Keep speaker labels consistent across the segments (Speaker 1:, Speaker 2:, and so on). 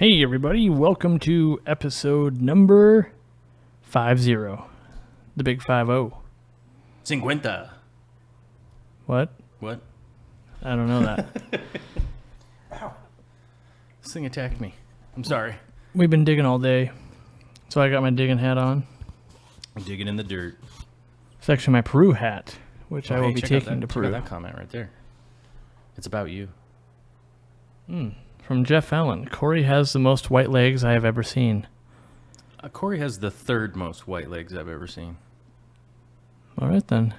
Speaker 1: Hey everybody, welcome to episode number 50. The big 50.
Speaker 2: 50.
Speaker 1: What?
Speaker 2: What?
Speaker 1: I don't know that.
Speaker 2: Ow. This thing attacked me. I'm sorry.
Speaker 1: We've been digging all day, so I got my digging hat on.
Speaker 2: I'm digging in the dirt.
Speaker 1: It's actually my Peru hat, which I will be taking to Peru.
Speaker 2: Check out that comment right there. It's about you.
Speaker 1: From Jeff Allen, Corey has the most white legs I have ever seen.
Speaker 2: Corey has the third most white legs I've ever seen.
Speaker 1: All right then.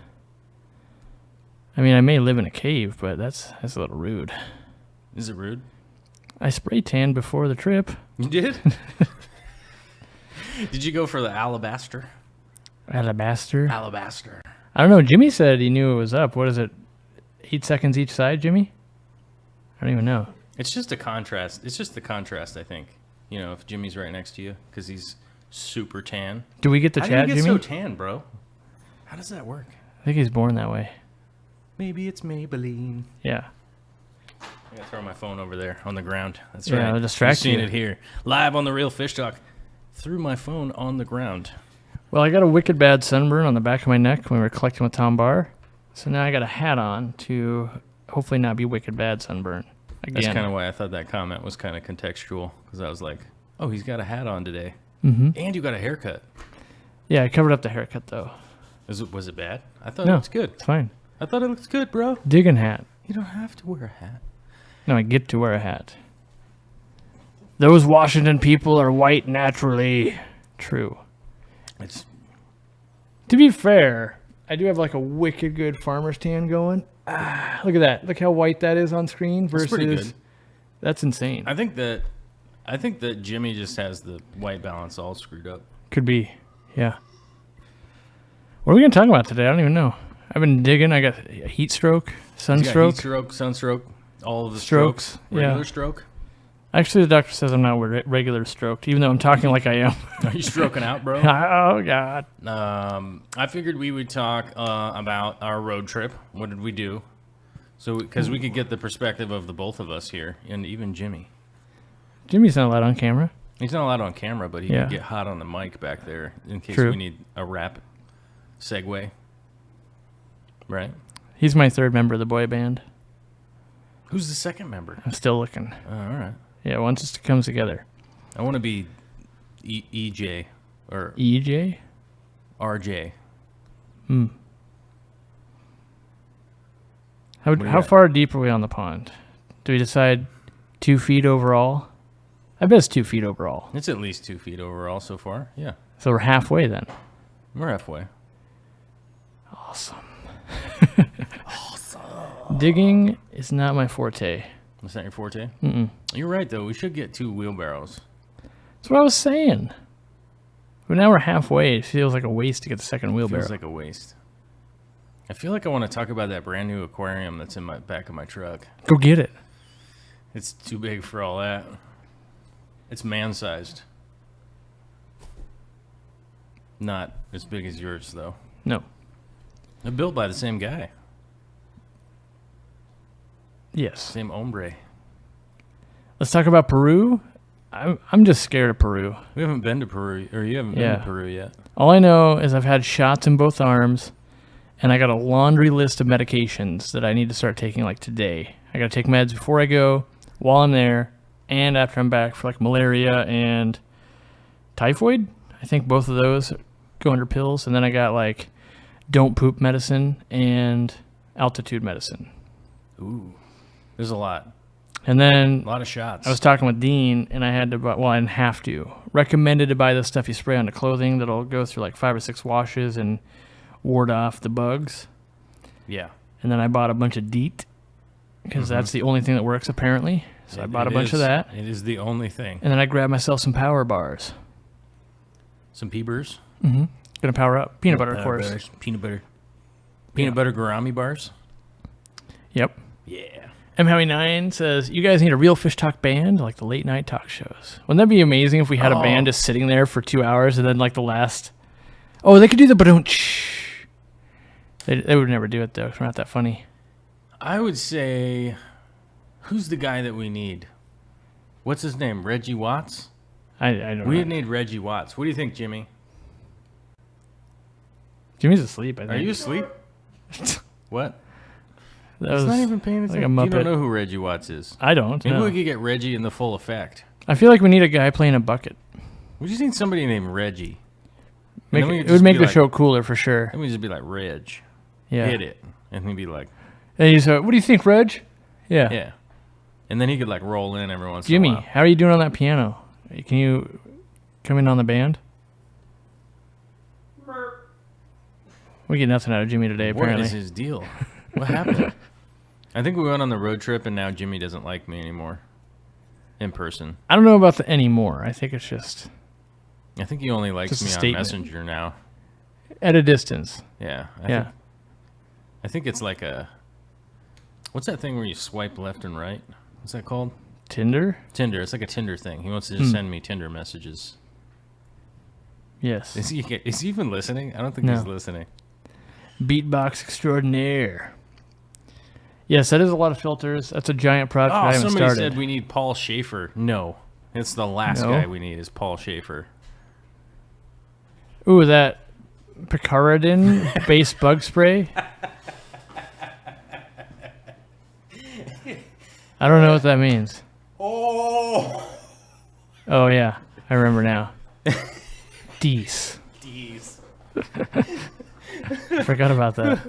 Speaker 1: I mean, I may live in a cave, but that's a little rude.
Speaker 2: Is it rude?
Speaker 1: I spray tanned before the trip.
Speaker 2: You did? Did you go for the alabaster?
Speaker 1: Alabaster?
Speaker 2: Alabaster.
Speaker 1: I don't know. Jimmy said he knew it was up. What is it? 8 seconds each side, Jimmy? I don't even know.
Speaker 2: It's just a contrast. It's just the contrast, I think. You know, if Jimmy's right next to you, because he's super tan.
Speaker 1: Do we get the chat,
Speaker 2: How do you get
Speaker 1: Jimmy?
Speaker 2: so tan, bro? How does that work?
Speaker 1: I think he's born that way.
Speaker 2: Maybe it's Maybelline.
Speaker 1: Yeah.
Speaker 2: I gotta throw my phone over there on the ground. That's
Speaker 1: Yeah,
Speaker 2: right.
Speaker 1: it'll distract
Speaker 2: You've seen
Speaker 1: you.
Speaker 2: it here. Live on the Real Fish Talk. Threw my phone on the ground.
Speaker 1: Well, I got a wicked bad sunburn on the back of my neck when we were collecting with Tom Barr. So now I got a hat on to hopefully not be wicked bad sunburn. Again.
Speaker 2: That's kind of why I thought that comment was kind of contextual. Because I was like, oh, he's got a hat on today.
Speaker 1: Mm-hmm.
Speaker 2: And you got a haircut.
Speaker 1: Yeah, I covered up the haircut, though.
Speaker 2: Was it bad? I thought
Speaker 1: No.
Speaker 2: it looks good.
Speaker 1: It's fine.
Speaker 2: I thought it looks good, bro.
Speaker 1: Digging hat.
Speaker 2: You don't have to wear a hat.
Speaker 1: No, I get to wear a hat. Those Washington people are white naturally. True.
Speaker 2: It's
Speaker 1: To be fair, I do have like a wicked good farmer's tan going. Look at that. Look how white that is on screen versus...
Speaker 2: pretty good.
Speaker 1: That's insane.
Speaker 2: I think that Jimmy just has the white balance all screwed up.
Speaker 1: Could be. Yeah. What are we going to talk about today? I don't even know. I've been digging. I got a heat stroke,
Speaker 2: He's got
Speaker 1: sunstroke.
Speaker 2: heat stroke, sunstroke, all of the
Speaker 1: Strokes,
Speaker 2: strokes. Regular
Speaker 1: yeah.
Speaker 2: stroke.
Speaker 1: Actually, the doctor says I'm not regular stroked, even though I'm talking like I am.
Speaker 2: Are you stroking out, bro?
Speaker 1: Oh, God.
Speaker 2: I figured we would talk about our road trip. What did we do? So, because we could get the perspective of the both of us here, and even Jimmy.
Speaker 1: Jimmy's not allowed on camera.
Speaker 2: He's not allowed on camera, but he
Speaker 1: Yeah.
Speaker 2: can get hot on the mic back there in case
Speaker 1: True.
Speaker 2: we need a rap segue. Right?
Speaker 1: He's my third member of the boy band.
Speaker 2: Who's the second member?
Speaker 1: I'm still looking.
Speaker 2: All right.
Speaker 1: Yeah, once it comes together.
Speaker 2: I want to be EJ or
Speaker 1: EJ?
Speaker 2: RJ.
Speaker 1: How
Speaker 2: do you
Speaker 1: how
Speaker 2: got?
Speaker 1: far deep are we on the pond? Do we decide 2 feet overall? I bet it's 2 feet overall.
Speaker 2: It's at least 2 feet overall so far. Yeah.
Speaker 1: So we're halfway then.
Speaker 2: We're halfway.
Speaker 1: Awesome. Digging is not my forte.
Speaker 2: That's not your forte?
Speaker 1: Mm-mm.
Speaker 2: You're right, though. We should get 2 wheelbarrows.
Speaker 1: That's what I was saying. But now we're halfway. It feels like a waste to get the second wheelbarrow.
Speaker 2: Feels like a waste. I feel like I want to talk about that brand new aquarium that's in my back of my truck.
Speaker 1: Go get it.
Speaker 2: It's too big for all that. It's man-sized. Not as big as yours, though.
Speaker 1: No.
Speaker 2: They're built by the same guy.
Speaker 1: Yes.
Speaker 2: Same hombre.
Speaker 1: Let's talk about Peru. I'm just scared of Peru.
Speaker 2: We haven't been to Peru, or you haven't been
Speaker 1: Yeah.
Speaker 2: to Peru yet.
Speaker 1: All I know is I've had shots in both arms, and I got a laundry list of medications that I need to start taking like today. I got to take meds before I go, while I'm there, and after I'm back for like malaria and typhoid. I think both of those go under pills. And then I got like don't poop medicine and altitude medicine.
Speaker 2: Ooh. There's a lot.
Speaker 1: And then
Speaker 2: A lot of shots.
Speaker 1: I was talking with Dean, and I had to buy, well, I didn't have to. Recommended to buy the stuff you spray on the clothing that'll go through like 5 or 6 washes and ward off the bugs.
Speaker 2: Yeah.
Speaker 1: And then I bought a bunch of DEET, because that's the only thing that works apparently. So I bought a bunch of that.
Speaker 2: It is the only thing.
Speaker 1: And then I grabbed myself some power bars.
Speaker 2: Some P-Burs.
Speaker 1: Mm-hmm. Gonna power up. Peanut butter, of course.
Speaker 2: Bars. Peanut butter. Peanut butter gourami bars.
Speaker 1: Yep.
Speaker 2: Yeah.
Speaker 1: M79 says, you guys need a Real Fish Talk band, like the late night talk shows. Wouldn't that be amazing if we had a band just sitting there for 2 hours and then like the last... Oh, they could do the ba-dum-tsh. They would never do it, though. We're not that funny.
Speaker 2: I would say, who's the guy that we need? What's his name? Reggie Watts?
Speaker 1: I don't know.
Speaker 2: We need Reggie Watts. What do you think, Jimmy?
Speaker 1: Jimmy's asleep, I think.
Speaker 2: Are you asleep? What?
Speaker 1: That
Speaker 2: He's
Speaker 1: was
Speaker 2: not even paying
Speaker 1: like a
Speaker 2: attention. You don't
Speaker 1: Muppet.
Speaker 2: know who Reggie Watts is.
Speaker 1: I don't.
Speaker 2: Maybe
Speaker 1: No.
Speaker 2: we could get Reggie in the full effect.
Speaker 1: I feel like we need a guy playing a bucket.
Speaker 2: We just need somebody named Reggie. And then we could
Speaker 1: It would
Speaker 2: just
Speaker 1: make
Speaker 2: be
Speaker 1: the
Speaker 2: like-
Speaker 1: show cooler for sure.
Speaker 2: Let me just be like, Reg,
Speaker 1: Yeah.
Speaker 2: hit it. And he'd be like,
Speaker 1: And he's what do you think, Reg? Yeah.
Speaker 2: yeah. And then he could like roll in every once
Speaker 1: Jimmy,
Speaker 2: in a while.
Speaker 1: how are you doing on that piano? Can you come in on the band? We get nothing out of Jimmy today,
Speaker 2: What
Speaker 1: apparently.
Speaker 2: is his deal? What happened? I think we went on the road trip and now Jimmy doesn't like me anymore. In person.
Speaker 1: I don't know about the anymore. I think it's just
Speaker 2: I think he only likes
Speaker 1: Just a
Speaker 2: me on
Speaker 1: statement.
Speaker 2: Messenger now.
Speaker 1: at a distance.
Speaker 2: Yeah.
Speaker 1: Yeah.
Speaker 2: I think it's like a... What's that thing where you swipe left and right? What's that called?
Speaker 1: Tinder?
Speaker 2: Tinder. It's like a Tinder thing. He wants to
Speaker 1: Hmm.
Speaker 2: just send me Tinder messages.
Speaker 1: Yes.
Speaker 2: Is he even listening? I don't think
Speaker 1: No.
Speaker 2: he's listening.
Speaker 1: Beatbox extraordinaire. Yes, that is a lot of filters. That's a giant project I
Speaker 2: Oh,
Speaker 1: haven't
Speaker 2: somebody
Speaker 1: started.
Speaker 2: said we need Paul Schaefer. No. It's the last
Speaker 1: No?
Speaker 2: guy we need is Paul Schaefer.
Speaker 1: Ooh, that picaridin based bug spray. I don't know what that means.
Speaker 2: Oh!
Speaker 1: Oh yeah, I remember now. Dees.
Speaker 2: Jeez.
Speaker 1: Forgot about that.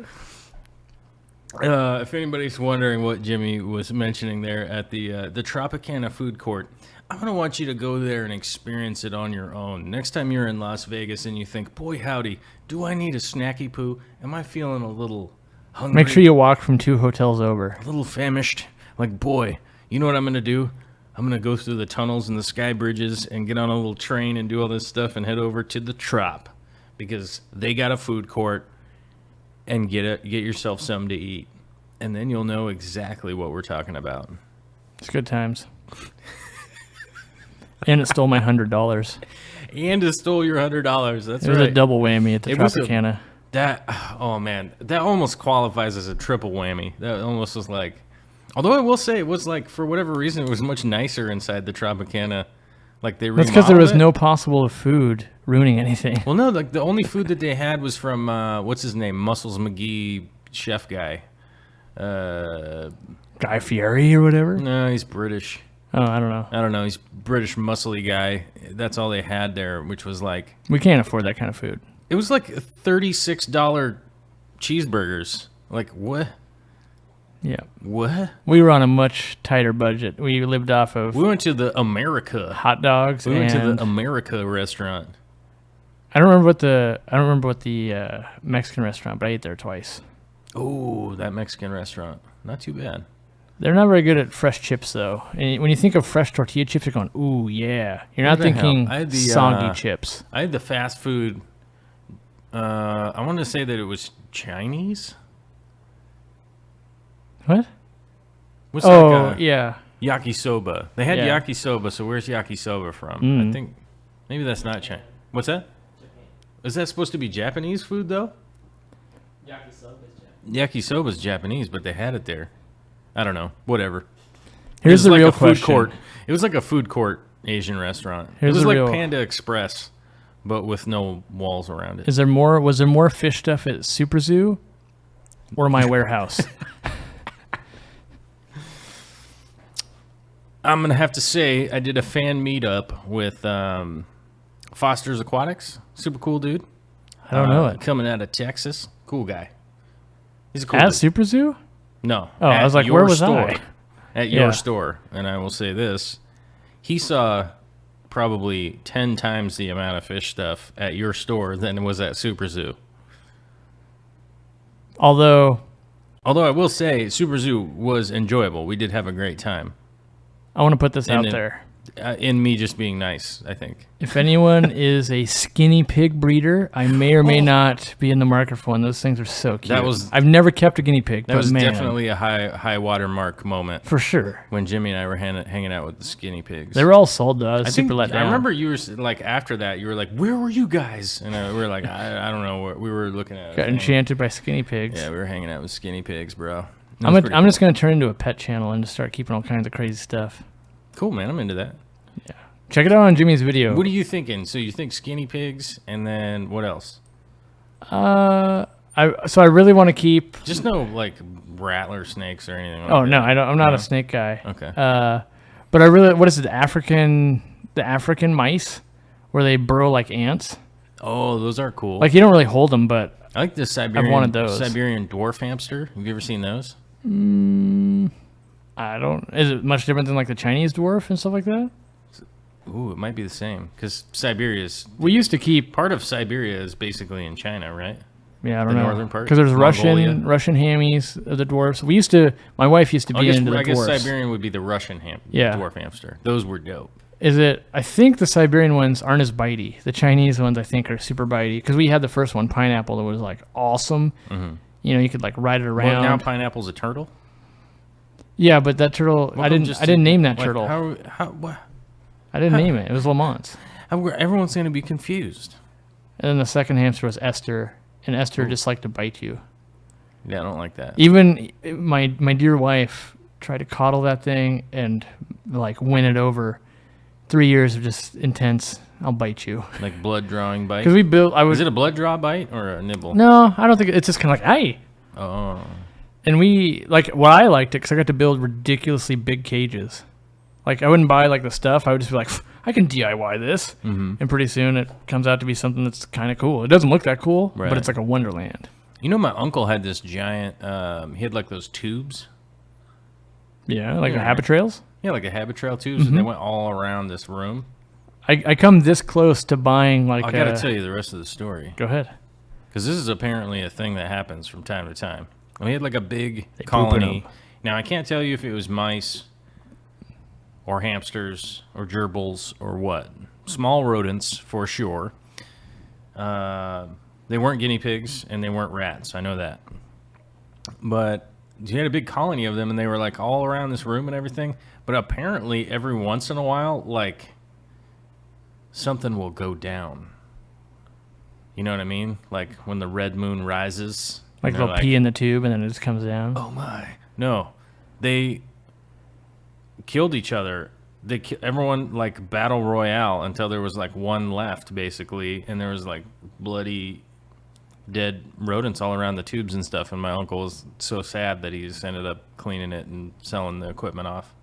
Speaker 2: If anybody's wondering what Jimmy was mentioning there at the Tropicana food court, I'm going to want you to go there and experience it on your own. Next time you're in Las Vegas and you think, boy, howdy, do I need a snacky poo? Am I feeling a little hungry?
Speaker 1: Make sure you walk from 2 hotels over.
Speaker 2: A little famished? Like, boy, you know what I'm going to do? I'm going to go through the tunnels and the sky bridges and get on a little train and do all this stuff and head over to the Trop because they got a food court and get yourself something to eat. And then you'll know exactly what we're talking about.
Speaker 1: It's good times. And it stole my $100.
Speaker 2: And it stole your $100. That's
Speaker 1: It was
Speaker 2: right.
Speaker 1: a double whammy at the
Speaker 2: It was a-
Speaker 1: Tropicana.
Speaker 2: Oh man, that almost qualifies as a triple whammy. That almost was like, although I will say it was like, for whatever reason, it was much nicer inside the Tropicana. Like they
Speaker 1: That's because there
Speaker 2: remodeled
Speaker 1: was
Speaker 2: it.
Speaker 1: no possible food ruining anything.
Speaker 2: Well, no, like the only food that they had was from what's his name, Muscles McGee, chef guy.
Speaker 1: Guy Fieri or whatever?
Speaker 2: No, he's British.
Speaker 1: Oh, I don't know.
Speaker 2: I don't know. He's British, muscly guy. That's all they had there, which was like,
Speaker 1: We can't afford that kind of food.
Speaker 2: it was like $36 cheeseburgers. Like what?
Speaker 1: Yeah.
Speaker 2: What?
Speaker 1: We were on a much tighter budget. We lived off of
Speaker 2: We went to the America.
Speaker 1: hot dogs
Speaker 2: We went to
Speaker 1: and
Speaker 2: the America restaurant.
Speaker 1: I don't remember what the Mexican restaurant, but I ate there twice.
Speaker 2: Oh, that Mexican restaurant. Not too bad.
Speaker 1: They're not very good at fresh chips though. And when you think of fresh tortilla chips, you're going, "Ooh, yeah." You're not
Speaker 2: What the hell?
Speaker 1: thinking
Speaker 2: I had the,
Speaker 1: soggy chips.
Speaker 2: I had the fast food. I want to say that it was Chinese.
Speaker 1: What?
Speaker 2: What's
Speaker 1: Oh,
Speaker 2: like
Speaker 1: yeah.
Speaker 2: yakisoba? They had
Speaker 1: Yeah.
Speaker 2: yakisoba, so where's yakisoba from?
Speaker 1: Mm.
Speaker 2: I think maybe that's not China. What's that? Is that supposed to be Japanese food though? Yakisoba's Japanese, but they had it there. I don't know. Whatever.
Speaker 1: Here's the
Speaker 2: like
Speaker 1: real
Speaker 2: a food
Speaker 1: question.
Speaker 2: court. It was like a food court Asian restaurant.
Speaker 1: Here's
Speaker 2: it was
Speaker 1: the
Speaker 2: like
Speaker 1: real-
Speaker 2: Panda Express, but with no walls around it.
Speaker 1: Was there more fish stuff at Super Zoo or my warehouse?
Speaker 2: I'm gonna have to say I did a fan meetup with Foster's Aquatics. Super cool dude.
Speaker 1: I don't know it.
Speaker 2: Coming out of Texas. Cool guy. He's a cool
Speaker 1: At
Speaker 2: dude.
Speaker 1: Super Zoo?
Speaker 2: No.
Speaker 1: Oh, I
Speaker 2: at
Speaker 1: was like,
Speaker 2: your
Speaker 1: where was
Speaker 2: store.
Speaker 1: I?
Speaker 2: At
Speaker 1: Yeah.
Speaker 2: your store. And I will say this. He saw probably 10 times the amount of fish stuff at your store than was at Super Zoo.
Speaker 1: Although
Speaker 2: Although I will say Super Zoo was enjoyable. We did have a great time.
Speaker 1: I want to put this out
Speaker 2: it-
Speaker 1: there.
Speaker 2: In me just being nice, I think.
Speaker 1: If anyone is a skinny pig breeder, I may or may not be in the market for one. Those things are so cute. I've never kept a guinea pig,
Speaker 2: That
Speaker 1: but
Speaker 2: was
Speaker 1: man,
Speaker 2: definitely a high watermark moment
Speaker 1: for sure.
Speaker 2: when Jimmy and I were hanging out with the skinny pigs.
Speaker 1: They were all sold though. I was
Speaker 2: I
Speaker 1: super
Speaker 2: think
Speaker 1: let down.
Speaker 2: I remember you were like after that you were like, "Where were you guys?" And we were like, "I don't know." We were looking at. a
Speaker 1: Got
Speaker 2: thing.
Speaker 1: enchanted by skinny pigs.
Speaker 2: Yeah, we were hanging out with skinny pigs, bro.
Speaker 1: I'm just gonna turn into a pet channel and just start keeping all kinds of crazy stuff.
Speaker 2: Cool, man. I'm into that.
Speaker 1: Check it out on Jimmy's video.
Speaker 2: What are you thinking? So you think skinny pigs, and then what else?
Speaker 1: I really want to keep.
Speaker 2: Just no like rattler snakes or anything. Like
Speaker 1: Oh
Speaker 2: that.
Speaker 1: no, I don't. I'm not
Speaker 2: No?
Speaker 1: a snake guy.
Speaker 2: Okay.
Speaker 1: But I really, what is it? The African mice, where they burrow like ants.
Speaker 2: Oh, those are cool.
Speaker 1: Like you don't really hold them, but
Speaker 2: I like the Siberian.
Speaker 1: wanted those.
Speaker 2: Siberian dwarf hamster. Have you ever seen those?
Speaker 1: I don't. Is it much different than like the Chinese dwarf and stuff like that?
Speaker 2: Ooh, it might be the same because Siberia's
Speaker 1: We used to keep.
Speaker 2: part of Siberia is basically in China, right?
Speaker 1: Yeah, I don't
Speaker 2: The
Speaker 1: know.
Speaker 2: northern part?
Speaker 1: Because there's
Speaker 2: Mongolia?
Speaker 1: Russian hammies, the dwarfs. We used to. My wife used to be into the
Speaker 2: I guess
Speaker 1: dwarfs.
Speaker 2: Siberian would be the Russian
Speaker 1: Yeah.
Speaker 2: dwarf hamster. Those were dope.
Speaker 1: Is it? I think the Siberian ones aren't as bitey. The Chinese ones I think are super bitey. Because we had the first one, pineapple, that was like awesome.
Speaker 2: Mm-hmm.
Speaker 1: You know, you could like ride it around.
Speaker 2: Well, now pineapple's a turtle.
Speaker 1: Yeah, but that turtle,
Speaker 2: Welcome
Speaker 1: I
Speaker 2: just
Speaker 1: didn't
Speaker 2: to-
Speaker 1: name that
Speaker 2: like,
Speaker 1: turtle.
Speaker 2: What?
Speaker 1: I didn't name it. It was Lamont's.
Speaker 2: Everyone's going to be confused.
Speaker 1: And then the second hamster was Esther, and Esther just liked to bite you.
Speaker 2: Yeah, I don't like that.
Speaker 1: Even my dear wife tried to coddle that thing and like win it over. 3 years of just intense. I'll bite you.
Speaker 2: Like blood drawing bite.
Speaker 1: Because we built.
Speaker 2: Is it a blood draw bite or a nibble?
Speaker 1: No, I don't think it's just kind of like hey.
Speaker 2: Oh.
Speaker 1: And we like what I liked it because I got to build ridiculously big cages. Like I wouldn't buy like the stuff. I would just be like, I can DIY this, and pretty soon it comes out to be something that's kind of cool. It doesn't look that cool,
Speaker 2: Right.
Speaker 1: but it's like a wonderland.
Speaker 2: You know, my uncle had this giant. He had like those tubes.
Speaker 1: Yeah, like the
Speaker 2: Yeah.
Speaker 1: habit trails.
Speaker 2: Yeah, like a habit trail tubes, and they went all around this room.
Speaker 1: I come this close to buying like.
Speaker 2: I got to tell you the rest of the story
Speaker 1: Go ahead.
Speaker 2: because this is apparently a thing that happens from time to time. We had like a big
Speaker 1: They poop in
Speaker 2: colony.
Speaker 1: 'em.
Speaker 2: Now I can't tell you if it was mice or hamsters or gerbils or what. Small rodents for sure. They weren't guinea pigs and they weren't rats. I know that. But you had a big colony of them and they were like all around this room and everything. But apparently every once in a while, like something will go down. You know what I mean? Like when the red moon rises.
Speaker 1: Like
Speaker 2: and they're
Speaker 1: they'll pee in the tube and then it just comes down.
Speaker 2: oh my. No. They killed each other. Everyone like battle royale until there was like one left basically, and there was like bloody dead rodents all around the tubes and stuff. And my uncle was so sad that he just ended up cleaning it and selling the equipment off.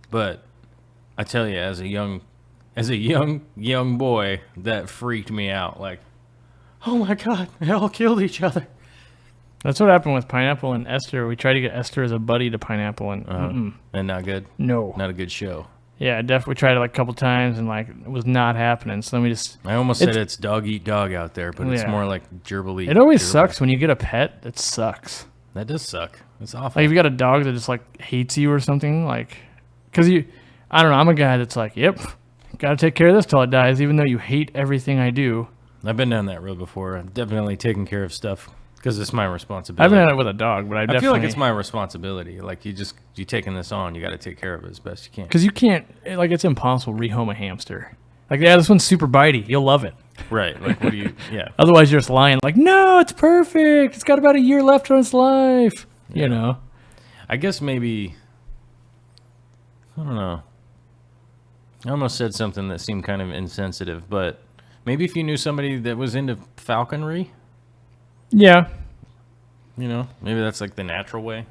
Speaker 2: But I tell you, as a young boy, that freaked me out. Like, oh my god, they all killed each other.
Speaker 1: That's what happened with Pineapple and Esther. We tried to get Esther as a buddy to Pineapple, and
Speaker 2: And not good.
Speaker 1: no.
Speaker 2: Not a good show.
Speaker 1: Yeah, definitely tried it like a couple times, and like it was not happening. So then we just.
Speaker 2: I almost said it's dog eat dog out there, but it's
Speaker 1: Yeah.
Speaker 2: more like gerbil eat.
Speaker 1: It always
Speaker 2: gerbil.
Speaker 1: sucks when you get a pet. It sucks.
Speaker 2: That does suck. It's awful.
Speaker 1: Like if you got a dog that just like hates you or something, like, cause I don't know. I'm a guy that's like, yep, gotta take care of this till it dies, even though you hate everything I do.
Speaker 2: I've been down that road before. I've definitely taken care of stuff because it's my
Speaker 1: I
Speaker 2: responsibility.
Speaker 1: haven't had it with a dog, but I
Speaker 2: I
Speaker 1: definitely
Speaker 2: feel like it's my responsibility. Like you taking this on, you got to take care of it as best you can.
Speaker 1: because you can't like it's impossible to rehome a hamster. Like yeah, this one's super bitey. You'll love it.
Speaker 2: Right. Like what do you? Yeah.
Speaker 1: Otherwise, you're just lying. Like no, it's perfect. It's got about a year left on its life. You know.
Speaker 2: I guess maybe. I don't know. I almost said something that seemed kind of insensitive, but maybe if you knew somebody that was into falconry,
Speaker 1: Yeah,
Speaker 2: you know, maybe that's like the natural way.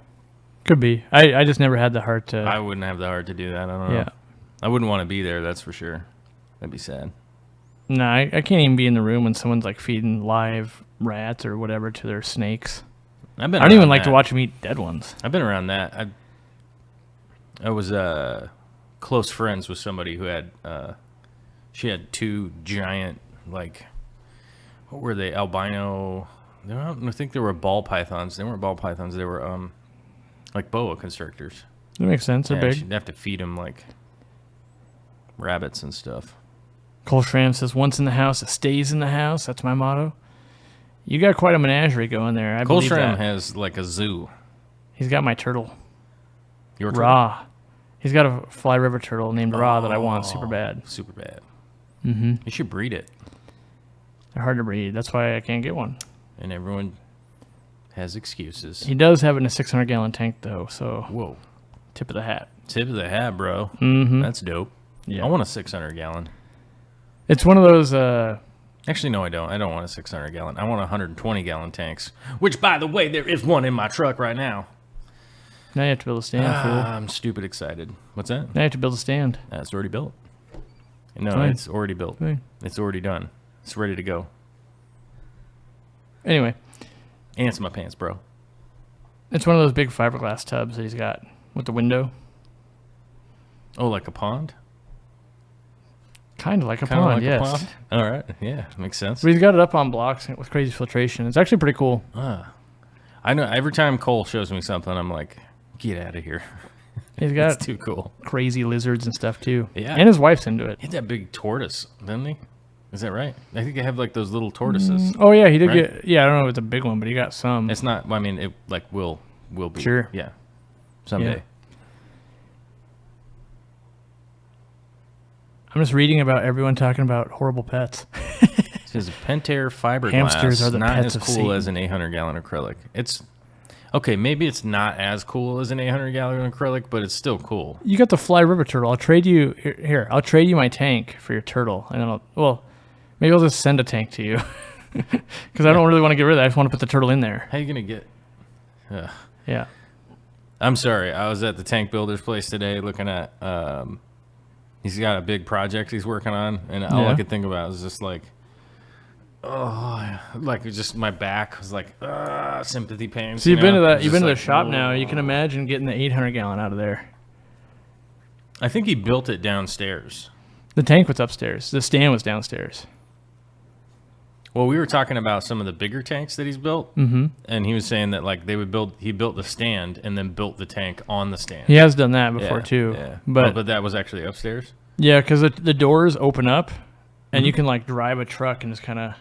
Speaker 1: could be. I just never had the heart to.
Speaker 2: I wouldn't have the heart to do that. I don't know.
Speaker 1: Yeah.
Speaker 2: I wouldn't want to be there, that's for sure. That'd be sad.
Speaker 1: No, I can't even be in the room when someone's like feeding live rats or whatever to their snakes.
Speaker 2: I've been
Speaker 1: I don't even
Speaker 2: around
Speaker 1: like to
Speaker 2: that.
Speaker 1: watch them eat dead ones.
Speaker 2: I've been around that. I was close friends with somebody who had she had two giant, like, what were they, albino, I think they were ball pythons. They weren't ball pythons, they were like boa constrictors.
Speaker 1: That makes sense. They're
Speaker 2: And
Speaker 1: big.
Speaker 2: she'd have to feed them like rabbits and stuff.
Speaker 1: Cole Schramm says, once in the house, it stays in the house. That's my motto. You got quite a menagerie going there. I believe
Speaker 2: Colstram
Speaker 1: that.
Speaker 2: has like a zoo.
Speaker 1: He's got my turtle.
Speaker 2: Your turtle?
Speaker 1: Ra. He's got a fly river turtle named Ra that I want super bad.
Speaker 2: Super bad. Mm-hmm. You should breed it.
Speaker 1: They're hard to breed. That's why I can't get one.
Speaker 2: And everyone has excuses.
Speaker 1: He does have it in a 600-gallon tank, though, so
Speaker 2: Whoa.
Speaker 1: Tip of the hat.
Speaker 2: Tip of the hat, bro.
Speaker 1: Mm-hmm.
Speaker 2: That's dope.
Speaker 1: Yeah.
Speaker 2: I want a 600 gallon.
Speaker 1: It's one of those.
Speaker 2: Actually, no, I don't. I don't want a 600 gallon. I want 120 gallon tanks. Which, by the way, there is one in my truck right now.
Speaker 1: Now you have to build a stand, fool.
Speaker 2: I'm stupid excited. What's that?
Speaker 1: Now you have to build a stand.
Speaker 2: It's already built. No,
Speaker 1: Fine.
Speaker 2: it's already built.
Speaker 1: Fine.
Speaker 2: It's already done. It's ready to go.
Speaker 1: Anyway,
Speaker 2: Ants in my pants, bro.
Speaker 1: it's one of those big fiberglass tubs that he's got with the window.
Speaker 2: Oh, like a pond?
Speaker 1: Kind of like a
Speaker 2: Kinda
Speaker 1: pond,
Speaker 2: like
Speaker 1: yes.
Speaker 2: a pond? All right. Yeah, makes sense.
Speaker 1: But he's got it up on blocks with crazy filtration. It's actually pretty cool.
Speaker 2: I know every time Cole shows me something, I'm like, get out of here.
Speaker 1: He's got
Speaker 2: It's too cool.
Speaker 1: crazy lizards and stuff too.
Speaker 2: Yeah.
Speaker 1: And his wife's into it.
Speaker 2: He had that big tortoise, didn't he? Is that right? I think they have like those little tortoises.
Speaker 1: Oh yeah, he did
Speaker 2: Right?
Speaker 1: get. Yeah, I don't know if it's a big one, but he got some.
Speaker 2: It's not. I mean, it like will be.
Speaker 1: Sure.
Speaker 2: Yeah. Someday.
Speaker 1: Yeah. I'm just reading about everyone talking about horrible pets.
Speaker 2: It says Pentair fiberglass.
Speaker 1: Hamsters are the
Speaker 2: not
Speaker 1: pets
Speaker 2: as
Speaker 1: of
Speaker 2: cool
Speaker 1: Satan.
Speaker 2: as an 800 gallon acrylic. It's okay. Maybe it's not as cool as an 800 gallon acrylic, but it's still cool.
Speaker 1: You got the fly river turtle. I'll trade you here. I'll trade you my tank for your turtle, and then maybe I'll just send a tank to you because I don't really want to get rid of it. I just want to put the turtle in there.
Speaker 2: How you gonna get?
Speaker 1: Yeah.
Speaker 2: I'm sorry. I was at the tank builder's place today looking at. He's got a big project he's working on, and all I
Speaker 1: Yeah.
Speaker 2: could think about was just like, like just my back was like, sympathy pains.
Speaker 1: So you've been to that.
Speaker 2: It's
Speaker 1: You've been
Speaker 2: just
Speaker 1: to the
Speaker 2: like,
Speaker 1: shop now. You can imagine getting the 800 gallon out of there.
Speaker 2: I think he built it downstairs.
Speaker 1: The tank was upstairs. The stand was downstairs.
Speaker 2: Well, we were talking about some of the bigger tanks that he's built, and he was saying that like he built the stand and then built the tank on the stand.
Speaker 1: He has done that before
Speaker 2: Yeah,
Speaker 1: too.
Speaker 2: yeah.
Speaker 1: But
Speaker 2: that was actually upstairs.
Speaker 1: yeah, because the doors open up, and you can like drive a truck and just kind of.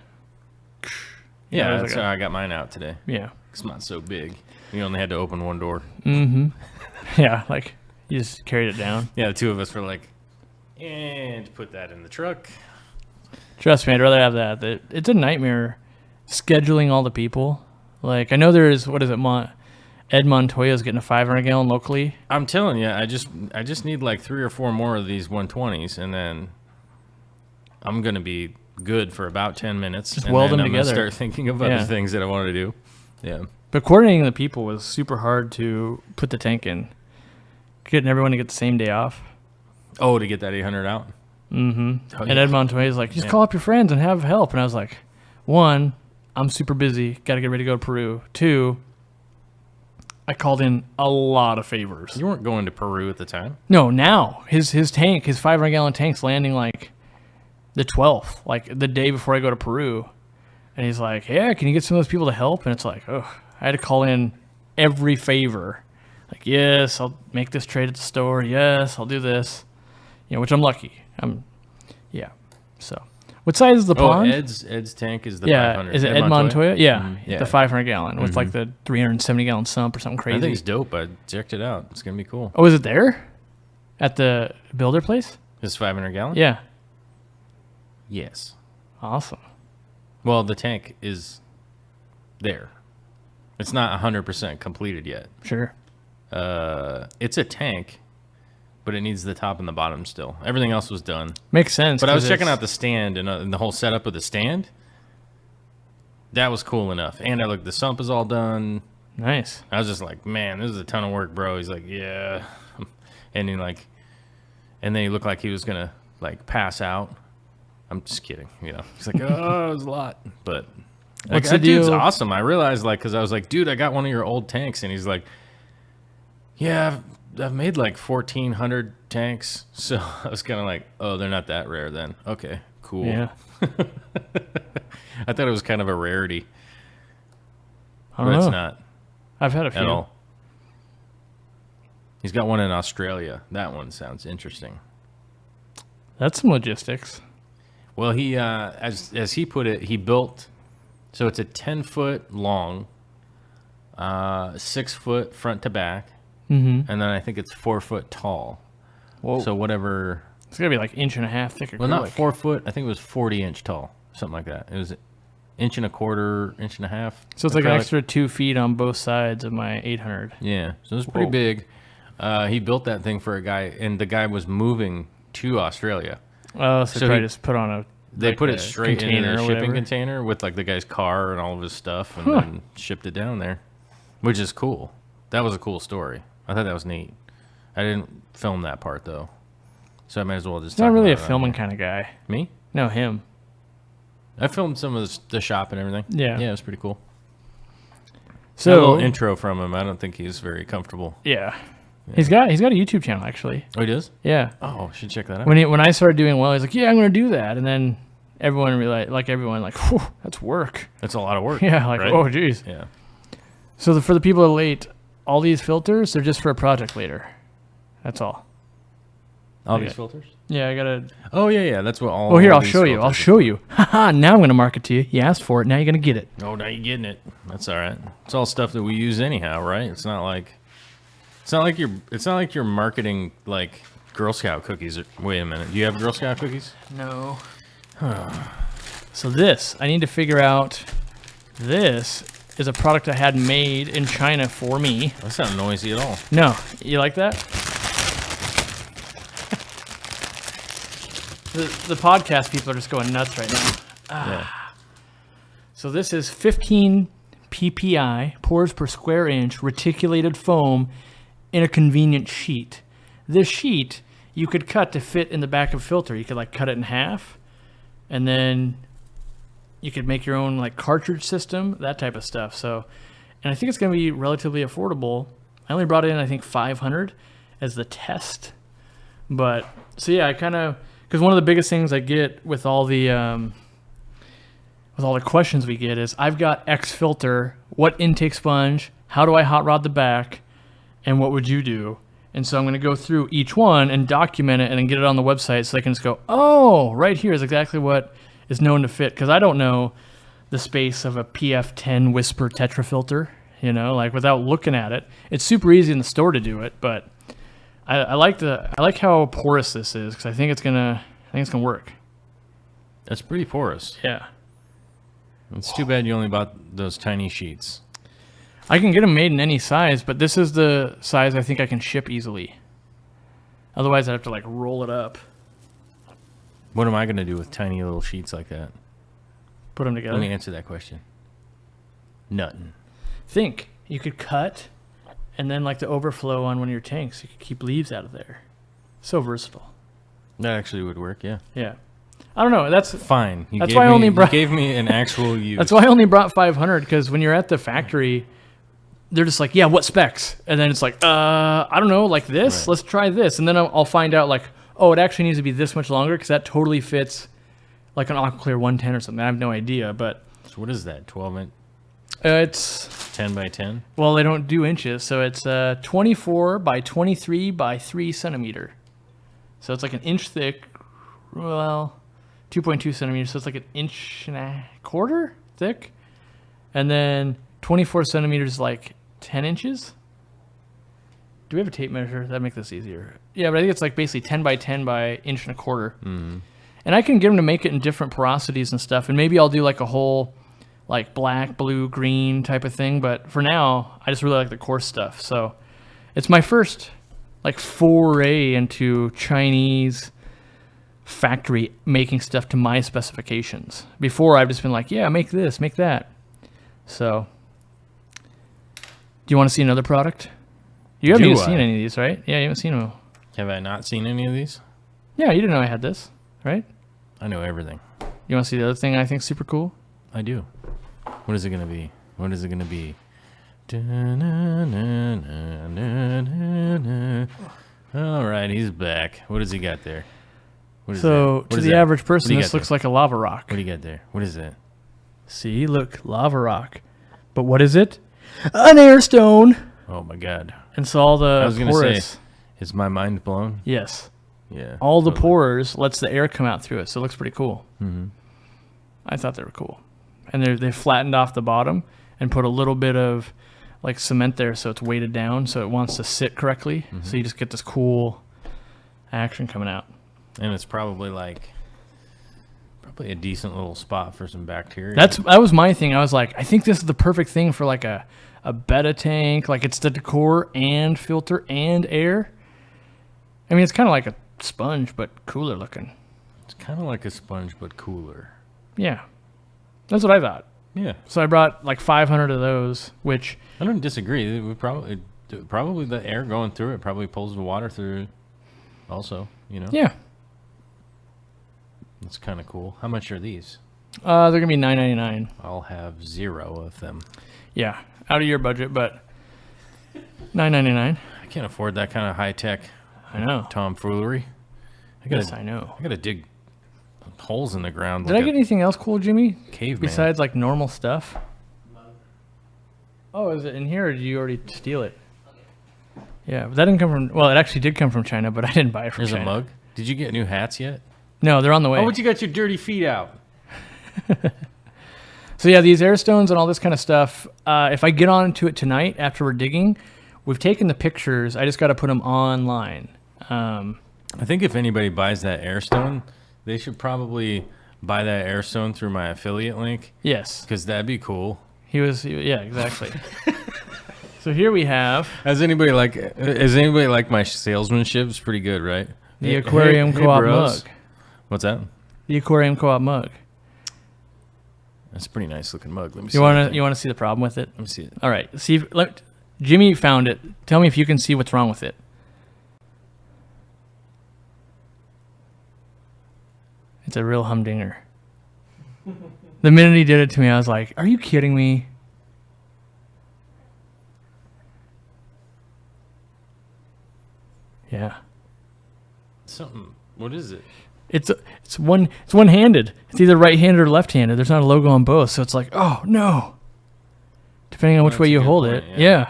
Speaker 2: Yeah,
Speaker 1: there's
Speaker 2: that's
Speaker 1: like
Speaker 2: how I got mine out today.
Speaker 1: Yeah.
Speaker 2: It's not so big. We only had to open one door.
Speaker 1: Yeah, like you just carried it down.
Speaker 2: Yeah, the two of us were like, and put that in the truck.
Speaker 1: Trust me, I'd rather have that. It's a nightmare scheduling all the people. Like I know there's Ed Montoya's getting a 500 gallon locally.
Speaker 2: I'm telling you, I just need like 3 or 4 more of these 120s, and then I'm gonna be good for about 10 minutes.
Speaker 1: Just
Speaker 2: and
Speaker 1: weld
Speaker 2: then
Speaker 1: them
Speaker 2: I'm gonna
Speaker 1: together.
Speaker 2: start thinking of
Speaker 1: Yeah.
Speaker 2: other things that I want to do. Yeah.
Speaker 1: But coordinating the people was super hard to put the tank in. Getting everyone to get the same day off.
Speaker 2: Oh, to get that 800 out.
Speaker 1: And
Speaker 2: Oh, yeah.
Speaker 1: Ed Montoya's like, just
Speaker 2: Yeah.
Speaker 1: call up your friends and have help. And I was like, 1, I'm super busy. Got to get ready to go to Peru. 2, I called in a lot of favors.
Speaker 2: You weren't going to Peru at the time.
Speaker 1: No, now his tank, his 500 gallon tank's landing like the 12th, like the day before I go to Peru. And he's like, yeah, can you get some of those people to help? And it's like, oh, I had to call in every favor. Like, yes, I'll make this trade at the store. Yes, I'll do this. Which I'm lucky. Yeah. So, what size is the pond?
Speaker 2: Ed's tank is the
Speaker 1: yeah,
Speaker 2: 500.
Speaker 1: is it Ed Montoya? Yeah,
Speaker 2: Yeah.
Speaker 1: the 500 gallon with like the 370 gallon sump or something crazy.
Speaker 2: I think it's dope. I checked it out. It's gonna be cool.
Speaker 1: Oh, is it there? At the builder place?
Speaker 2: It's 500 gallon.
Speaker 1: Yeah.
Speaker 2: Yes.
Speaker 1: Awesome.
Speaker 2: Well, the tank is there. It's not 100% completed yet.
Speaker 1: Sure.
Speaker 2: It's a tank, but it needs the top and the bottom still. Everything else was done.
Speaker 1: Makes sense.
Speaker 2: But I was
Speaker 1: 'cause
Speaker 2: checking
Speaker 1: it's-
Speaker 2: out the stand and the whole setup of the stand. That was cool enough. And I looked, the sump is all done.
Speaker 1: Nice.
Speaker 2: I was just like, man, this is a ton of work, bro. He's like, yeah. And then he looked like he was gonna like pass out. I'm just kidding, He's like, oh, it was a lot. But like,
Speaker 1: What's the
Speaker 2: that dude's
Speaker 1: deal?
Speaker 2: awesome. I realized because I was like, dude, I got one of your old tanks, and he's like, yeah, I've made like 1,400 tanks. So I was kind of like, oh, they're not that rare then. Okay, cool.
Speaker 1: Yeah.
Speaker 2: I thought it was kind of a rarity,
Speaker 1: I
Speaker 2: but
Speaker 1: don't
Speaker 2: it's
Speaker 1: know.
Speaker 2: not
Speaker 1: I've had a few.
Speaker 2: at all. He's got one in Australia. That one sounds interesting.
Speaker 1: That's some logistics.
Speaker 2: Well, he as he put it, he built. So it's a 10-foot long, 6-foot front to back, and then I think it's 4-foot tall.
Speaker 1: Whoa.
Speaker 2: So whatever.
Speaker 1: It's gonna be like 1.5 inch thick.
Speaker 2: Well, not
Speaker 1: acrylic.
Speaker 2: 4 foot. I think it was 40-inch tall, something like that. It was 1.25 inches.
Speaker 1: So it's like an
Speaker 2: acrylic.
Speaker 1: extra 2 feet on both sides of my 800.
Speaker 2: Yeah, so it's pretty
Speaker 1: Whoa.
Speaker 2: big. He built that thing for a guy, and the guy was moving to Australia.
Speaker 1: Oh, so probably just put on a...
Speaker 2: They
Speaker 1: like
Speaker 2: put
Speaker 1: a
Speaker 2: it straight in
Speaker 1: container
Speaker 2: a
Speaker 1: or
Speaker 2: shipping
Speaker 1: whatever.
Speaker 2: container with like the guy's car and all of his stuff, and then shipped it down there, which is cool. That was a cool story. I thought that was neat. I didn't film that part though, so I might as well just.
Speaker 1: He's not
Speaker 2: talk
Speaker 1: really a
Speaker 2: about it on
Speaker 1: filming
Speaker 2: here.
Speaker 1: kind of guy.
Speaker 2: Me?
Speaker 1: No, him.
Speaker 2: I filmed some of the shop and everything.
Speaker 1: Yeah.
Speaker 2: Yeah, it was pretty cool.
Speaker 1: So
Speaker 2: A little intro from him. I don't think he's very comfortable.
Speaker 1: yeah. He's got a YouTube channel actually.
Speaker 2: Oh, he does?
Speaker 1: Yeah.
Speaker 2: Oh, should check that out.
Speaker 1: When I started doing well, he's like, "Yeah, I'm gonna do that," and then everyone whew, that's work.
Speaker 2: That's a lot of work.
Speaker 1: Yeah, like
Speaker 2: right?
Speaker 1: oh geez.
Speaker 2: Yeah.
Speaker 1: So for the people that are late, all these filters they're just for a project later. That's all.
Speaker 2: All
Speaker 1: Okay.
Speaker 2: these filters?
Speaker 1: Yeah, I gotta.
Speaker 2: Oh, yeah. That's what all.
Speaker 1: Oh, here
Speaker 2: all
Speaker 1: I'll
Speaker 2: these
Speaker 1: show you. I'll
Speaker 2: filters are
Speaker 1: show you. Haha! Now I'm gonna market to you. You asked for it. Now you're gonna get it.
Speaker 2: for. Oh, now you're getting it. That's all right. It's all stuff that we use anyhow, right? It's not like you're marketing like Girl Scout cookies. Wait a minute. Do you have Girl Scout cookies?
Speaker 1: No. So this, I need to figure out. This is a product I had made in China for me.
Speaker 2: That's not noisy at all.
Speaker 1: No, you like that? The podcast people are just going nuts right now.
Speaker 2: Yeah.
Speaker 1: So this is 15 ppi, pores per square inch, reticulated foam in a convenient sheet. This sheet you could cut to fit in the back of a filter. You could like cut it in half, and then you could make your own like cartridge system, that type of stuff. So, and I think it's going to be relatively affordable. I only brought in I think 500 as the test, but so yeah, I kind of because one of the biggest things I get with all the questions we get is I've got X filter, what intake sponge, how do I hot rod the back, and what would you do? And so I'm going to go through each one and document it and then get it on the website so they can just go, oh, right here is exactly what is known to fit. Because I don't know the space of a PF10 Whisper Tetra filter, like without looking at it. It's super easy in the store to do it, but I like how porous this is because I think it's gonna work.
Speaker 2: That's pretty porous.
Speaker 1: Yeah.
Speaker 2: It's too bad you only bought those tiny sheets.
Speaker 1: I can get them made in any size, but this is the size I think I can ship easily. Otherwise, I'd have to like roll it up,
Speaker 2: What am I going to do with tiny little sheets like that?
Speaker 1: put them together.
Speaker 2: Let me answer that question. Nothing.
Speaker 1: Think you could cut, and then like the overflow on one of your tanks, you could keep leaves out of there. So versatile.
Speaker 2: That actually would work, yeah.
Speaker 1: Yeah. I don't know. That's
Speaker 2: Fine.
Speaker 1: That's why I only brought-
Speaker 2: You gave me an actual use.
Speaker 1: That's why I only brought 500 because when you're at the factory, they're just like, yeah, what specs? And then it's like, I don't know, like this.
Speaker 2: Right.
Speaker 1: Let's try this, and then I'll find out like, oh, it actually needs to be this much longer because that totally fits like an Aquaclear 110 or something. I have no idea, but
Speaker 2: So what is that? 12 inch,
Speaker 1: it's
Speaker 2: 10 by 10?
Speaker 1: well, they don't do inches, so it's 24 by 23 by 3 centimeter. So it's like an inch thick. Well, 2.2 centimeters, so it's like an inch and a quarter thick, and then 24 centimeters is like 10 inches. Do we have a tape measure? That'd make this easier. Yeah, but I think it's like basically 10 by 10 by inch and a quarter.
Speaker 2: Mm-hmm.
Speaker 1: And I can get them to make it in different porosities and stuff, and maybe I'll do like a whole like black, blue, green type of thing, but for now, I just really like the coarse stuff. So it's my first like foray into Chinese factory making stuff to my specifications. Before I've just been like, yeah, make this, make that. So do you want to see another product? You haven't
Speaker 2: Do
Speaker 1: even
Speaker 2: I?
Speaker 1: seen any of these, right? Yeah, you haven't seen them.
Speaker 2: Have I not seen any of these?
Speaker 1: Yeah, you didn't know I had this, right?
Speaker 2: I know everything.
Speaker 1: You want to see the other thing I think super cool?
Speaker 2: I do. What is it going to be? What is it going to be? All right, he's back. What does he got there? What is
Speaker 1: So
Speaker 2: that? What
Speaker 1: to
Speaker 2: is
Speaker 1: the
Speaker 2: that?
Speaker 1: average
Speaker 2: What
Speaker 1: person,
Speaker 2: do you
Speaker 1: this
Speaker 2: got
Speaker 1: looks
Speaker 2: there?
Speaker 1: like a lava rock.
Speaker 2: What do you got there? What is that?
Speaker 1: See, look, lava rock. But what is it? An air stone.
Speaker 2: Oh my God!
Speaker 1: And so all the
Speaker 2: I was going to
Speaker 1: porous.
Speaker 2: say, is my mind blown?
Speaker 1: Yes.
Speaker 2: Yeah.
Speaker 1: All the
Speaker 2: totally.
Speaker 1: pores lets the air come out through it, so it looks pretty cool.
Speaker 2: Mm-hmm.
Speaker 1: I thought they were cool. And they flattened off the bottom and put a little bit of like cement there so it's weighted down so it wants to sit correctly.
Speaker 2: Mm-hmm.
Speaker 1: So you just get this cool action coming out.
Speaker 2: And it's probably like Probably a decent little spot for some bacteria.
Speaker 1: That was my thing. I was like, I think this is the perfect thing for like a betta tank. Like it's the decor and filter and air. I mean, it's kind of like a sponge, but cooler looking.
Speaker 2: It's kind of like a sponge, but cooler.
Speaker 1: Yeah. That's what I thought.
Speaker 2: Yeah.
Speaker 1: So I brought like 500 of those, which...
Speaker 2: I don't disagree. We probably the air going through it probably pulls the water through also, you know?
Speaker 1: Yeah.
Speaker 2: That's kind of cool. How much are these?
Speaker 1: They're going to be $9.99.
Speaker 2: I'll have 0 of them.
Speaker 1: Yeah. Out of your budget, but $9.99.
Speaker 2: I can't afford that kind of high-tech
Speaker 1: I know.
Speaker 2: tomfoolery.
Speaker 1: Yes, I know.
Speaker 2: I got to dig holes in the ground.
Speaker 1: Did I get anything else cool, Jimmy?
Speaker 2: Caveman.
Speaker 1: Besides like normal stuff? Oh, is it in here or did you already steal it? Yeah, but that didn't come from... Well, it actually did come from China, but I didn't buy it from
Speaker 2: There's
Speaker 1: China.
Speaker 2: a mug. Did you get new hats yet?
Speaker 1: No, they're on the way.
Speaker 2: Oh, what you got your dirty feet out?
Speaker 1: So yeah, these air stones and all this kind of stuff, if I get on to it tonight after we're digging, we've taken the pictures. I just got to put them online.
Speaker 2: I think if anybody buys that airstone, they should probably buy that airstone through my affiliate link.
Speaker 1: Yes.
Speaker 2: Because that'd be cool.
Speaker 1: Yeah, exactly. So here we have
Speaker 2: Has anybody like my salesmanship? It's pretty good, right?
Speaker 1: the Aquarium Co-op
Speaker 2: bros.
Speaker 1: mug.
Speaker 2: What's that?
Speaker 1: The Aquarium Co-op mug.
Speaker 2: That's a pretty nice looking mug. Let me see.
Speaker 1: You want to see the problem with it?
Speaker 2: Let me see it.
Speaker 1: All right. See if Jimmy found it. Tell me if you can see what's wrong with it. It's a real humdinger. The minute he did it to me, I was like, "Are you kidding me?" Yeah.
Speaker 2: Something. What is it?
Speaker 1: It's one-handed. It's either right-handed or left-handed. There's not a logo on both, so it's like, oh no. Depending on which
Speaker 2: That's
Speaker 1: way
Speaker 2: a
Speaker 1: you
Speaker 2: good
Speaker 1: hold
Speaker 2: point,
Speaker 1: it,
Speaker 2: yeah.
Speaker 1: yeah.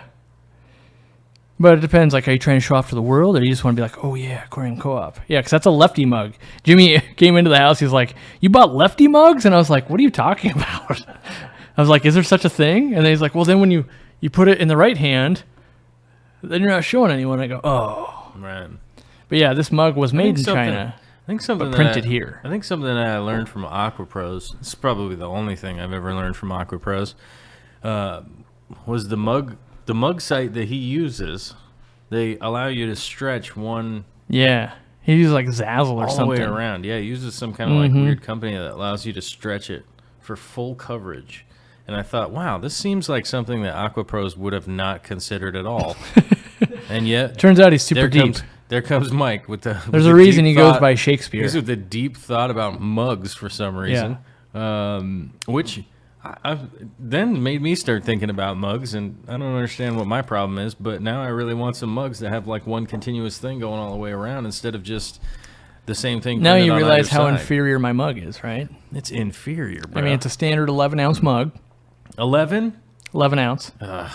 Speaker 1: But it depends. Like, are you trying to show off to the world, or do you just want to be like, oh yeah, Aquarium Co-op? Yeah, because that's a lefty mug. Jimmy came into the house. He's like, you bought lefty mugs, and I was like, what are you talking about? I was like, is there such a thing? And then he's like, well, then when you put it in the right hand, then you're not showing anyone. I go, oh.
Speaker 2: Right.
Speaker 1: But yeah, this mug was made in China.
Speaker 2: I think something
Speaker 1: but printed here.
Speaker 2: I think something that I learned from Aqua Pros. This is probably the only thing I've ever learned from Aqua Pros. Was the mug site that he uses. They allow you to stretch one.
Speaker 1: Yeah, he uses like Zazzle or
Speaker 2: all
Speaker 1: something.
Speaker 2: the way around. Yeah, he uses some kind of like weird company that allows you to stretch it for full coverage. And I thought, wow, this seems like something that Aqua Pros would have not considered at all. And yet,
Speaker 1: turns out he's super deep.
Speaker 2: There comes Mike with the.
Speaker 1: There's a reason he goes by Shakespeare.
Speaker 2: He's with the deep thought about mugs for some reason, which I've then made me start thinking about mugs, and I don't understand what my problem is. But now I really want some mugs that have like one continuous thing going all the way around instead of just the same thing.
Speaker 1: Now you
Speaker 2: on
Speaker 1: realize
Speaker 2: either
Speaker 1: how
Speaker 2: side.
Speaker 1: inferior my mug is, right?
Speaker 2: It's inferior, bro.
Speaker 1: I mean, it's a standard 11-ounce mug.
Speaker 2: 11?
Speaker 1: 11 ounce.
Speaker 2: Ugh.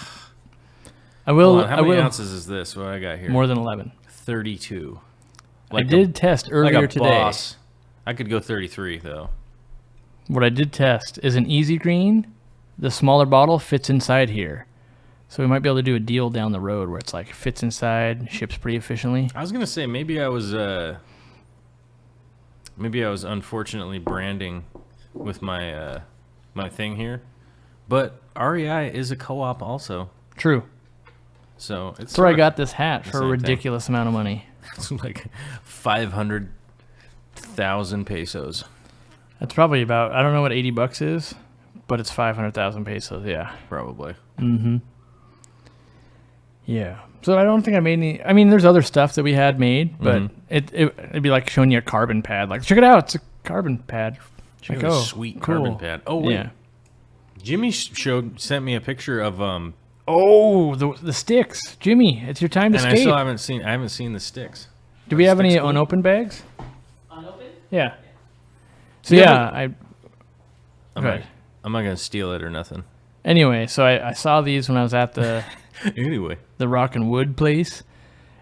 Speaker 1: I will.
Speaker 2: Hold on, how many ounces is this? What I got here?
Speaker 1: More than 11.
Speaker 2: 32.
Speaker 1: I did test earlier
Speaker 2: like a
Speaker 1: today.
Speaker 2: Boss. I could go 33 though.
Speaker 1: What I did test is an Easy Green. The smaller bottle fits inside here, so we might be able to do a deal down the road where it's like fits inside, ships pretty efficiently.
Speaker 2: I was gonna say maybe I was unfortunately branding with my my thing here, but REI is a co-op also.
Speaker 1: True.
Speaker 2: So it's
Speaker 1: That's where I got this hat for a
Speaker 2: same
Speaker 1: ridiculous amount of money.
Speaker 2: It's like 500,000 pesos.
Speaker 1: That's probably about, I don't know what $80 is, but it's 500,000 pesos. Yeah.
Speaker 2: Probably.
Speaker 1: Mm-hmm. Yeah. So I don't think I made any. I mean, there's other stuff that we had made, but it'd be like showing you a carbon pad. Like, check it out, it's a carbon pad.
Speaker 2: Check
Speaker 1: Like,
Speaker 2: out a
Speaker 1: oh,
Speaker 2: sweet
Speaker 1: cool.
Speaker 2: carbon pad. Oh wait.
Speaker 1: Yeah.
Speaker 2: Jimmy sent me a picture of
Speaker 1: Oh, the sticks, Jimmy! It's your time to
Speaker 2: and
Speaker 1: skate.
Speaker 2: I still haven't seen the sticks.
Speaker 1: Do we have any
Speaker 2: sticks cool?
Speaker 1: unopened bags?
Speaker 3: Unopened?
Speaker 1: Yeah. So
Speaker 2: Yeah,
Speaker 1: I'm
Speaker 2: not gonna steal it or nothing.
Speaker 1: Anyway, so I saw these when I was at the
Speaker 2: Anyway.
Speaker 1: the Rock and Wood place,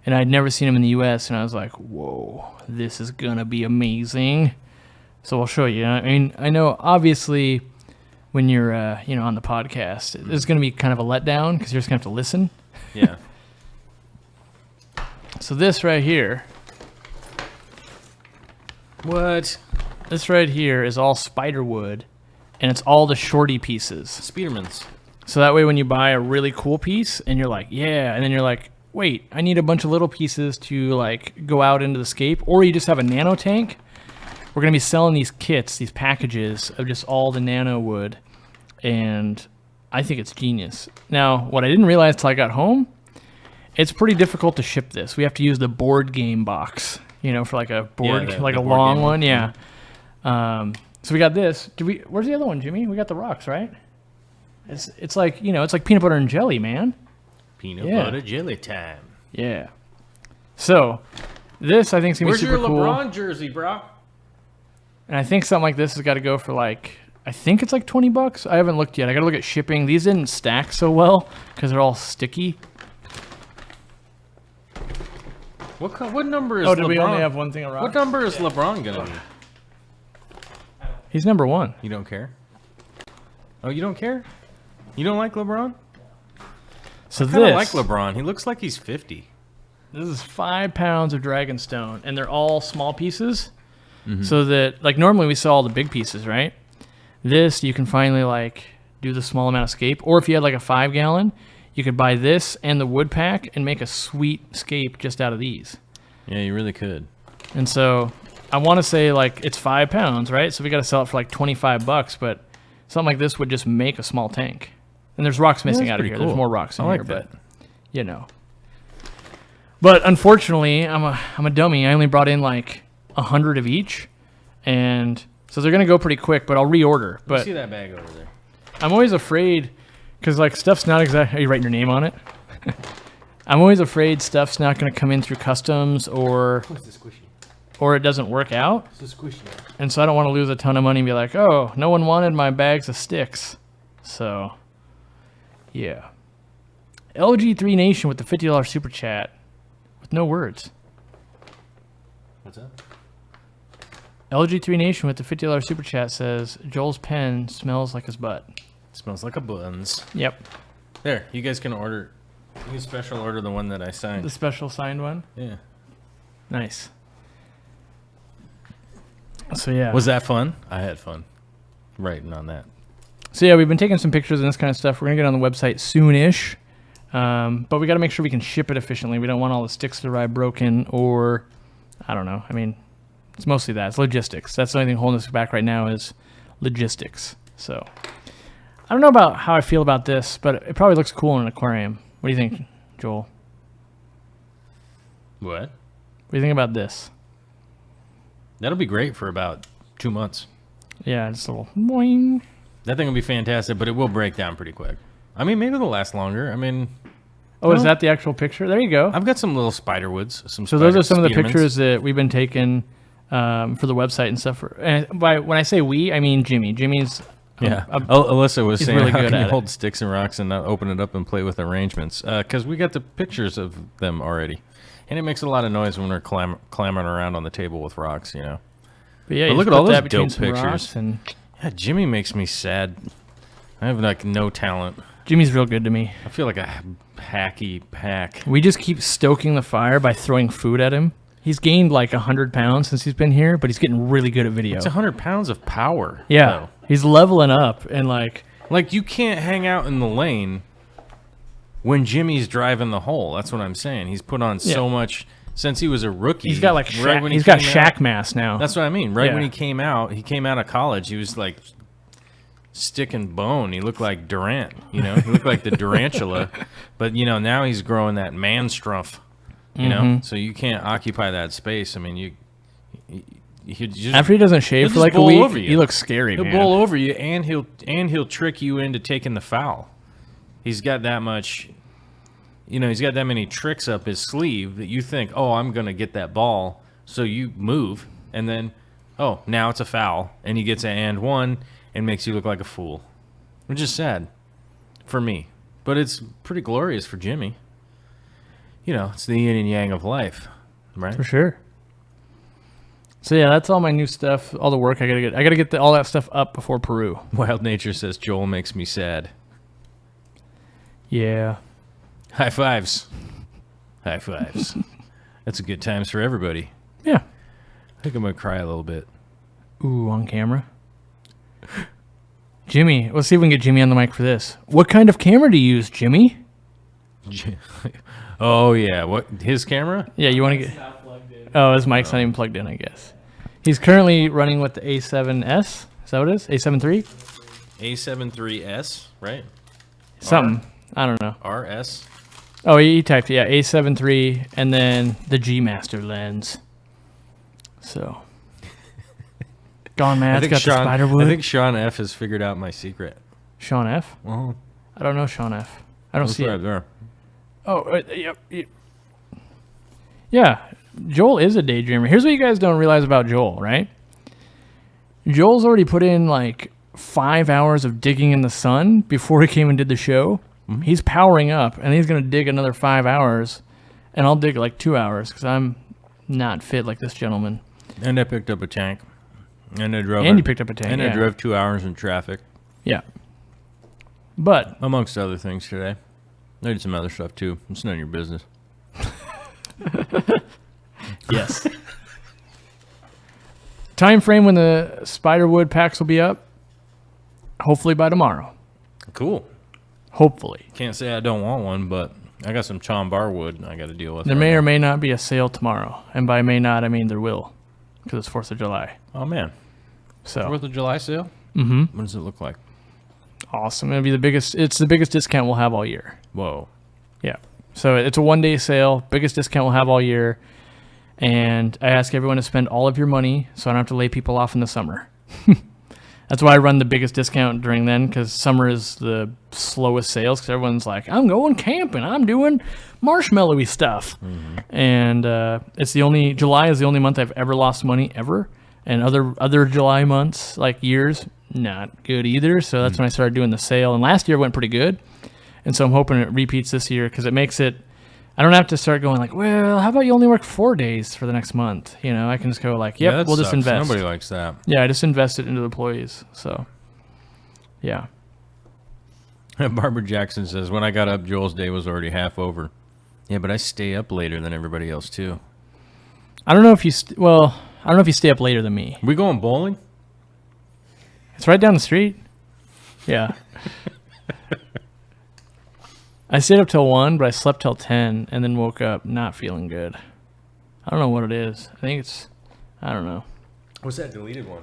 Speaker 1: and I'd never seen them in the U.S. and I was like, "Whoa, this is gonna be amazing!" So I'll show you. I mean, I know obviously when you're on the podcast, it's gonna be kind of a letdown because you're just gonna have to listen.
Speaker 2: Yeah.
Speaker 1: So this right here,
Speaker 2: What?
Speaker 1: This right here is all spider wood, and it's all the shorty pieces.
Speaker 2: Speedermans.
Speaker 1: So that way when you buy a really cool piece, and you're like, yeah, and then you're like, wait, I need a bunch of little pieces to like go out into the scape, or you just have a nano tank. We're going to be selling these kits, these packages of just all the nano wood, and I think it's genius. Now, what I didn't realize till I got home, it's pretty difficult to ship this. We have to use the board game box, for like a board, like a long one, yeah. So we got this. Where's the other one, Jimmy? We got the rocks, right? It's like, it's like peanut butter and jelly, man.
Speaker 2: Peanut butter jelly time.
Speaker 1: Yeah. So, this I think is going to be super cool.
Speaker 2: Where's your LeBron jersey, bro?
Speaker 1: And I think something like this has got to go for like, I think it's like $20. I haven't looked yet. I got to look at shipping. These didn't stack so well because they're all sticky.
Speaker 2: What number is LeBron?
Speaker 1: Oh, did we only have one thing around?
Speaker 2: What number is LeBron going to be?
Speaker 1: He's number 1.
Speaker 2: You don't care? Oh, you don't care? You don't like LeBron?
Speaker 1: So
Speaker 2: I kind of like LeBron. He looks like he's 50.
Speaker 1: This is 5 pounds of Dragonstone, and they're all small pieces. So that, like, normally we sell all the big pieces, right? This, you can finally, like, do the small amount of scape. Or if you had, like, a 5-gallon, you could buy this and the wood pack and make a sweet scape just out of these.
Speaker 2: Yeah, you really could.
Speaker 1: And so I want to say, like, it's 5 pounds, right? So we got to sell it for, like, $25, but something like this would just make a small tank. And there's rocks missing out of here. Cool. There's more rocks in here, but, But unfortunately, I'm a dummy. I only brought in, like, 100 of each, and so they're gonna go pretty quick. But I'll reorder. But
Speaker 2: you see that bag over there?
Speaker 1: I'm always afraid because like stuff's not exactly. Are you writing your name on it? I'm always afraid stuff's not gonna come in through customs or it doesn't work out.
Speaker 2: It's squishy.
Speaker 1: And so I don't want to lose a ton of money and be like, oh, no one wanted my bags of sticks. So yeah, LG3 Nation with the $50 super chat with no words.
Speaker 2: What's that?
Speaker 1: LG3 Nation with the $50 super chat says, Joel's pen smells like his butt.
Speaker 2: Smells like a buns.
Speaker 1: Yep.
Speaker 2: There, you guys can order. You can special order the one that I signed.
Speaker 1: The special signed one?
Speaker 2: Yeah.
Speaker 1: Nice. So, yeah.
Speaker 2: Was that fun? I had fun writing on that.
Speaker 1: So, yeah, we've been taking some pictures and this kind of stuff. We're going to get on the website soon-ish. But we got to make sure we can ship it efficiently. We don't want all the sticks to arrive broken or, I don't know. I mean, it's mostly that. It's logistics. That's the only thing holding us back right now is logistics. So, I don't know about how I feel about this, but it probably looks cool in an aquarium. What do you think, Joel?
Speaker 2: What?
Speaker 1: What do you think about this?
Speaker 2: That'll be great for about 2 months.
Speaker 1: Yeah, just a little boing.
Speaker 2: That thing will be fantastic, but it will break down pretty quick. I mean, maybe it'll last longer. I mean...
Speaker 1: Oh, is that the actual picture? There you go.
Speaker 2: I've got some little spiderwoods.
Speaker 1: So those are some of the pictures that we've been taking for the website and stuff. And when I say we, I mean Jimmy. Jimmy's...
Speaker 2: Alyssa was saying,
Speaker 1: really
Speaker 2: how
Speaker 1: good
Speaker 2: can you
Speaker 1: at
Speaker 2: hold sticks and rocks and not open it up and play with arrangements? Because we got the pictures of them already. And it makes a lot of noise when we're clambering around on the table with rocks,
Speaker 1: But yeah,
Speaker 2: but look at all those dope
Speaker 1: pictures.
Speaker 2: pictures. Yeah, Jimmy makes me sad. I have like no talent.
Speaker 1: Jimmy's real good to me.
Speaker 2: I feel like a hacky pack.
Speaker 1: We just keep stoking the fire by throwing food at him. He's gained like 100 pounds since he's been here, but he's getting really good at video.
Speaker 2: It's 100 pounds of power.
Speaker 1: Yeah,
Speaker 2: though.
Speaker 1: He's leveling up and like
Speaker 2: you can't hang out in the lane when Jimmy's driving the hole. That's what I'm saying. He's put on so much since he was a rookie.
Speaker 1: He's got like he's got Shaq mass now.
Speaker 2: That's what I mean. When he came out of college, he was like stick and bone. He looked like Durant, He looked like the Durantula. But, now he's growing that man struff, So you can't occupy that space. I mean,
Speaker 1: after he doesn't shave for like a week, he looks scary,
Speaker 2: He'll bowl over you, and he'll trick you into taking the foul. He's got that much... he's got that many tricks up his sleeve that you think, oh, I'm going to get that ball. So you move, and then, oh, now it's a foul. And he gets an and one and makes you look like a fool. Which is sad for me. But it's pretty glorious for Jimmy. It's the yin and yang of life, right?
Speaker 1: For sure. So yeah, that's all my new stuff, all the work I gotta get all that stuff up before Peru.
Speaker 2: Wild Nature says, Joel makes me sad.
Speaker 1: Yeah.
Speaker 2: High fives. High fives. That's a good times for everybody.
Speaker 1: Yeah.
Speaker 2: I think I'm going to cry a little bit.
Speaker 1: Ooh, on camera. Jimmy, let's see if we can get Jimmy on the mic for this. What kind of camera do you use, Jimmy?
Speaker 2: Oh, yeah. What? His camera?
Speaker 1: Yeah, you want to get... Oh, his mic's not even plugged in, I guess. He's currently running with the A7S. Is that what it is? A7 III?
Speaker 2: A7 IIIS, right?
Speaker 1: Something. I don't know.
Speaker 2: RS?
Speaker 1: Oh, he typed, yeah, A7 III, and then the G Master lens. So... Gone Mad. Got the spider wood.
Speaker 2: I think Sean F has figured out my secret.
Speaker 1: Sean F?
Speaker 2: Uh-huh.
Speaker 1: I don't know Sean F. I don't see
Speaker 2: right
Speaker 1: it.
Speaker 2: there.
Speaker 1: Oh, yep. Yeah, Joel is a daydreamer. Here's what you guys don't realize about Joel, right? Joel's already put in like 5 hours of digging in the sun before he came and did the show. Mm-hmm. He's powering up, and he's going to dig another 5 hours, and I'll dig like 2 hours because I'm not fit like this gentleman.
Speaker 2: And I picked up a tank. And I drove.
Speaker 1: And you picked up a tank.
Speaker 2: And I drove 2 hours in traffic.
Speaker 1: Yeah. But
Speaker 2: amongst other things today, I did some other stuff too. It's none of your business.
Speaker 1: Yes. Time frame when the spiderwood packs will be up? Hopefully by tomorrow.
Speaker 2: Cool.
Speaker 1: Hopefully.
Speaker 2: Can't say I don't want one, but I got some chombar wood I got to deal with.
Speaker 1: There may or may not be a sale tomorrow, and by may not I mean there will, because it's 4th of July.
Speaker 2: Oh man.
Speaker 1: So
Speaker 2: 4th of July sale?
Speaker 1: Mm-hmm.
Speaker 2: What does it look like?
Speaker 1: Awesome. It'll be the biggest. It's the biggest discount we'll have all year.
Speaker 2: Whoa.
Speaker 1: Yeah. So it's a 1-day sale. Biggest discount we'll have all year. And I ask everyone to spend all of your money so I don't have to lay people off in the summer. That's why I run the biggest discount during then, because summer is the slowest sales, because everyone's like, I'm going camping. I'm doing marshmallowy stuff. Mm-hmm. And July is the only month I've ever lost money ever. And other July months, like years, not good either. So that's when I started doing the sale. And last year went pretty good. And so I'm hoping it repeats this year because it makes it, I don't have to start going like, well, how about you only work 4 days for the next month? You know, I can just go like, yep,
Speaker 2: yeah,
Speaker 1: we'll just invest.
Speaker 2: Nobody likes that.
Speaker 1: Yeah, I just invest it into the employees. So, yeah.
Speaker 2: Barbara Jackson says, when I got up, Joel's day was already half over. Yeah, but I stay up later than everybody else too.
Speaker 1: I don't know if you, I don't know if you stay up later than me.
Speaker 2: We going bowling?
Speaker 1: It's right down the street. Yeah. I stayed up till 1, but I slept till 10 and then woke up not feeling good. I don't know what it is. I don't know.
Speaker 2: What's that deleted one?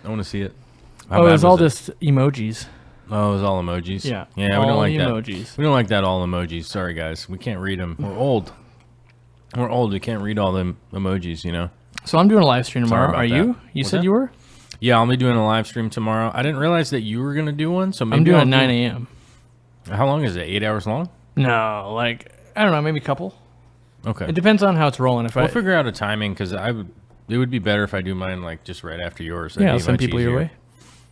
Speaker 2: I want to see it.
Speaker 1: It was all just emojis.
Speaker 2: Oh, it was all emojis?
Speaker 1: Yeah.
Speaker 2: Yeah, we don't like
Speaker 1: emojis.
Speaker 2: that. We don't like that all emojis. Sorry, guys. We can't read them. We're old. We're old. We can't read all them emojis, you know?
Speaker 1: So I'm doing a live stream tomorrow. Are you?
Speaker 2: That.
Speaker 1: You said you were?
Speaker 2: Yeah, I'll be doing a live stream tomorrow. I didn't realize that you were going to do one, so maybe
Speaker 1: I'm doing it at 9 a.m.
Speaker 2: How long is it? 8 hours long?
Speaker 1: No, like, I don't know, maybe a couple.
Speaker 2: Okay.
Speaker 1: It depends on how it's rolling.
Speaker 2: We'll figure out a timing, because it would be better if I do mine like just right after yours.
Speaker 1: Yeah, I'll send people your way.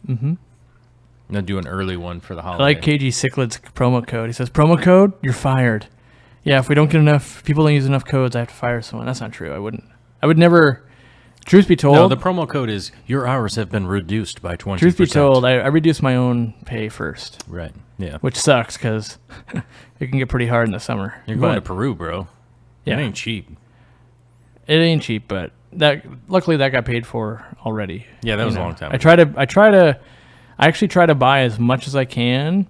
Speaker 1: Mm-hmm.
Speaker 2: I'll do an early one for the holiday.
Speaker 1: I like KG Cichlids' promo code. He says, promo code, you're fired. Yeah, if we don't get enough, people don't use enough codes, I have to fire someone. That's not true. I would never, truth be told.
Speaker 2: No, the promo code is, your hours have been reduced by 20%.
Speaker 1: Truth be told, I reduced my own pay first.
Speaker 2: Right, yeah.
Speaker 1: Which sucks, because it can get pretty hard in the summer.
Speaker 2: You're going to Peru, bro.
Speaker 1: Yeah.
Speaker 2: It ain't cheap.
Speaker 1: It ain't cheap, but luckily that got paid for already.
Speaker 2: Yeah, that was a long time
Speaker 1: ago. I actually try to buy as much as I can,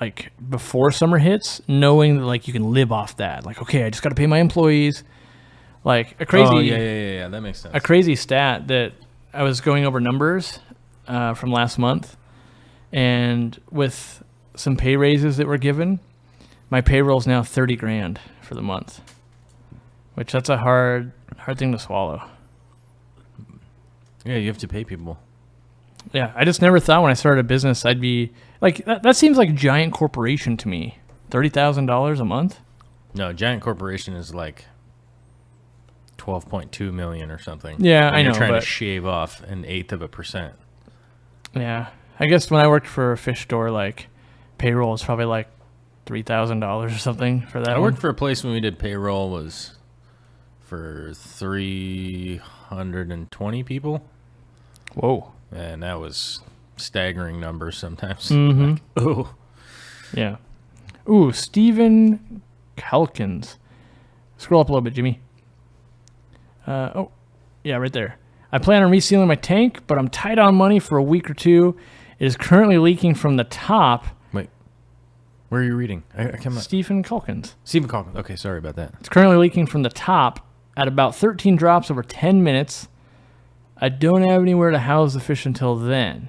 Speaker 1: like before summer hits, knowing that like you can live off that. Like, okay, I just got to pay my employees. Like a crazy.
Speaker 2: Oh yeah, that makes sense.
Speaker 1: A crazy stat that I was going over numbers from last month, and with some pay raises that were given, my payroll is now $30,000 for the month, which that's a hard thing to swallow.
Speaker 2: Yeah, you have to pay people.
Speaker 1: Yeah, I just never thought when I started a business I'd be like that seems like a giant corporation to me. $30,000 a month?
Speaker 2: No, giant corporation is like 12.2 million or something.
Speaker 1: Yeah,
Speaker 2: and
Speaker 1: I know.
Speaker 2: You're trying to shave off 1/8%.
Speaker 1: Yeah, I guess when I worked for a fish store, like payroll is probably like $3,000 or something for that.
Speaker 2: I worked for a place when we did payroll was for 320 people.
Speaker 1: Whoa.
Speaker 2: And that was staggering numbers sometimes.
Speaker 1: Mm-hmm.
Speaker 2: Like, oh.
Speaker 1: Yeah. Ooh, Stephen Calkins. Scroll up a little bit, Jimmy. Yeah, right there. I plan on resealing my tank, but I'm tight on money for a week or two. It is currently leaking from the top.
Speaker 2: Wait, where are you reading? I can't.
Speaker 1: Stephen Calkins.
Speaker 2: Stephen Calkins. Okay, sorry about that.
Speaker 1: It's currently leaking from the top at about 13 drops over 10 minutes. I don't have anywhere to house the fish until then.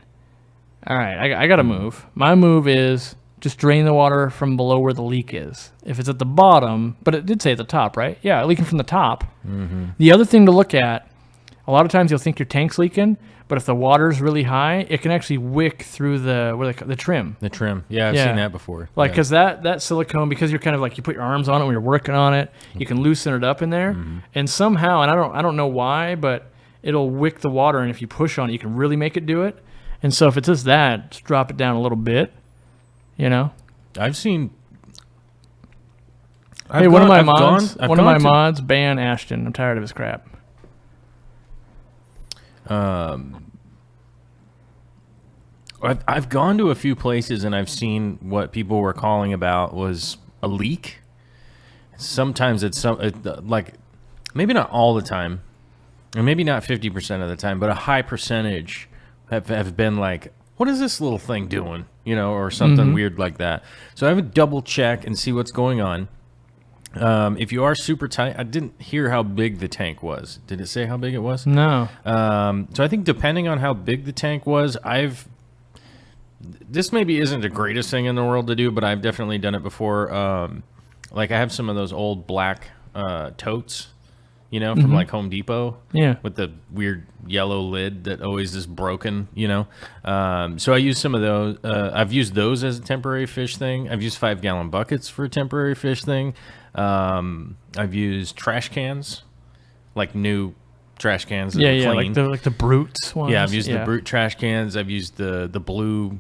Speaker 1: All right, I got to move. My move is just drain the water from below where the leak is. If it's at the bottom, but it did say at the top, right? Yeah, leaking from the top. Mm-hmm. The other thing to look at, a lot of times you'll think your tank's leaking, but if the water's really high, it can actually wick through the trim.
Speaker 2: The trim. Yeah, I've seen that before.
Speaker 1: Like, because that silicone, because you're kind of like, you put your arms on it when you're working on it, you can loosen it up in there. Mm-hmm. And somehow, and I don't know why, but it'll wick the water, and if you push on it, you can really make it do it. And so if it's just that, just drop it down a little bit. You know,
Speaker 2: I've seen.
Speaker 1: Hey, one of my mods, ban Ashton. I'm tired of his crap.
Speaker 2: I've gone to a few places and I've seen what people were calling about was a leak. Sometimes it's like maybe not all the time, or maybe not 50% of the time, but a high percentage have been like, what is this little thing doing? You know, or something weird like that. So I would double check and see what's going on. If you are super tight, I didn't hear how big the tank was. Did it say how big it was?
Speaker 1: No.
Speaker 2: So I think depending on how big the tank was, this maybe isn't the greatest thing in the world to do, but I've definitely done it before. Like I have some of those old black totes, you know, from like Home Depot.
Speaker 1: Yeah.
Speaker 2: With the weird yellow lid that always is broken, you know. So I use some of those. I've used those as a temporary fish thing. I've used 5-gallon buckets for a temporary fish thing. I've used trash cans, like new trash cans. That are clean.
Speaker 1: like the Brutes ones.
Speaker 2: Yeah, I've used the Brute trash cans. I've used the blue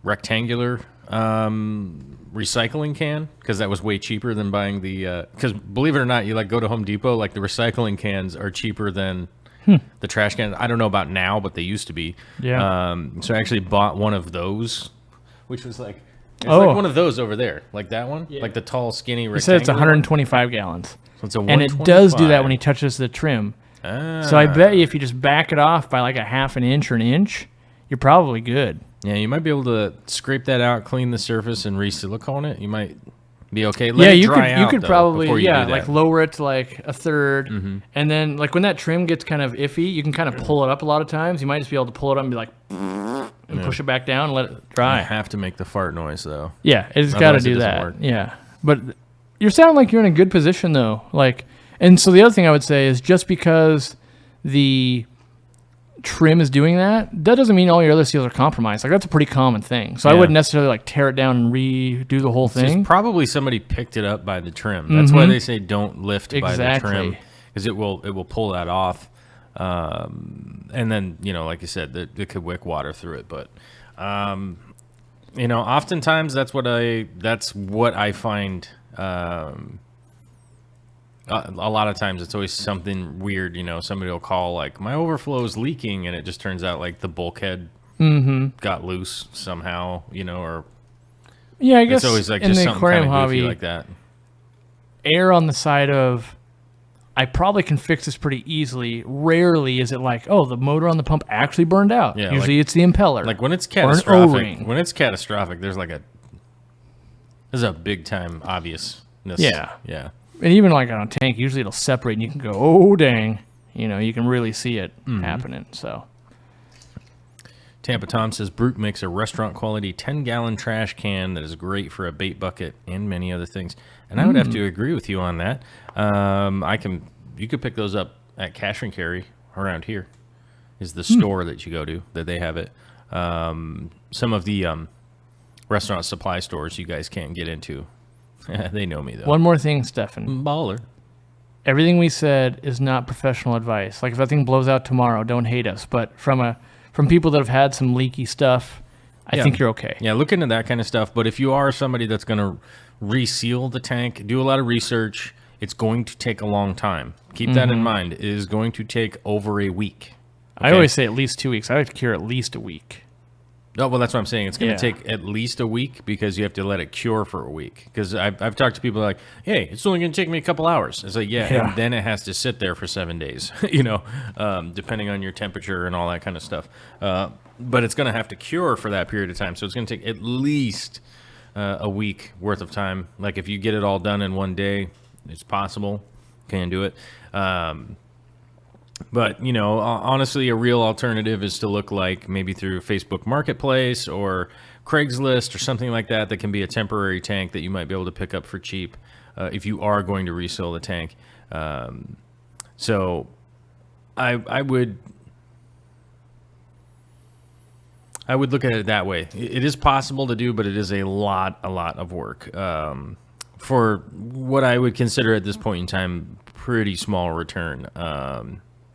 Speaker 2: rectangular recycling can, because that was way cheaper than buying the because believe it or not, you like go to Home Depot, like the recycling cans are cheaper than the trash cans. I don't know about now, but they used to be. So I actually bought one of those, which was like like one of those over there, like that one, like the tall skinny rectangle.
Speaker 1: It said it's 125 gallons.
Speaker 2: So it's a
Speaker 1: and it does do that when he touches the trim. So I bet you if you just back it off by like a half an inch or an inch, you're probably good.
Speaker 2: Yeah, you might be able to scrape that out, clean the surface, and re-silicone it. You might be okay. Let it dry out,
Speaker 1: you could
Speaker 2: though,
Speaker 1: probably
Speaker 2: before you do that.
Speaker 1: like lower it to like a third, and then like when that trim gets kind of iffy, you can kind of pull it up a lot of times. You might just be able to pull it up and be like, and push it back down and let it dry.
Speaker 2: I have to make the fart noise though.
Speaker 1: Yeah, it's got to do that. Work. Yeah, but you're sounding like you're in a good position though. Like, and so the other thing I would say is just because the trim is doing that doesn't mean all your other seals are compromised. Like, that's a pretty common thing. So I wouldn't necessarily like tear it down and redo the whole thing.
Speaker 2: Just probably somebody picked it up by the trim. That's why they say don't lift by the trim, because it will pull that off. And then, you know, like you said, it could wick water through it. But you know, oftentimes that's what I find. A lot of times it's always something weird, you know, somebody will call like my overflow is leaking, and it just turns out like the bulkhead got loose somehow, you know, or
Speaker 1: I guess
Speaker 2: it's always like
Speaker 1: in
Speaker 2: just
Speaker 1: the
Speaker 2: something
Speaker 1: aquarium
Speaker 2: kind of goofy
Speaker 1: hobby,
Speaker 2: like that.
Speaker 1: Err on the side of I probably can fix this pretty easily. Rarely is it like, oh, the motor on the pump actually burned out. Yeah, usually it's the impeller.
Speaker 2: Like when it's catastrophic, there's a big time obviousness. Yeah.
Speaker 1: And even like on a tank, usually it'll separate and you can go, oh, dang. You know, you can really see it happening. So,
Speaker 2: Tampa Tom says, Brute makes a restaurant quality 10-gallon trash can that is great for a bait bucket and many other things. And I would have to agree with you on that. You could pick those up at Cash and Carry around here is the store that you go to, that they have it. Some of the restaurant supply stores you guys can't get into. They know me, though.
Speaker 1: One more thing, Stefan.
Speaker 2: Baller.
Speaker 1: Everything we said is not professional advice. Like, if that thing blows out tomorrow, don't hate us. But from people that have had some leaky stuff, I think you're okay.
Speaker 2: Yeah, look into that kind of stuff. But if you are somebody that's going to reseal the tank, do a lot of research. It's going to take a long time. Keep that in mind. It is going to take over a week.
Speaker 1: Okay? I always say at least 2 weeks. I like to cure at least a week.
Speaker 2: No, well, that's what I'm saying. It's going to
Speaker 1: Yeah.
Speaker 2: take at least a week because you have to let it cure for a week. Because I've talked to people like, hey, it's only going to take me a couple hours. It's like, yeah,
Speaker 1: Yeah.
Speaker 2: and then it has to sit there for 7 days, depending on your temperature and all that kind of stuff. But it's going to have to cure for that period of time. So it's going to take at least a week worth of time. Like if you get it all done in one day, it's possible. Can do it. But, honestly, a real alternative is to look like maybe through Facebook Marketplace or Craigslist or something like that can be a temporary tank that you might be able to pick up for cheap if you are going to resell the tank. So I would look at it that way. It is possible to do, but it is a lot of work for what I would consider at this point in time pretty small return.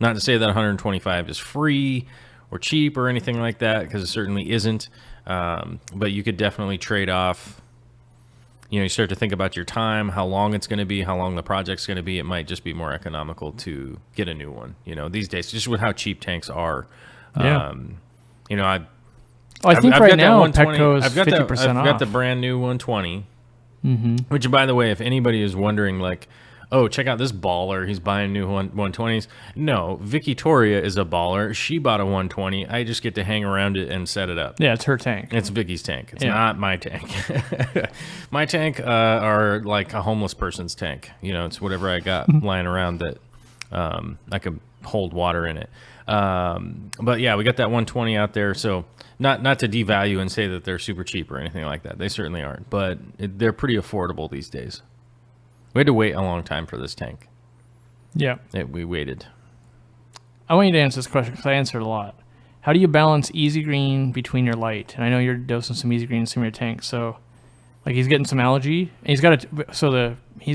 Speaker 2: Not to say that 125 is free or cheap or anything like that, because it certainly isn't. But you could definitely trade off. You start to think about your time, how long it's going to be, how long the project's going to be. It might just be more economical to get a new one. These days, just with how cheap tanks are.
Speaker 1: Yeah.
Speaker 2: I
Speaker 1: think
Speaker 2: I've
Speaker 1: right
Speaker 2: got that
Speaker 1: now
Speaker 2: 120
Speaker 1: Petco's
Speaker 2: I've got
Speaker 1: 50%
Speaker 2: I've got the
Speaker 1: off.
Speaker 2: brand new 120. Which, by the way, if anybody is wondering, like, oh, check out this baller, he's buying new 120s. No, Vicky Toria is a baller. She bought a 120. I just get to hang around it and set it up.
Speaker 1: Yeah, it's her tank.
Speaker 2: It's Vicky's tank. It's
Speaker 1: Yeah.
Speaker 2: not my tank. My tank are like a homeless person's tank. It's whatever I got lying around that I could hold water in it. But yeah, we got that 120 out there. So not to devalue and say that they're super cheap or anything like that. They certainly aren't. But they're pretty affordable these days. We had to wait a long time for this tank.
Speaker 1: Yeah.
Speaker 2: We waited.
Speaker 1: I want you to answer this question because I answered a lot. How do you balance easy green between your light? And I know you're dosing some easy green in some of your tanks. So, like, he's getting some algae. And he's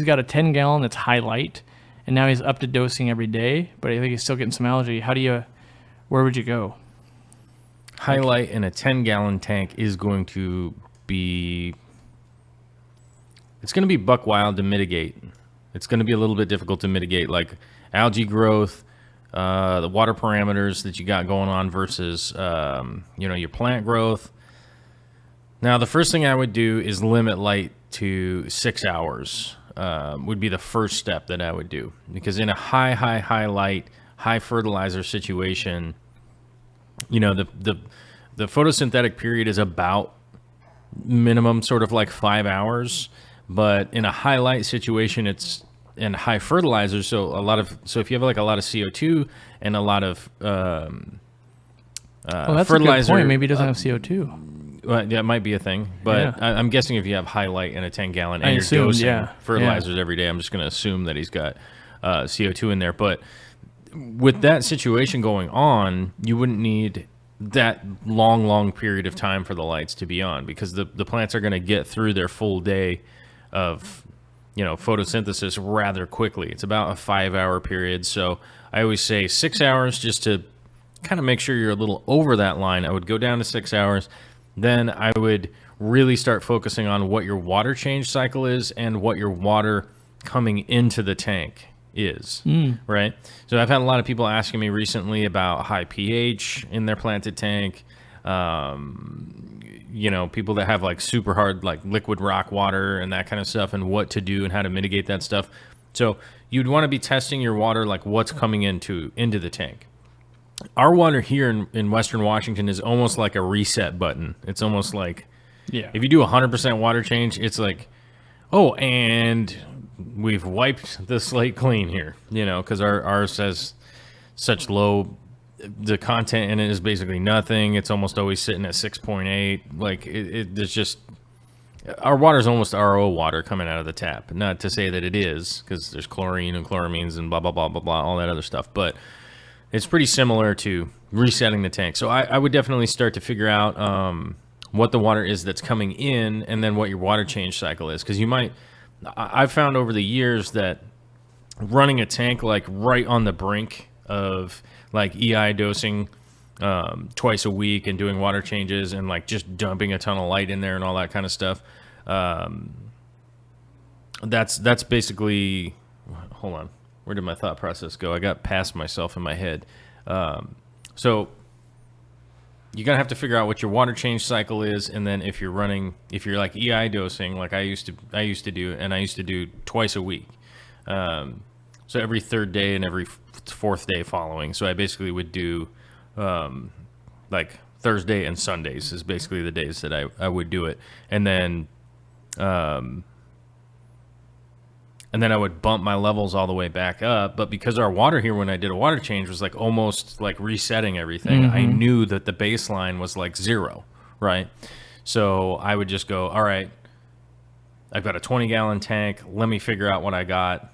Speaker 1: got a 10 gallon that's high light, and now he's up to dosing every day. But I think he's still getting some algae. Where would you go?
Speaker 2: Highlight in a 10-gallon tank is going to be. It's going to be buck wild to mitigate. It's going to be a little bit difficult to mitigate, like algae growth, the water parameters that you got going on versus, your plant growth. Now, the first thing I would do is limit light to 6 hours. Would be the first step that I would do, because in a high light, high fertilizer situation, the photosynthetic period is about minimum sort of like 5 hours. But in a high light situation, it's in high fertilizer. So if you have like a lot of CO2 and a lot of
Speaker 1: That's
Speaker 2: fertilizer,
Speaker 1: a good point. Maybe he doesn't have CO2.
Speaker 2: Well, that might be a thing. But
Speaker 1: Yeah.
Speaker 2: I'm guessing if you have high light in a 10 gallon and
Speaker 1: I
Speaker 2: you're
Speaker 1: assumed,
Speaker 2: dosing
Speaker 1: yeah.
Speaker 2: fertilizers every day, I'm just going to assume that he's got CO2 in there. But with that situation going on, you wouldn't need that long period of time for the lights to be on, because the plants are going to get through their full day of photosynthesis rather quickly. It's about a 5 hour period. So I always say 6 hours, just to kind of make sure you're a little over that line. I would go down to 6 hours. Then I would really start focusing on what your water change cycle is and what your water coming into the tank is, right? So I've had a lot of people asking me recently about high pH in their planted tank. People that have like super hard, like liquid rock water and that kind of stuff, and what to do and how to mitigate that stuff. So you'd want to be testing your water, like what's coming into the tank. Our water here in Western Washington is almost like a reset button. It's almost like, if you do 100% water change, it's like, oh, and we've wiped the slate clean here, because ours has such low. The content in it is basically nothing. It's almost always sitting at 6.8. Like there's just, our water is almost RO water coming out of the tap. Not to say that it is, because there's chlorine and chloramines and blah blah blah blah blah, all that other stuff. But it's pretty similar to resetting the tank. So I would definitely start to figure out what the water is that's coming in, and then what your water change cycle is, because I've found over the years that running a tank like right on the brink of like EI dosing twice a week and doing water changes and like just dumping a ton of light in there and all that kind of stuff. That's basically, hold on, where did my thought process go? I got past myself in my head. So you're gonna have to figure out what your water change cycle is, and then if you're like EI dosing, like I used to do, and I used to do twice a week, so every third day and every fourth day following. So I basically would do like Thursday and Sundays is basically the days that I would do it, and then I would bump my levels all the way back up. But because our water here, when I did a water change, was like almost like resetting everything, I knew that the baseline was like 0, right? So I would just go, all right, I've got a 20-gallon tank. Let me figure out what I got.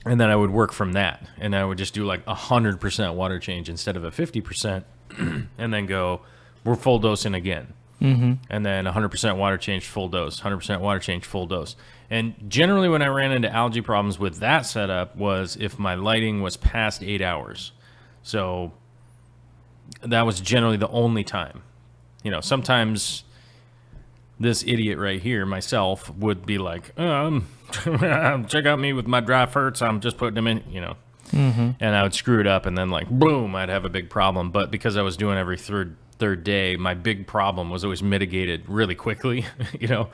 Speaker 2: And then I would work from that. And I would just do like 100% water change instead of a 50%. And then go, we're full dosing again. And then 100% water change, full dose, 100% water change, full dose. And generally when I ran into algae problems with that setup was if my lighting was past 8 hours. So that was generally the only time. You know, sometimes this idiot right here, myself, would be like, check out me with my dry ferts. I'm just putting them in, you know. And I would screw it up, and then like, boom, I'd have a big problem. But because I was doing every third day, my big problem was always mitigated really quickly, you know.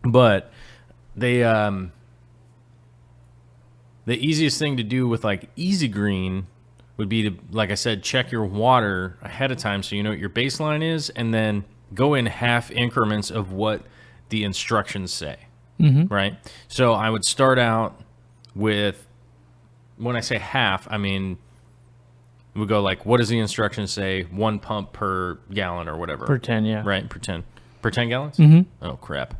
Speaker 2: But the easiest thing to do with like Easy Green would be to, like I said, check your water ahead of time so you know what your baseline is, and then go in half increments of what the instructions say, right? So I would start out with, when I say half, I mean, we go like, what does the instructions say? 1 pump per gallon or whatever.
Speaker 1: Per 10, yeah.
Speaker 2: Right, per 10. Per 10 gallons? Oh, crap.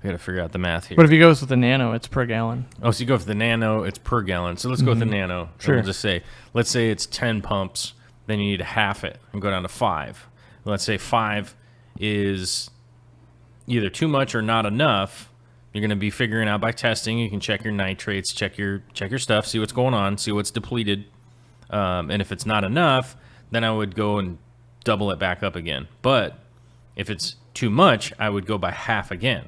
Speaker 2: I got to figure out the math here.
Speaker 1: But if you go with the nano, it's per gallon.
Speaker 2: Oh, so you go for the nano, it's per gallon. So let's go with the nano.
Speaker 1: Sure.
Speaker 2: We'll just say, let's say it's 10 pumps, then you need to half it and go down to 5. Let's say 5 is either too much or not enough. You're going to be figuring out by testing. You can check your nitrates, check your stuff, see what's going on, see what's depleted. And if it's not enough, then I would go and double it back up again. But if it's too much, I would go by half again.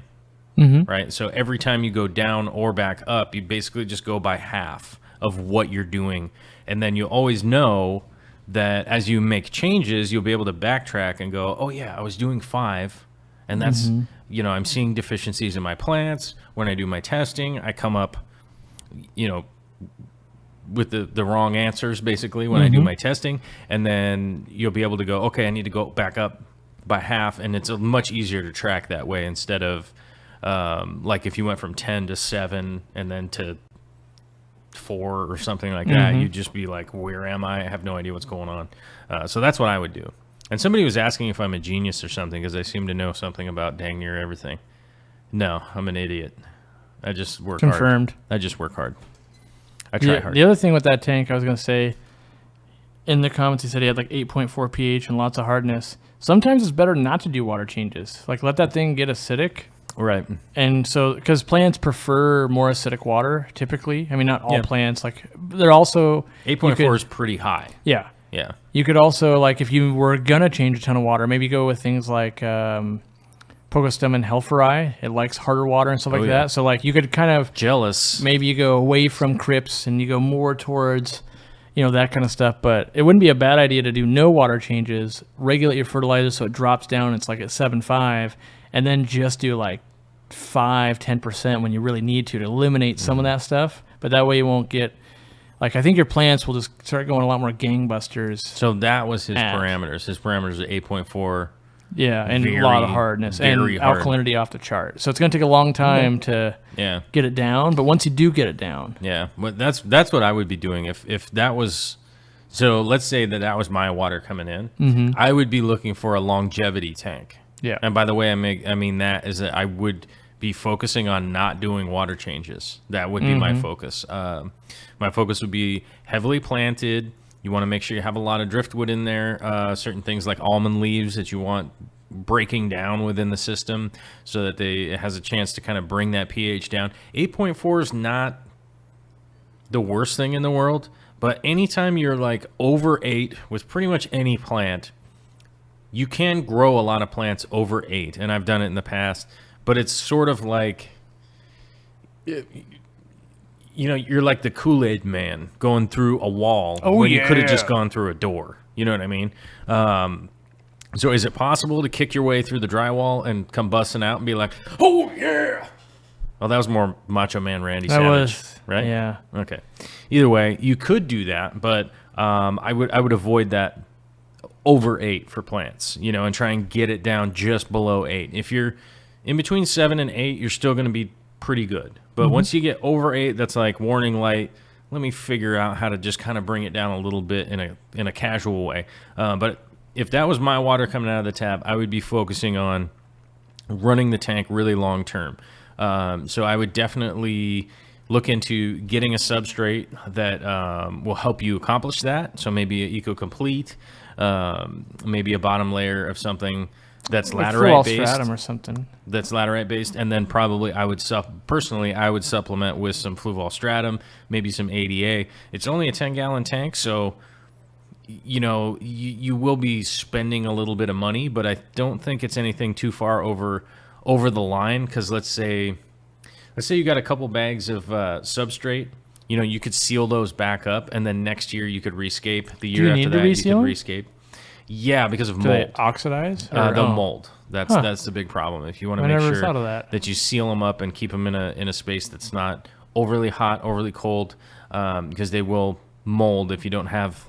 Speaker 2: Right? So every time you go down or back up, you basically just go by half of what you're doing. And then you always know that as you make changes, you'll be able to backtrack and go, oh yeah, I was doing 5. And that's, you know, I'm seeing deficiencies in my plants. When I do my testing, I come up, you know, with the wrong answers, basically, when I do my testing. And then you'll be able to go, okay, I need to go back up by half. And it's much easier to track that way instead of, like if you went from 10 to 7 and then to 4 or something like that, you'd just be like, where am I? I have no idea what's going on. So that's what I would do. And somebody was asking if I'm a genius or something because I seem to know something about dang near everything. No, I'm an idiot. I just work hard.
Speaker 1: Confirmed.
Speaker 2: I just work hard. I try hard.
Speaker 1: The other thing with that tank, I was going to say, in the comments, he said he had like 8.4 pH and lots of hardness. Sometimes it's better not to do water changes. Like let that thing get acidic.
Speaker 2: Right.
Speaker 1: And so, because plants prefer more acidic water, typically. I mean, not all plants. Like, they're also...
Speaker 2: 8.4 is pretty high.
Speaker 1: Yeah.
Speaker 2: Yeah.
Speaker 1: You could also, like, if you were going to change a ton of water, maybe go with things like Pocostem and Helferi. It likes harder water and stuff like that. So, like, you could kind of...
Speaker 2: Jealous.
Speaker 1: Maybe you go away from Crips and you go more towards, you know, that kind of stuff. But it wouldn't be a bad idea to do no water changes, regulate your fertilizer so it drops down. It's like at 7.5, and then just do, like, 5-10% when you really need to eliminate some of that stuff. But that way you won't get... Like, I think your plants will just start going a lot more gangbusters.
Speaker 2: So that was his parameters. His parameters are 8.4.
Speaker 1: Yeah, and a lot of hardness. And alkalinity off the chart. So it's going to take a long time to get it down. But once you do get it down...
Speaker 2: Yeah, but that's what I would be doing. If that was... So let's say that was my water coming in. I would be looking for a longevity tank.
Speaker 1: Yeah.
Speaker 2: And by the way, I mean that is that I would be focusing on not doing water changes. That would be my focus. My focus would be heavily planted. You want to make sure you have a lot of driftwood in there. Certain things like almond leaves that you want breaking down within the system so that it has a chance to kind of bring that pH down. 8.4 is not the worst thing in the world, but anytime you're like over 8 with pretty much any plant, you can grow a lot of plants over 8, and I've done it in the past, but it's sort of like you're like the Kool-Aid man going through a wall when you could have just gone through a door. You know what I mean? So is it possible to kick your way through the drywall and come busting out and be like, oh, yeah? Well, that was more Macho Man Randy Savage, right?
Speaker 1: Yeah.
Speaker 2: Okay. Either way, you could do that, but I would avoid that over 8 for plants, and try and get it down just below 8. If you're in between 7 and 8, you're still going to be pretty good. But once you get over 8, that's like warning light. Let me figure out how to just kind of bring it down a little bit in a casual way. But if that was my water coming out of the tap, I would be focusing on running the tank really long term. So I would definitely look into getting a substrate that will help you accomplish that. So maybe an Eco-Complete, maybe a bottom layer of something that's
Speaker 1: Like
Speaker 2: laterite based.
Speaker 1: stratum or something.
Speaker 2: That's laterite based, and then probably I would supplement with some fluval stratum, maybe some ADA. It's only a 10-gallon tank, so you will be spending a little bit of money, but I don't think it's anything too far over the line. Because let's say you got a couple bags of substrate. You could seal those back up, and then next year you could rescape. The year after that, you could rescape. Yeah, because of mold.
Speaker 1: Do they oxidize?
Speaker 2: They'll mold. That's the big problem. If you want to make sure
Speaker 1: thought of that
Speaker 2: you seal them up and keep them in a space that's not overly hot, overly cold, because they will mold if you don't have.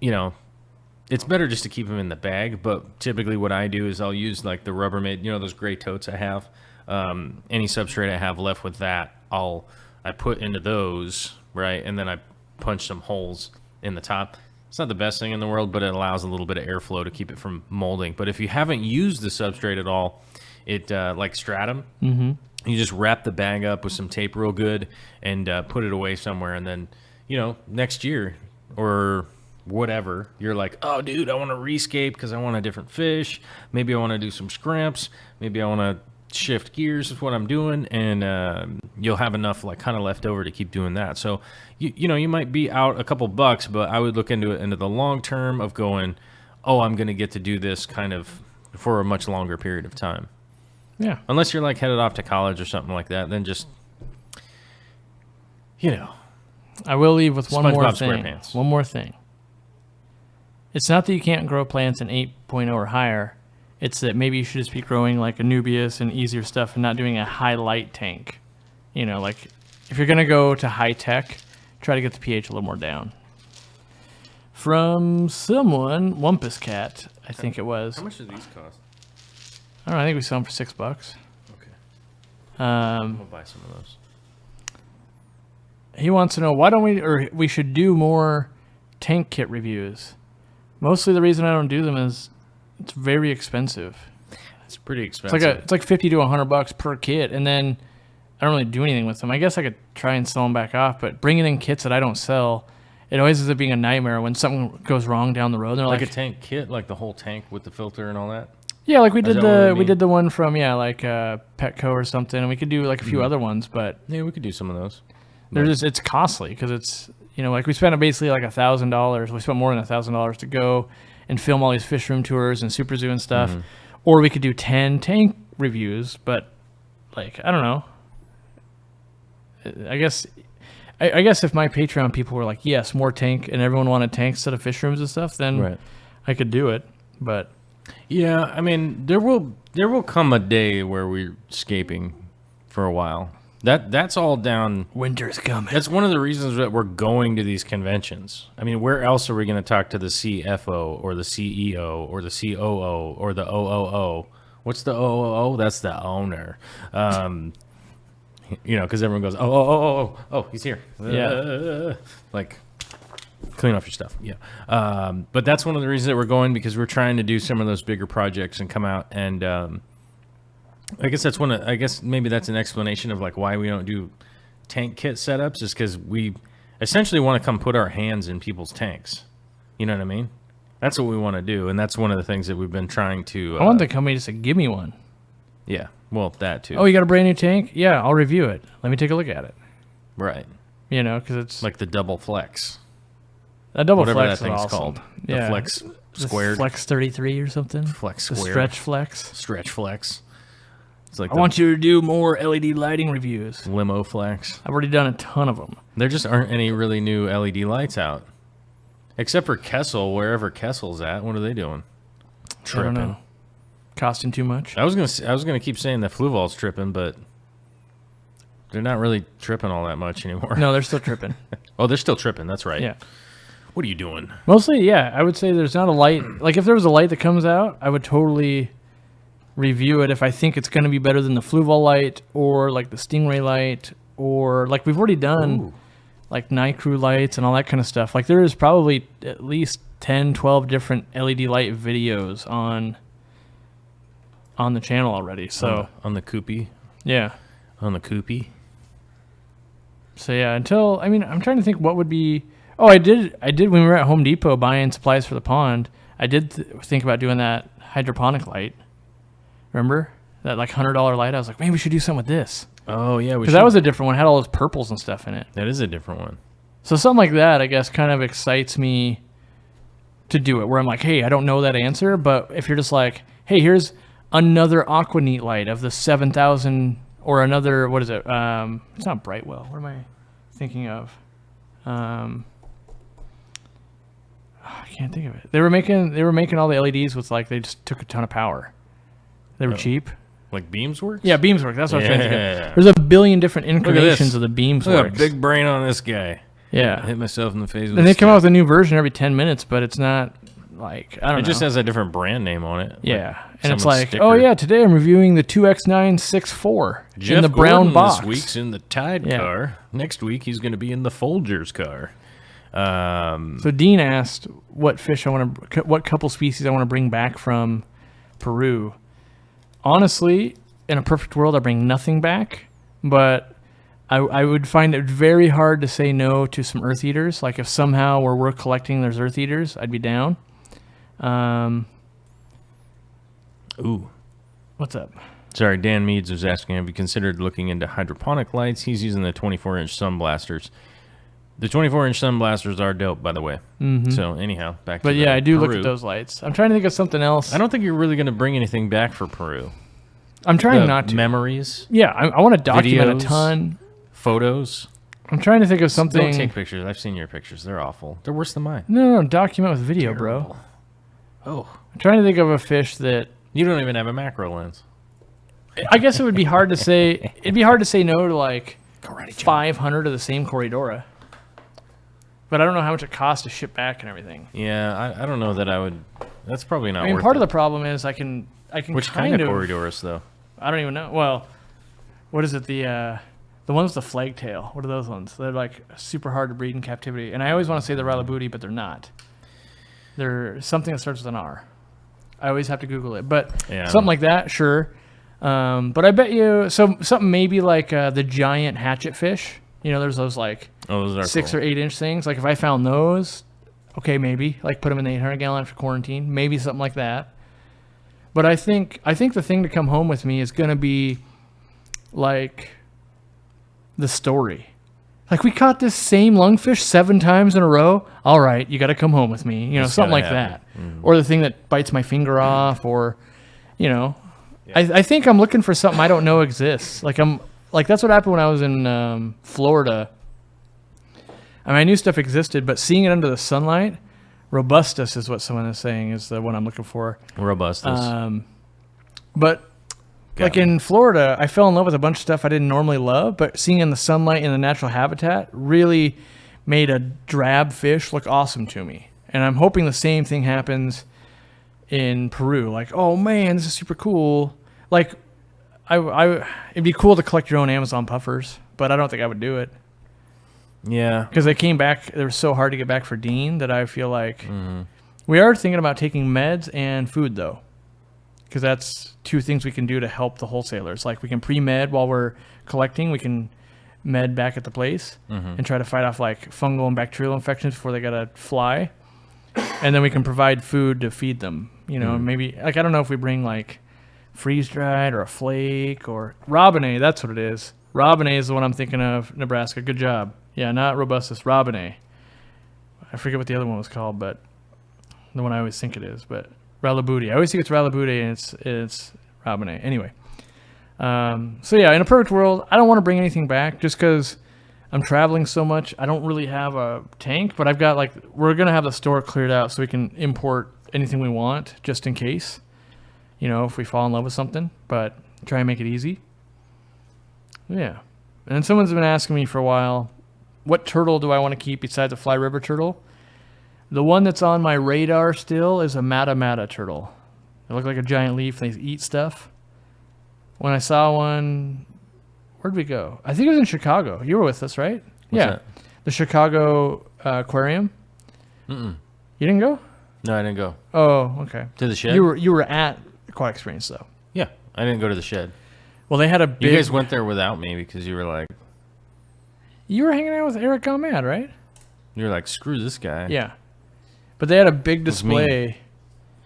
Speaker 2: It's better just to keep them in the bag. But typically, what I do is I'll use like the Rubbermaid. Those gray totes I have. Any substrate I have left with that, I put into those, right, and then I punch some holes in the top. It's not the best thing in the world, but it allows a little bit of airflow to keep it from molding. But if you haven't used the substrate at all, it like stratum, you just wrap the bag up with some tape real good and put it away somewhere. And then, next year or whatever, you're like, oh, dude, I want to rescape because I want a different fish. Maybe I want to do some scrimps. Maybe I want to shift gears is what I'm doing, and you'll have enough like kind of left over to keep doing that. So you might be out a couple bucks, but I would look into the long term of going, oh, I'm going to get to do this kind of for a much longer period of time.
Speaker 1: Yeah.
Speaker 2: Unless you're like headed off to college or something like that, then just
Speaker 1: I will leave with one more thing.
Speaker 2: SquarePants.
Speaker 1: One more thing. It's not that you can't grow plants in 8.0 or higher. It's that maybe you should just be growing like Anubias and easier stuff and not doing a high light tank. Like if you're going to go to high tech, try to get the pH a little more down. From someone, Wumpus Cat, I think it was.
Speaker 2: How much do these cost?
Speaker 1: I don't know, I think we sell them for $6.
Speaker 2: Okay. I'm going to buy some of those.
Speaker 1: He wants to know why don't we should do more tank kit reviews. Mostly the reason I don't do them is it's very expensive.
Speaker 2: It's pretty expensive.
Speaker 1: It's like $50 to $100 per kit, and then I don't really do anything with them. I guess I could try and sell them back off, but bringing in kits that I don't sell, it always ends up being a nightmare when something goes wrong down the road. They're
Speaker 2: like a tank kit, like the whole tank with the filter and all that.
Speaker 1: Yeah, like we did the one from Petco or something, and we could do like a few other ones, but
Speaker 2: yeah, we could do some of those.
Speaker 1: It's costly because it's like we spent basically like $1,000. We spent more than $1,000 to go and film all these fish room tours and super zoo and stuff, or we could do 10 tank reviews. But like I don't know. I guess if my Patreon people were like, yes, more tank, and everyone wanted tanks instead of fish rooms and stuff, then I could do it. But
Speaker 2: yeah, I mean, there will come a day where we're scaping for a while. That's all down.
Speaker 1: Winter's coming.
Speaker 2: That's one of the reasons that we're going to these conventions. I mean, where else are we going to talk to the CFO or the CEO or the COO or the OOO? What's the OOO? That's the owner. Because everyone goes, oh, he's here.
Speaker 1: Yeah.
Speaker 2: Like, clean off your stuff. Yeah. But that's one of the reasons that we're going, because we're trying to do some of those bigger projects and come out and. I guess maybe that's an explanation of like why we don't do tank kit setups, is because we essentially want to come put our hands in people's tanks. You know what I mean? That's what we want to do, and that's one of the things that we've been trying to.
Speaker 1: I want the company to say, "Give me one."
Speaker 2: Yeah, well, that too.
Speaker 1: Oh, you got a brand new tank? Yeah, I'll review it. Let me take a look at it.
Speaker 2: Right.
Speaker 1: Because it's
Speaker 2: like the double flex.
Speaker 1: A double
Speaker 2: whatever
Speaker 1: flex
Speaker 2: that thing's
Speaker 1: awesome.
Speaker 2: called.
Speaker 1: Yeah.
Speaker 2: The flex squared.
Speaker 1: Flex 33 or something.
Speaker 2: Flex
Speaker 1: the
Speaker 2: squared.
Speaker 1: stretch flex.
Speaker 2: Stretch flex. It's like
Speaker 1: I want you to do more LED lighting reviews.
Speaker 2: limo flex.
Speaker 1: I've already done a ton of them.
Speaker 2: There just aren't any really new LED lights out. Except for Kessel, wherever Kessel's at. What are they doing? Tripping.
Speaker 1: I don't know. Costing too much?
Speaker 2: I was gonna keep saying that Fluval's tripping, but they're not really tripping all that much anymore.
Speaker 1: No, they're still tripping.
Speaker 2: Oh, they're still tripping. That's right.
Speaker 1: Yeah.
Speaker 2: What are you doing?
Speaker 1: Mostly, yeah. I would say there's not a light. Like, if there was a light that comes out, I would totally review it if I think it's going to be better than the Fluval light or, like, the Stingray light or, like, we've already done, like, Night Crew lights and all that kind of stuff. Like, there is probably at least 10, 12 different LED light videos on the channel already. So
Speaker 2: on the Koopy.
Speaker 1: yeah.
Speaker 2: On the Koopy.
Speaker 1: So yeah, I'm trying to think what would be. Oh, I did when we were at Home Depot buying supplies for the pond. I did think about doing that hydroponic light. Remember that like $100 light? I was like, maybe we should do something with this.
Speaker 2: Oh yeah,
Speaker 1: Because that was a different one. It had all those purples and stuff in it.
Speaker 2: That is a different one.
Speaker 1: So something like that, I guess, kind of excites me to do it. Where I'm like, hey, I don't know that answer, but if you're just like, hey, here's another Aquaneat light of the 7000 or another, what is it? It's not Brightwell. What am I thinking of? I can't think of it. They were making all the LEDs with like they just took a ton of power. They were cheap.
Speaker 2: Like Beamsworks?
Speaker 1: Yeah, Beamsworks. That's what I was trying to think
Speaker 2: Yeah.
Speaker 1: of. There's a billion different incarnations of the
Speaker 2: Look at
Speaker 1: Beamsworks.
Speaker 2: a big brain on this guy. I
Speaker 1: Yeah.
Speaker 2: hit myself in the face with
Speaker 1: And
Speaker 2: a
Speaker 1: they come out
Speaker 2: stick.
Speaker 1: with a new version every 10 minutes, but it's not like, I don't know.
Speaker 2: It just has a different brand name on it.
Speaker 1: Yeah.
Speaker 2: Like
Speaker 1: And it's
Speaker 2: someone's
Speaker 1: like,
Speaker 2: sticker.
Speaker 1: oh yeah, today I'm reviewing the 2X964
Speaker 2: Jeff
Speaker 1: in the brown
Speaker 2: Gordon
Speaker 1: box.
Speaker 2: This week's in the Tide
Speaker 1: Yeah.
Speaker 2: car. Next week he's going to be in the Folgers car.
Speaker 1: So Dean asked what fish what couple species I want to bring back from Peru. Honestly, in a perfect world, I bring nothing back, but I would find it very hard to say no to some earth eaters. Like if somehow where we're collecting there's earth eaters, I'd be down.
Speaker 2: Ooh.
Speaker 1: What's up?
Speaker 2: Sorry, Dan Meads was asking, have you considered looking into hydroponic lights? He's using the 24-inch sun blasters. The 24-inch sun blasters are dope, by the way. Mm-hmm. So anyhow, back to
Speaker 1: But yeah, I do look
Speaker 2: Peru.
Speaker 1: at those lights. I'm trying to think of something else.
Speaker 2: I don't think you're really going to bring anything back for Peru.
Speaker 1: I'm trying
Speaker 2: The
Speaker 1: not to.
Speaker 2: memories,
Speaker 1: Yeah, I want to document
Speaker 2: videos,
Speaker 1: a ton.
Speaker 2: photos.
Speaker 1: I'm trying to think of something.
Speaker 2: Don't take pictures. I've seen your pictures. They're awful. They're worse than mine.
Speaker 1: No, document with video, bro.
Speaker 2: Terrible. Oh,
Speaker 1: I'm trying to think of a fish that
Speaker 2: you don't even have a macro lens.
Speaker 1: I guess it would be hard to say. It'd be hard to say no to like 500 of the same Corridora. But I don't know how much it costs to ship back and everything.
Speaker 2: Yeah, I don't know that I would. That's probably not
Speaker 1: I mean,
Speaker 2: worth
Speaker 1: part
Speaker 2: it.
Speaker 1: of the problem is I can
Speaker 2: Which kind of corridors, though?
Speaker 1: I don't even know. Well, what is it? The ones with the flagtail. What are those ones? They're like super hard to breed in captivity. And I always want to say the Ralabuti, but they're not. They're something that starts with an R. I always have to Google it. But
Speaker 2: Yeah.
Speaker 1: something like that, sure. But I bet you something maybe like the giant hatchet fish. You know, there's those like
Speaker 2: Oh, those are
Speaker 1: 6
Speaker 2: cool.
Speaker 1: or 8 inch things. Like if I found those, okay, maybe like put them in the 800 gallon after quarantine, maybe something like that. But I think the thing to come home with me is gonna be like the story. Like we caught this same lungfish 7 times in a row. All right, you got to come home with me. You know,
Speaker 2: It's
Speaker 1: something
Speaker 2: gotta
Speaker 1: like
Speaker 2: happen.
Speaker 1: that, or the thing that bites my finger off, or you know, I think I'm looking for something I don't know exists. Like that's what happened when I was in Florida. I mean, I knew stuff existed, but seeing it under the sunlight, robustus is what someone is saying is the one I'm looking for.
Speaker 2: Robustus.
Speaker 1: But
Speaker 2: Got
Speaker 1: like
Speaker 2: me.
Speaker 1: in Florida, I fell in love with a bunch of stuff I didn't normally love, but seeing in the sunlight in the natural habitat really made a drab fish look awesome to me. And I'm hoping the same thing happens in Peru. Like, oh man, this is super cool. Like, it'd be cool to collect your own Amazon puffers, but I don't think I would do it.
Speaker 2: Yeah.
Speaker 1: Because they came back, they were so hard to get back for Dean that I feel like
Speaker 2: Mm-hmm.
Speaker 1: we are thinking about taking meds and food though. Because that's 2 things we can do to help the wholesalers. Like we can pre-med while we're collecting. We can med back at the place and try to fight off like fungal and bacterial infections before they gotta fly. And then we can provide food to feed them. You know, maybe like I don't know if we bring like freeze dried or a flake or Robinette. That's what it is. Robinette is the one I'm thinking of. Nebraska. Good job. Yeah, not robustus. Robinette. I forget what the other one was called, but the one I always think it is. But Ralabuti. I always think it's Ralabuti and it's Robinette. Anyway, So yeah, in a perfect world, I don't want to bring anything back just because I'm traveling so much. I don't really have a tank, but I've got we're going to have the store cleared out so we can import anything we want just in case, if we fall in love with something, but try and make it easy. Yeah. And then someone's been asking me for a while, what turtle do I want to keep besides a fly river turtle? The one that's on my radar still is a mata turtle. They look like a giant leaf. They eat stuff. When I saw one, where'd we go? I think it was in Chicago. You were with us, right?
Speaker 2: What's that?
Speaker 1: The Chicago Aquarium.
Speaker 2: Mm-mm.
Speaker 1: You didn't go?
Speaker 2: No, I didn't go.
Speaker 1: Oh, okay.
Speaker 2: To the shed?
Speaker 1: You were at Aquatic Experience, though.
Speaker 2: Yeah, I didn't go to the shed.
Speaker 1: Well, they had a big...
Speaker 2: You guys went there without me because you were like...
Speaker 1: You were hanging out with Eric Gomad, right?
Speaker 2: You were like, screw this guy.
Speaker 1: Yeah. But they had a big display.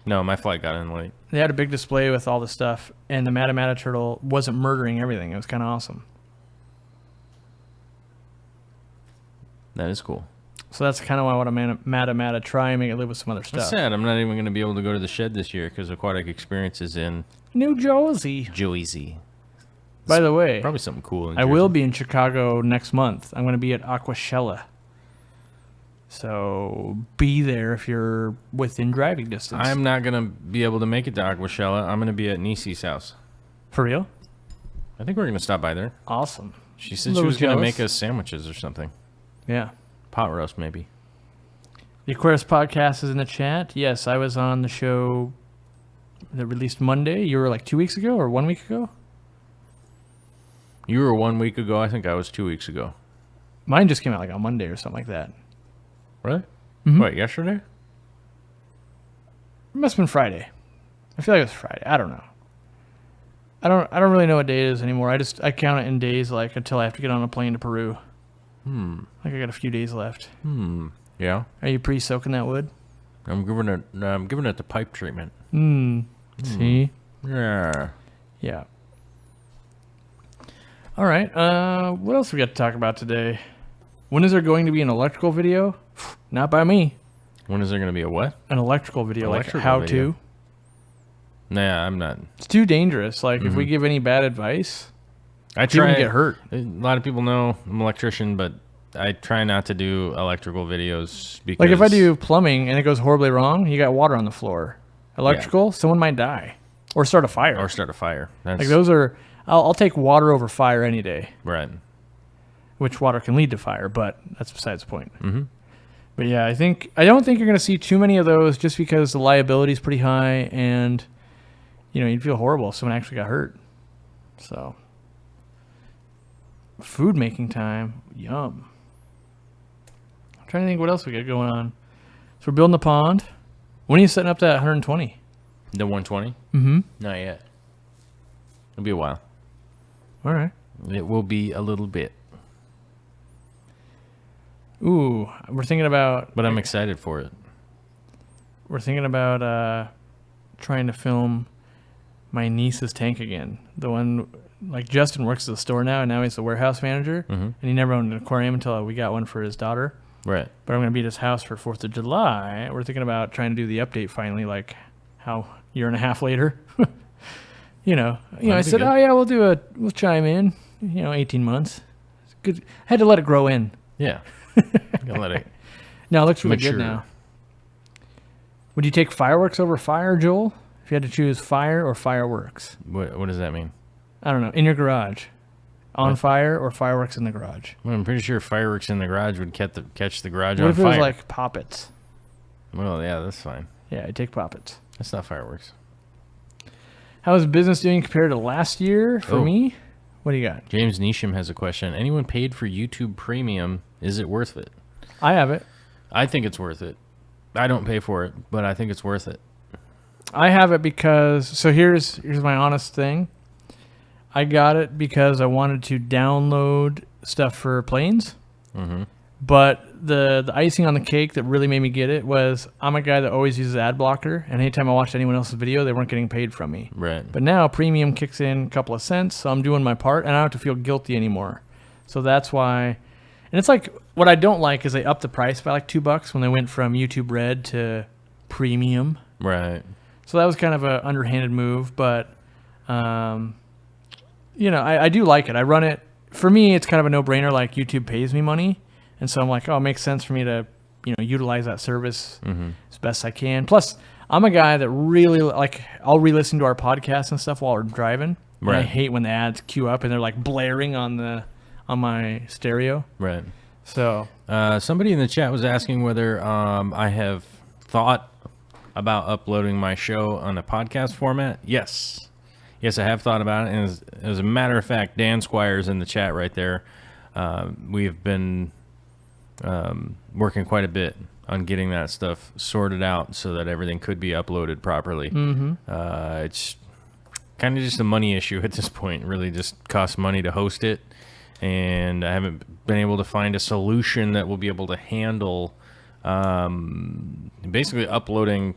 Speaker 2: No, my flight got in late.
Speaker 1: They had a big display with all the stuff, and the mata turtle wasn't murdering everything. It was kind of awesome.
Speaker 2: That is cool.
Speaker 1: So that's kind of why I want to mata try and make it live with some other stuff.
Speaker 2: That's sad. I'm not even going to be able to go to the shed this year because Aquatic Experience is in...
Speaker 1: New Jersey.
Speaker 2: Jersey.
Speaker 1: By the way,
Speaker 2: probably something cool in
Speaker 1: I
Speaker 2: Jersey.
Speaker 1: will be in Chicago next month. I'm going to be at Aquashella. So be there if you're within driving distance.
Speaker 2: I'm not going to be able to make it to Aquashella. I'm going to be at Nisi's house.
Speaker 1: For real?
Speaker 2: I think we're going to stop by there.
Speaker 1: Awesome.
Speaker 2: She said she was going to make us sandwiches or something.
Speaker 1: Yeah.
Speaker 2: Pot roast, maybe.
Speaker 1: The Aquarius podcast is in the chat. Yes, I was on the show that released Monday. You were like 2 weeks ago or 1 week ago?
Speaker 2: You were 1 week ago. I think I was 2 weeks ago.
Speaker 1: Mine just came out like on Monday or something like that.
Speaker 2: Really?
Speaker 1: Mm-hmm.
Speaker 2: What, yesterday?
Speaker 1: It must have been Friday. I feel like it was Friday. I don't know. I don't really know what day it is anymore. I count it in days like until I have to get on a plane to Peru. Like I got a few days left.
Speaker 2: Yeah.
Speaker 1: Are you pre-soaking that wood?
Speaker 2: I'm giving it the pipe treatment.
Speaker 1: See?
Speaker 2: Yeah.
Speaker 1: Yeah. All right. What else we got to talk about today? When is there going to be an electrical video? Not by me.
Speaker 2: When is there going to be a what?
Speaker 1: An electrical video,
Speaker 2: Electrical
Speaker 1: like how
Speaker 2: video.
Speaker 1: to.
Speaker 2: Nah, I'm not.
Speaker 1: It's too dangerous. Like if we give any bad advice,
Speaker 2: I
Speaker 1: people
Speaker 2: try.
Speaker 1: get hurt.
Speaker 2: A lot of people know I'm an electrician, but I try not to do electrical videos because...
Speaker 1: Like if I do plumbing and it goes horribly wrong, you got water on the floor. Electrical, someone might die. Or start a fire.
Speaker 2: That's,
Speaker 1: like those are... I'll take water over fire any day.
Speaker 2: Right.
Speaker 1: Which water can lead to fire, but that's besides the point. Mm-hmm. But yeah, I don't think you're going to see too many of those just because the liability is pretty high and, you'd feel horrible if someone actually got hurt. So... Food making time. Yum. I'm trying to think what else we got going on. So we're building the pond. When are you setting up that 120?
Speaker 2: The 120?
Speaker 1: Mm-hmm.
Speaker 2: Not yet. It'll be a while.
Speaker 1: All right.
Speaker 2: It will be a little bit.
Speaker 1: Ooh, we're thinking about...
Speaker 2: But I'm excited for it.
Speaker 1: We're thinking about trying to film my niece's tank again. The one... Like, Justin works at the store now, and now he's the warehouse manager. Mm-hmm. And he never owned an aquarium until we got one for his daughter. Right. But I'm going to be at his house for 4th of July. We're thinking about trying to do the update finally, like, how year and a half later. I said, good. Oh, yeah, we'll chime in, 18 months. It's good. I had to let it grow in.
Speaker 2: Yeah. Gotta let it
Speaker 1: No, it looks really good now. Would you take fireworks over fire, Joel? If you had to choose fire or fireworks?
Speaker 2: What does that mean?
Speaker 1: I don't know. In your garage. On fire or fireworks in the garage?
Speaker 2: Well, I'm pretty sure fireworks in the garage would catch the garage
Speaker 1: on fire. What if it was like poppets?
Speaker 2: Well, yeah, that's fine.
Speaker 1: Yeah, I'd take poppets.
Speaker 2: That's not fireworks.
Speaker 1: How is business doing compared to last year for me? What do you got?
Speaker 2: James Neesham has a question. Anyone paid for YouTube Premium? Is it worth it?
Speaker 1: I have it.
Speaker 2: I think it's worth it. I don't pay for it, but I think it's worth it.
Speaker 1: I have it because... So here's my honest thing. I got it because I wanted to download stuff for planes. Mm-hmm. But the icing on the cake that really made me get it was I'm a guy that always uses ad blocker, and anytime I watched anyone else's video, they weren't getting paid from me.
Speaker 2: Right.
Speaker 1: But now premium kicks in a couple of cents, so I'm doing my part, and I don't have to feel guilty anymore. So that's why. And it's like what I don't like is they upped the price by like $2 when they went from YouTube Red to Premium.
Speaker 2: Right.
Speaker 1: So that was kind of an underhanded move, but I do like it. I run it. For me, it's kind of a no-brainer. Like, YouTube pays me money. And so I'm like, oh, it makes sense for me to, utilize that service as best I can. Plus, I'm a guy that really, like, I'll re-listen to our podcast and stuff while we're driving. Right. And I hate when the ads queue up and they're, like, blaring on my stereo.
Speaker 2: Right.
Speaker 1: So.
Speaker 2: Somebody in the chat was asking whether I have thought about uploading my show on a podcast format. Yes. Yes, I have thought about it. And as a matter of fact, Dan Squire's in the chat right there. We've been working quite a bit on getting that stuff sorted out so that everything could be uploaded properly. It's kind of just a money issue at this point. It really just costs money to host it. And I haven't been able to find a solution that will be able to handle basically uploading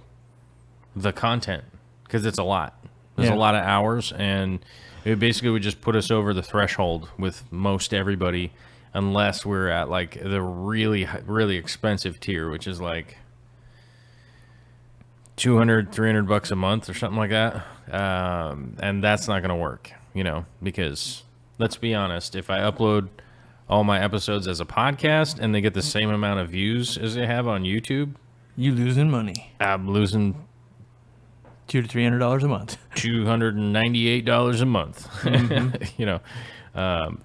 Speaker 2: the content, because it's a lot. There's a lot of hours, and it basically would just put us over the threshold with most everybody, unless we're at like the really, really expensive tier, which is like $200-$300 a month or something like that. And that's not going to work, because let's be honest, if I upload all my episodes as a podcast and they get the same amount of views as they have on YouTube,
Speaker 1: you losing money.
Speaker 2: I'm losing
Speaker 1: $200 to $300 a month.
Speaker 2: $298 a month.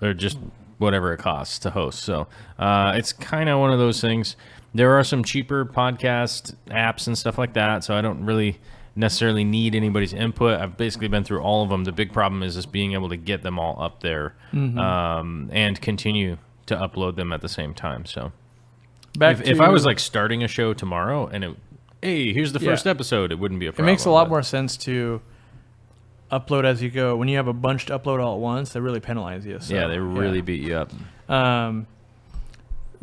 Speaker 2: Or just whatever it costs to host. So it's kind of one of those things. There are some cheaper podcast apps and stuff like that, so I don't really necessarily need anybody's input. I've basically been through all of them. The big problem is just being able to get them all up there and continue to upload them at the same time. So if I was like starting a show tomorrow and here's the first episode, it wouldn't be a problem.
Speaker 1: It makes a lot more sense to upload as you go. When you have a bunch to upload all at once, they really penalize you. So,
Speaker 2: they really beat you up.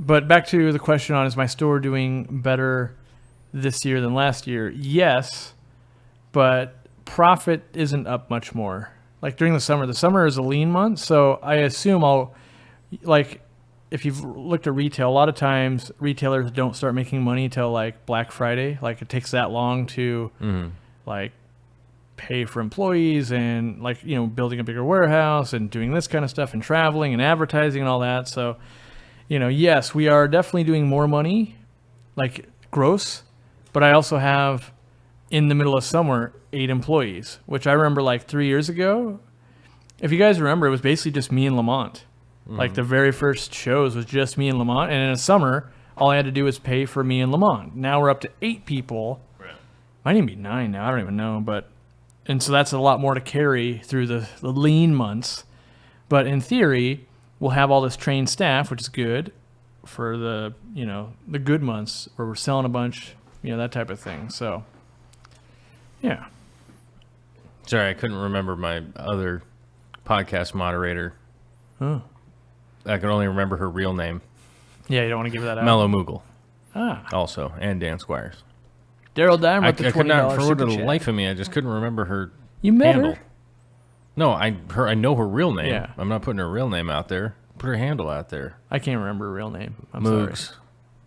Speaker 1: But back to the question on, is my store doing better this year than last year? Yes, but profit isn't up much more. Like during the summer is a lean month, so I assume if you've looked at retail, a lot of times retailers don't start making money till like Black Friday. Like it takes that long to like pay for employees and like, building a bigger warehouse and doing this kind of stuff and traveling and advertising and all that. So, yes, we are definitely doing more money, like gross, but I also have in the middle of summer 8 employees, which I remember like 3 years ago. If you guys remember, it was basically just me and Lamont. Like the very first shows was just me and Lamont, and in the summer, all I had to do was pay for me and Lamont. Now we're up to 8 people. Right. Might even be 9 now. I don't even know, and so that's a lot more to carry through the lean months. But in theory, we'll have all this trained staff, which is good for the the good months where we're selling a bunch, that type of thing. So, yeah.
Speaker 2: Sorry, I couldn't remember my other podcast moderator.
Speaker 1: Oh.
Speaker 2: I could only remember her real name.
Speaker 1: Yeah, you don't want to give that out.
Speaker 2: Mellow Moogle.
Speaker 1: Ah.
Speaker 2: Also, and Dan Squires.
Speaker 1: Daryl Dime with the $20
Speaker 2: I could not, for the
Speaker 1: chat.
Speaker 2: life of me, I just couldn't remember her
Speaker 1: You met
Speaker 2: handle.
Speaker 1: her?
Speaker 2: No, I know her real name.
Speaker 1: Yeah.
Speaker 2: I'm not putting her real name out there. Put her handle out there.
Speaker 1: I can't remember her real name. I'm
Speaker 2: Moogs.
Speaker 1: sorry.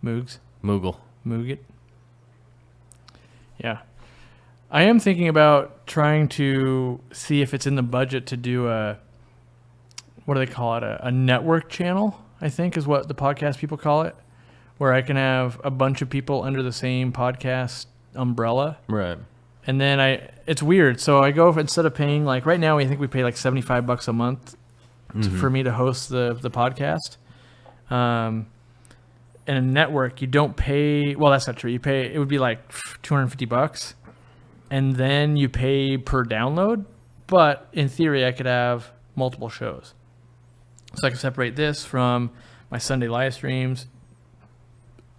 Speaker 1: Moogs?
Speaker 2: Moogle.
Speaker 1: Mooget? Yeah. I am thinking about trying to see if it's in the budget to do what do they call it? A network channel, I think is what the podcast people call it, where I can have a bunch of people under the same podcast umbrella.
Speaker 2: Right.
Speaker 1: And then it's weird. So I go, instead of paying, like right now, I think we pay like $75 a month for me to host the podcast. In a network, you don't pay, well, that's not true. It would be like $250. And then you pay per download. But in theory, I could have multiple shows. So I can separate this from my Sunday live streams.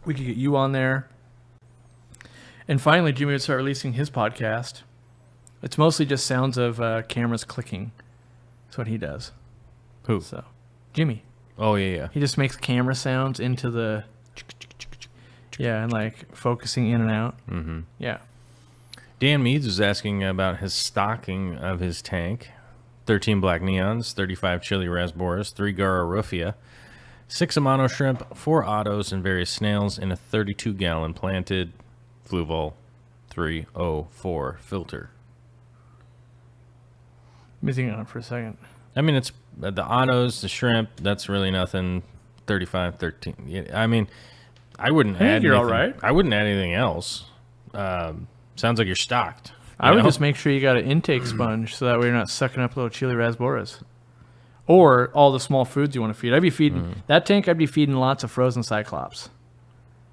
Speaker 1: We could get you on there. And finally, Jimmy would start releasing his podcast. It's mostly just sounds of cameras clicking. That's what he does.
Speaker 2: Who?
Speaker 1: So, Jimmy.
Speaker 2: Oh, yeah.
Speaker 1: He just makes camera sounds into the... Yeah, and like focusing in and out.
Speaker 2: Mm-hmm.
Speaker 1: Yeah.
Speaker 2: Dan Meads was asking about his stocking of his tank. 13 black neons, 35 chili rasboras, 3 Gara Rufia, 6 Amano shrimp, 4 ottos, and various snails in a 32-gallon planted Fluval 304 filter.
Speaker 1: Let me think on it for a second.
Speaker 2: I mean, it's the autos, the shrimp. That's really nothing. 35, 13. Yeah, I mean, I wouldn't
Speaker 1: think
Speaker 2: add
Speaker 1: you're all
Speaker 2: anything.
Speaker 1: right.
Speaker 2: I wouldn't add anything else. Sounds like you're stocked.
Speaker 1: I would
Speaker 2: know?
Speaker 1: just make sure you got an intake sponge so that way you're not sucking up little chili raspberries. Or all the small foods you want to feed. I'd be feeding that tank. I'd be feeding lots of frozen cyclops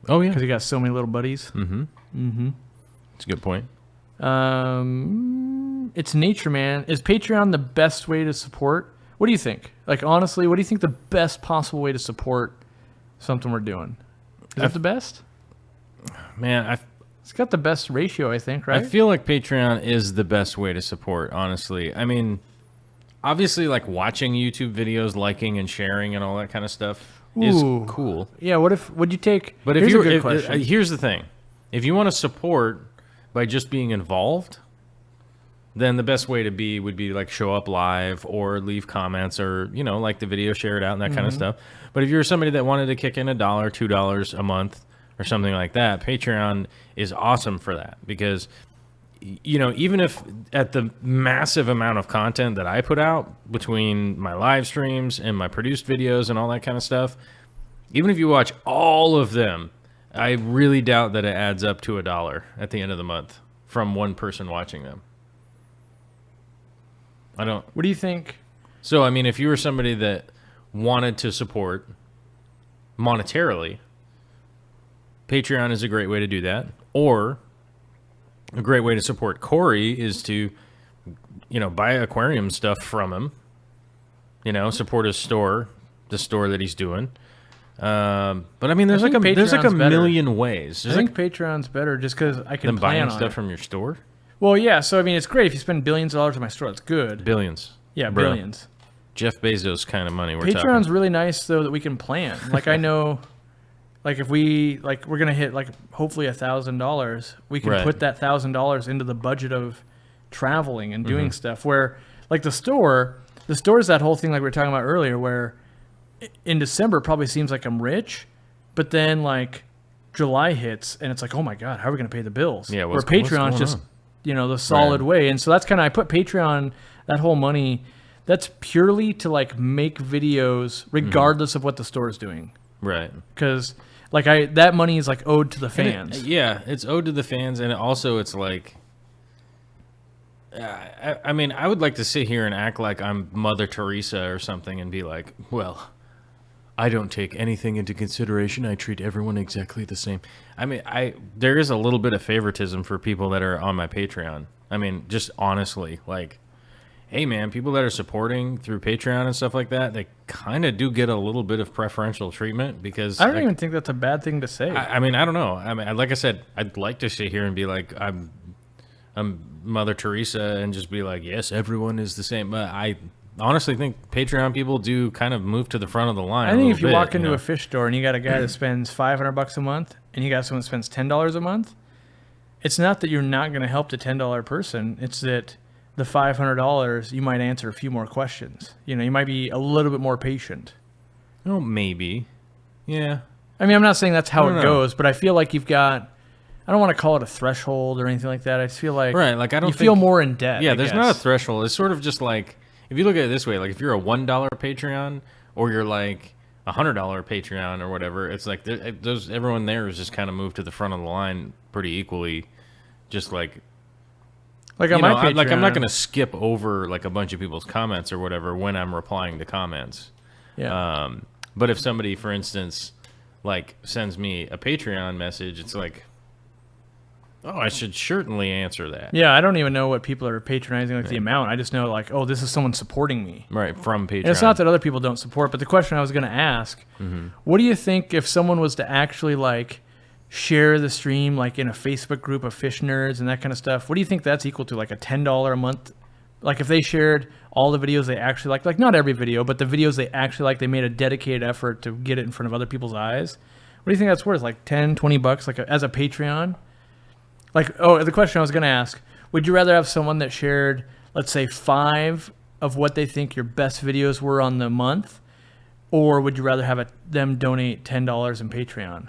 Speaker 2: Oh yeah,
Speaker 1: because you got so many little buddies.
Speaker 2: that's a good point.
Speaker 1: It's nature, man. Is Patreon the best way to support? What do you think? Like honestly, what do you think the best possible way to support something we're doing? Is it the best?
Speaker 2: Man,
Speaker 1: It's got the best ratio, I think, right?
Speaker 2: I feel like Patreon is the best way to support, honestly. I mean, obviously, like watching YouTube videos, liking and sharing and all that kind of stuff is
Speaker 1: Ooh.
Speaker 2: cool.
Speaker 1: Yeah. Would you take?
Speaker 2: But if
Speaker 1: here's
Speaker 2: you,
Speaker 1: a good question.
Speaker 2: here's the thing: if you want to support by just being involved, then the best way to would be like show up live or leave comments or like the video, share it out and that kind of stuff. But if you're somebody that wanted to kick in $1, $2 a month or something like that, Patreon is awesome for that because even if at the massive amount of content that I put out between my live streams and my produced videos and all that kind of stuff, even if you watch all of them, I really doubt that it adds up to $1 at the end of the month from one person watching them. I don't.
Speaker 1: What do you think?
Speaker 2: So, I mean, if you were somebody that wanted to support monetarily, Patreon is a great way to do that. Or a great way to support Corey is to, buy aquarium stuff from him. Support his store, the store that he's doing. But I mean, there's like a
Speaker 1: Patreon's
Speaker 2: million ways.
Speaker 1: I think Patreon's better just because I can
Speaker 2: than
Speaker 1: plan
Speaker 2: buying
Speaker 1: on
Speaker 2: stuff
Speaker 1: it.
Speaker 2: from your store.
Speaker 1: Well, yeah. So I mean, it's great if you spend billions of dollars in my store. That's good.
Speaker 2: Billions.
Speaker 1: Yeah,
Speaker 2: Bro.
Speaker 1: billions.
Speaker 2: Jeff Bezos kind of money we're
Speaker 1: Patreon's
Speaker 2: talking.
Speaker 1: really nice though that we can plan. Like I know, like if we're gonna hit like hopefully $1,000, we can
Speaker 2: Right.
Speaker 1: put that $1,000 into the budget of traveling and doing stuff. Where like the store is that whole thing like we were talking about earlier, where in December it probably seems like I'm rich, but then like July hits and it's like, oh my god, how are we gonna pay the bills?
Speaker 2: Yeah,
Speaker 1: where
Speaker 2: what's
Speaker 1: Patreon's
Speaker 2: going
Speaker 1: just
Speaker 2: on?
Speaker 1: The solid
Speaker 2: Right.
Speaker 1: way, and so that's kind of I put Patreon, that whole money. That's purely to like make videos regardless of what the store is doing.
Speaker 2: Right.
Speaker 1: Because like that money is like owed to the
Speaker 2: And
Speaker 1: fans.
Speaker 2: it's owed to the fans, and it's like, I mean, I would like to sit here and act like I'm Mother Teresa or something, and be like, well, I don't take anything into consideration. I treat everyone exactly the same. I mean, there is a little bit of favoritism for people that are on my Patreon. I mean, just honestly, like, hey man, people that are supporting through Patreon and stuff like that, they kind of do get a little bit of preferential treatment because
Speaker 1: I don't even think that's a bad thing to say.
Speaker 2: I mean, I don't know. I mean, like I said, I'd like to sit here and be like, I'm Mother Teresa and just be like, yes, everyone is the same. But I honestly think Patreon people do kind of move to the front of the line.
Speaker 1: I think if you walk
Speaker 2: you
Speaker 1: into
Speaker 2: know?
Speaker 1: a fish store and you got a guy that spends $500 a month and you got someone that spends $10 a month, it's not that you're not going to help the $10 person. It's that the $500 you might answer a few more questions. You might be a little bit more patient.
Speaker 2: Oh, maybe. Yeah.
Speaker 1: I mean, I'm not saying that's how
Speaker 2: I
Speaker 1: it
Speaker 2: don't know.
Speaker 1: goes, but I feel like you've got. I don't want to call it a threshold or anything like that. I just feel like
Speaker 2: Right, like I don't
Speaker 1: you feel
Speaker 2: think-
Speaker 1: more in debt.
Speaker 2: Yeah,
Speaker 1: I
Speaker 2: there's
Speaker 1: guess.
Speaker 2: not a threshold. It's sort of just like, if you look at it this way, like if you're a $1 Patreon or you're like $100 Patreon or whatever, it's like everyone there is just kind of moved to the front of the line pretty equally. Just like,
Speaker 1: Like on my Patreon,
Speaker 2: like I'm not going to skip over like a bunch of people's comments or whatever when I'm replying to comments.
Speaker 1: Yeah.
Speaker 2: But if somebody, for instance, like sends me a Patreon message, it's like, oh, I should certainly answer that.
Speaker 1: Yeah, I don't even know what people are patronizing, like the amount. I just know, like, oh, this is someone supporting me.
Speaker 2: Right, from Patreon.
Speaker 1: And it's not that other people don't support, but the question I was going to ask, what do you think if someone was to actually, like, share the stream, like, in a Facebook group of fish nerds and that kind of stuff? What do you think that's equal to, like, a $10 a month? Like, if they shared all the videos they actually like, not every video, but the videos they actually like, they made a dedicated effort to get it in front of other people's eyes. What do you think that's worth? Like $10, $20, like, as a Patreon? Like, oh, the question I was going to ask, would you rather have someone that shared, let's say, 5 of what they think your best videos were on the month, or would you rather have them donate $10 in Patreon?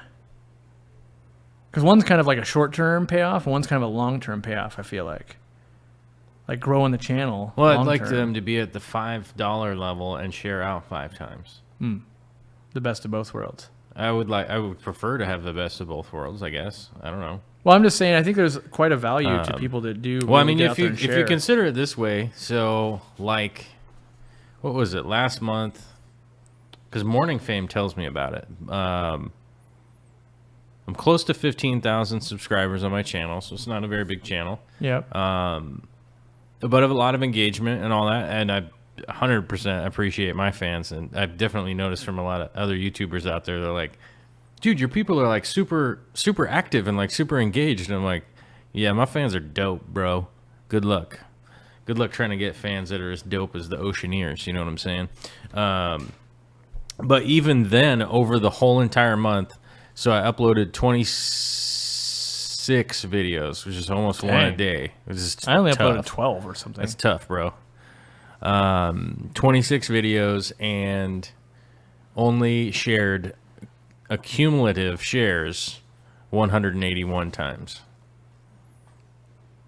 Speaker 1: Because one's kind of like a short-term payoff, and one's kind of a long-term payoff, I feel like. like growing the channel.
Speaker 2: Well, I'd
Speaker 1: long
Speaker 2: like
Speaker 1: term.
Speaker 2: them to be at the $5 level and share out 5 times.
Speaker 1: The best of both worlds.
Speaker 2: I would prefer to have the best of both worlds, I guess. I don't know.
Speaker 1: Well, I'm just saying, I think there's quite a value to people that do.
Speaker 2: Well, I
Speaker 1: really
Speaker 2: mean,
Speaker 1: get out
Speaker 2: if
Speaker 1: there
Speaker 2: you
Speaker 1: and
Speaker 2: if you
Speaker 1: share.
Speaker 2: consider it this way, so like, what was it last month? Because Morning Fame tells me about it. I'm close to 15,000 subscribers on my channel, so it's not a very big channel.
Speaker 1: Yep.
Speaker 2: But I have a lot of engagement and all that, and I 100% appreciate my fans, and I've definitely noticed from a lot of other YouTubers out there, they're like, dude, your people are like super active and like super engaged. And I'm like, yeah, my fans are dope, bro. Good luck trying to get fans that are as dope as the Oceaneers. You know what I'm saying? But even then, over the whole entire month, so I uploaded 26 videos, which is almost one a day. It was
Speaker 1: I only
Speaker 2: tough.
Speaker 1: uploaded 12 or something.
Speaker 2: That's tough, bro. 26 videos and only shared a cumulative shares 181 times.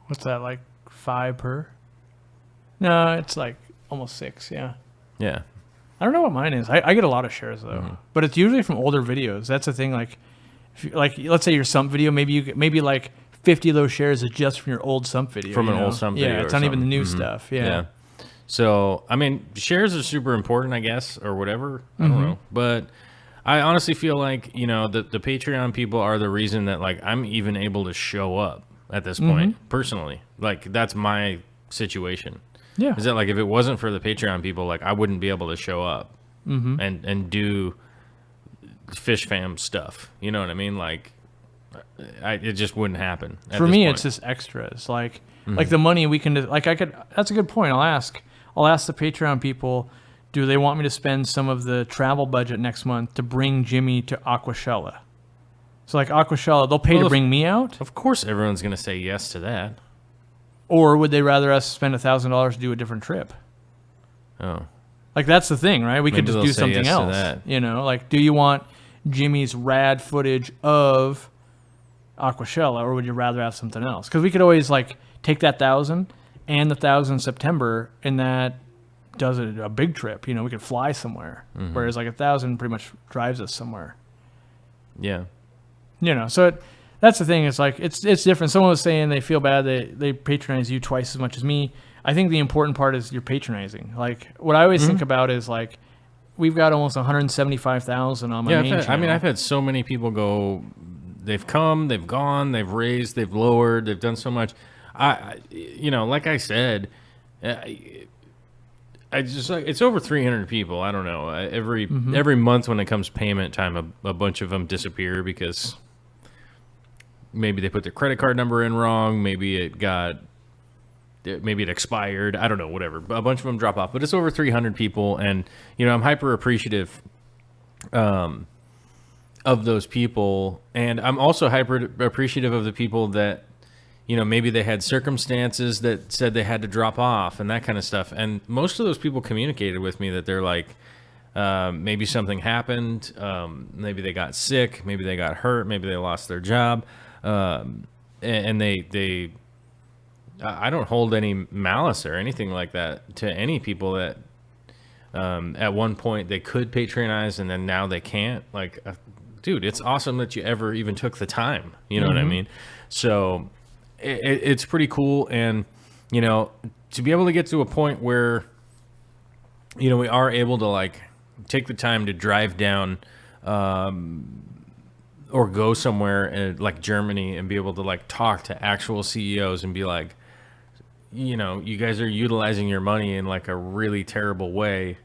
Speaker 1: What's that, like 5 per? No, it's like almost 6, yeah.
Speaker 2: Yeah.
Speaker 1: I don't know what mine is. I get a lot of shares, though. But it's usually from older videos. That's the thing. Like, if you, like let's say your sump video, maybe like 50 of those shares is just from your old sump video.
Speaker 2: From an old sump video.
Speaker 1: Yeah, it's not even the new stuff. Yeah.
Speaker 2: So, I mean, shares are super important, I guess, or whatever. I don't know. But I honestly feel like, you know, the Patreon people are the reason that, like, I'm even able to show up at this point, personally. Like, that's my situation.
Speaker 1: Yeah.
Speaker 2: Is that, like, if it wasn't for the Patreon people, like, I wouldn't be able to show up and do Fish Fam stuff. You know what I mean? Like, it just wouldn't happen.
Speaker 1: For me, it's just extras. Like the money we can, like, that's a good point. I'll ask the Patreon people, do they want me to spend some of the travel budget next month to bring Jimmy to Aquashella? So, like, Aquashella, they'll pay to bring me out?
Speaker 2: Of course everyone's going to say yes to that.
Speaker 1: Or would they rather us spend $1,000 to do a different trip?
Speaker 2: Oh.
Speaker 1: Like, that's the thing, right? We could just
Speaker 2: they'll
Speaker 1: do
Speaker 2: say
Speaker 1: something
Speaker 2: yes to
Speaker 1: else.
Speaker 2: that.
Speaker 1: You know, like, do you want Jimmy's rad footage of Aquashella, or would you rather have something else? Because we could always, like, take that 1,000 and the 1,000 in September, and that does a big trip. You know, we could fly somewhere. Whereas, like, 1,000 pretty much drives us somewhere.
Speaker 2: Yeah.
Speaker 1: You know, so that's the thing. It's like, it's different. Someone was saying they feel bad they patronize you twice as much as me. I think the important part is you're patronizing. Like, what I always think about is, like, we've got almost 175,000 on my main channel.
Speaker 2: I've had so many people go, they've come, they've gone, they've raised, they've lowered, they've done so much. You know, like I said, I just, like, it's over 300 people. I don't know. Every month when it comes payment time, a bunch of them disappear because maybe they put their credit card number in wrong. Maybe it expired. I don't know, whatever. A bunch of them drop off, but it's over 300 people. And, you know, I'm hyper appreciative of those people. And I'm also hyper appreciative of the people that, you know, maybe they had circumstances that said they had to drop off and that kind of stuff. And most of those people communicated with me that they're like, maybe something happened. Maybe they got sick. Maybe they got hurt. Maybe they lost their job. And they I don't hold any malice or anything like that to any people that at one point they could patronize and then now they can't. Like, dude, it's awesome that you ever even took the time. You know what I mean? So it's pretty cool. And, you know, to be able to get to a point where, you know, we are able to, like, take the time to drive down or go somewhere like Germany and be able to, like, talk to actual CEOs and be like, you know, you guys are utilizing your money in, like, a really terrible way.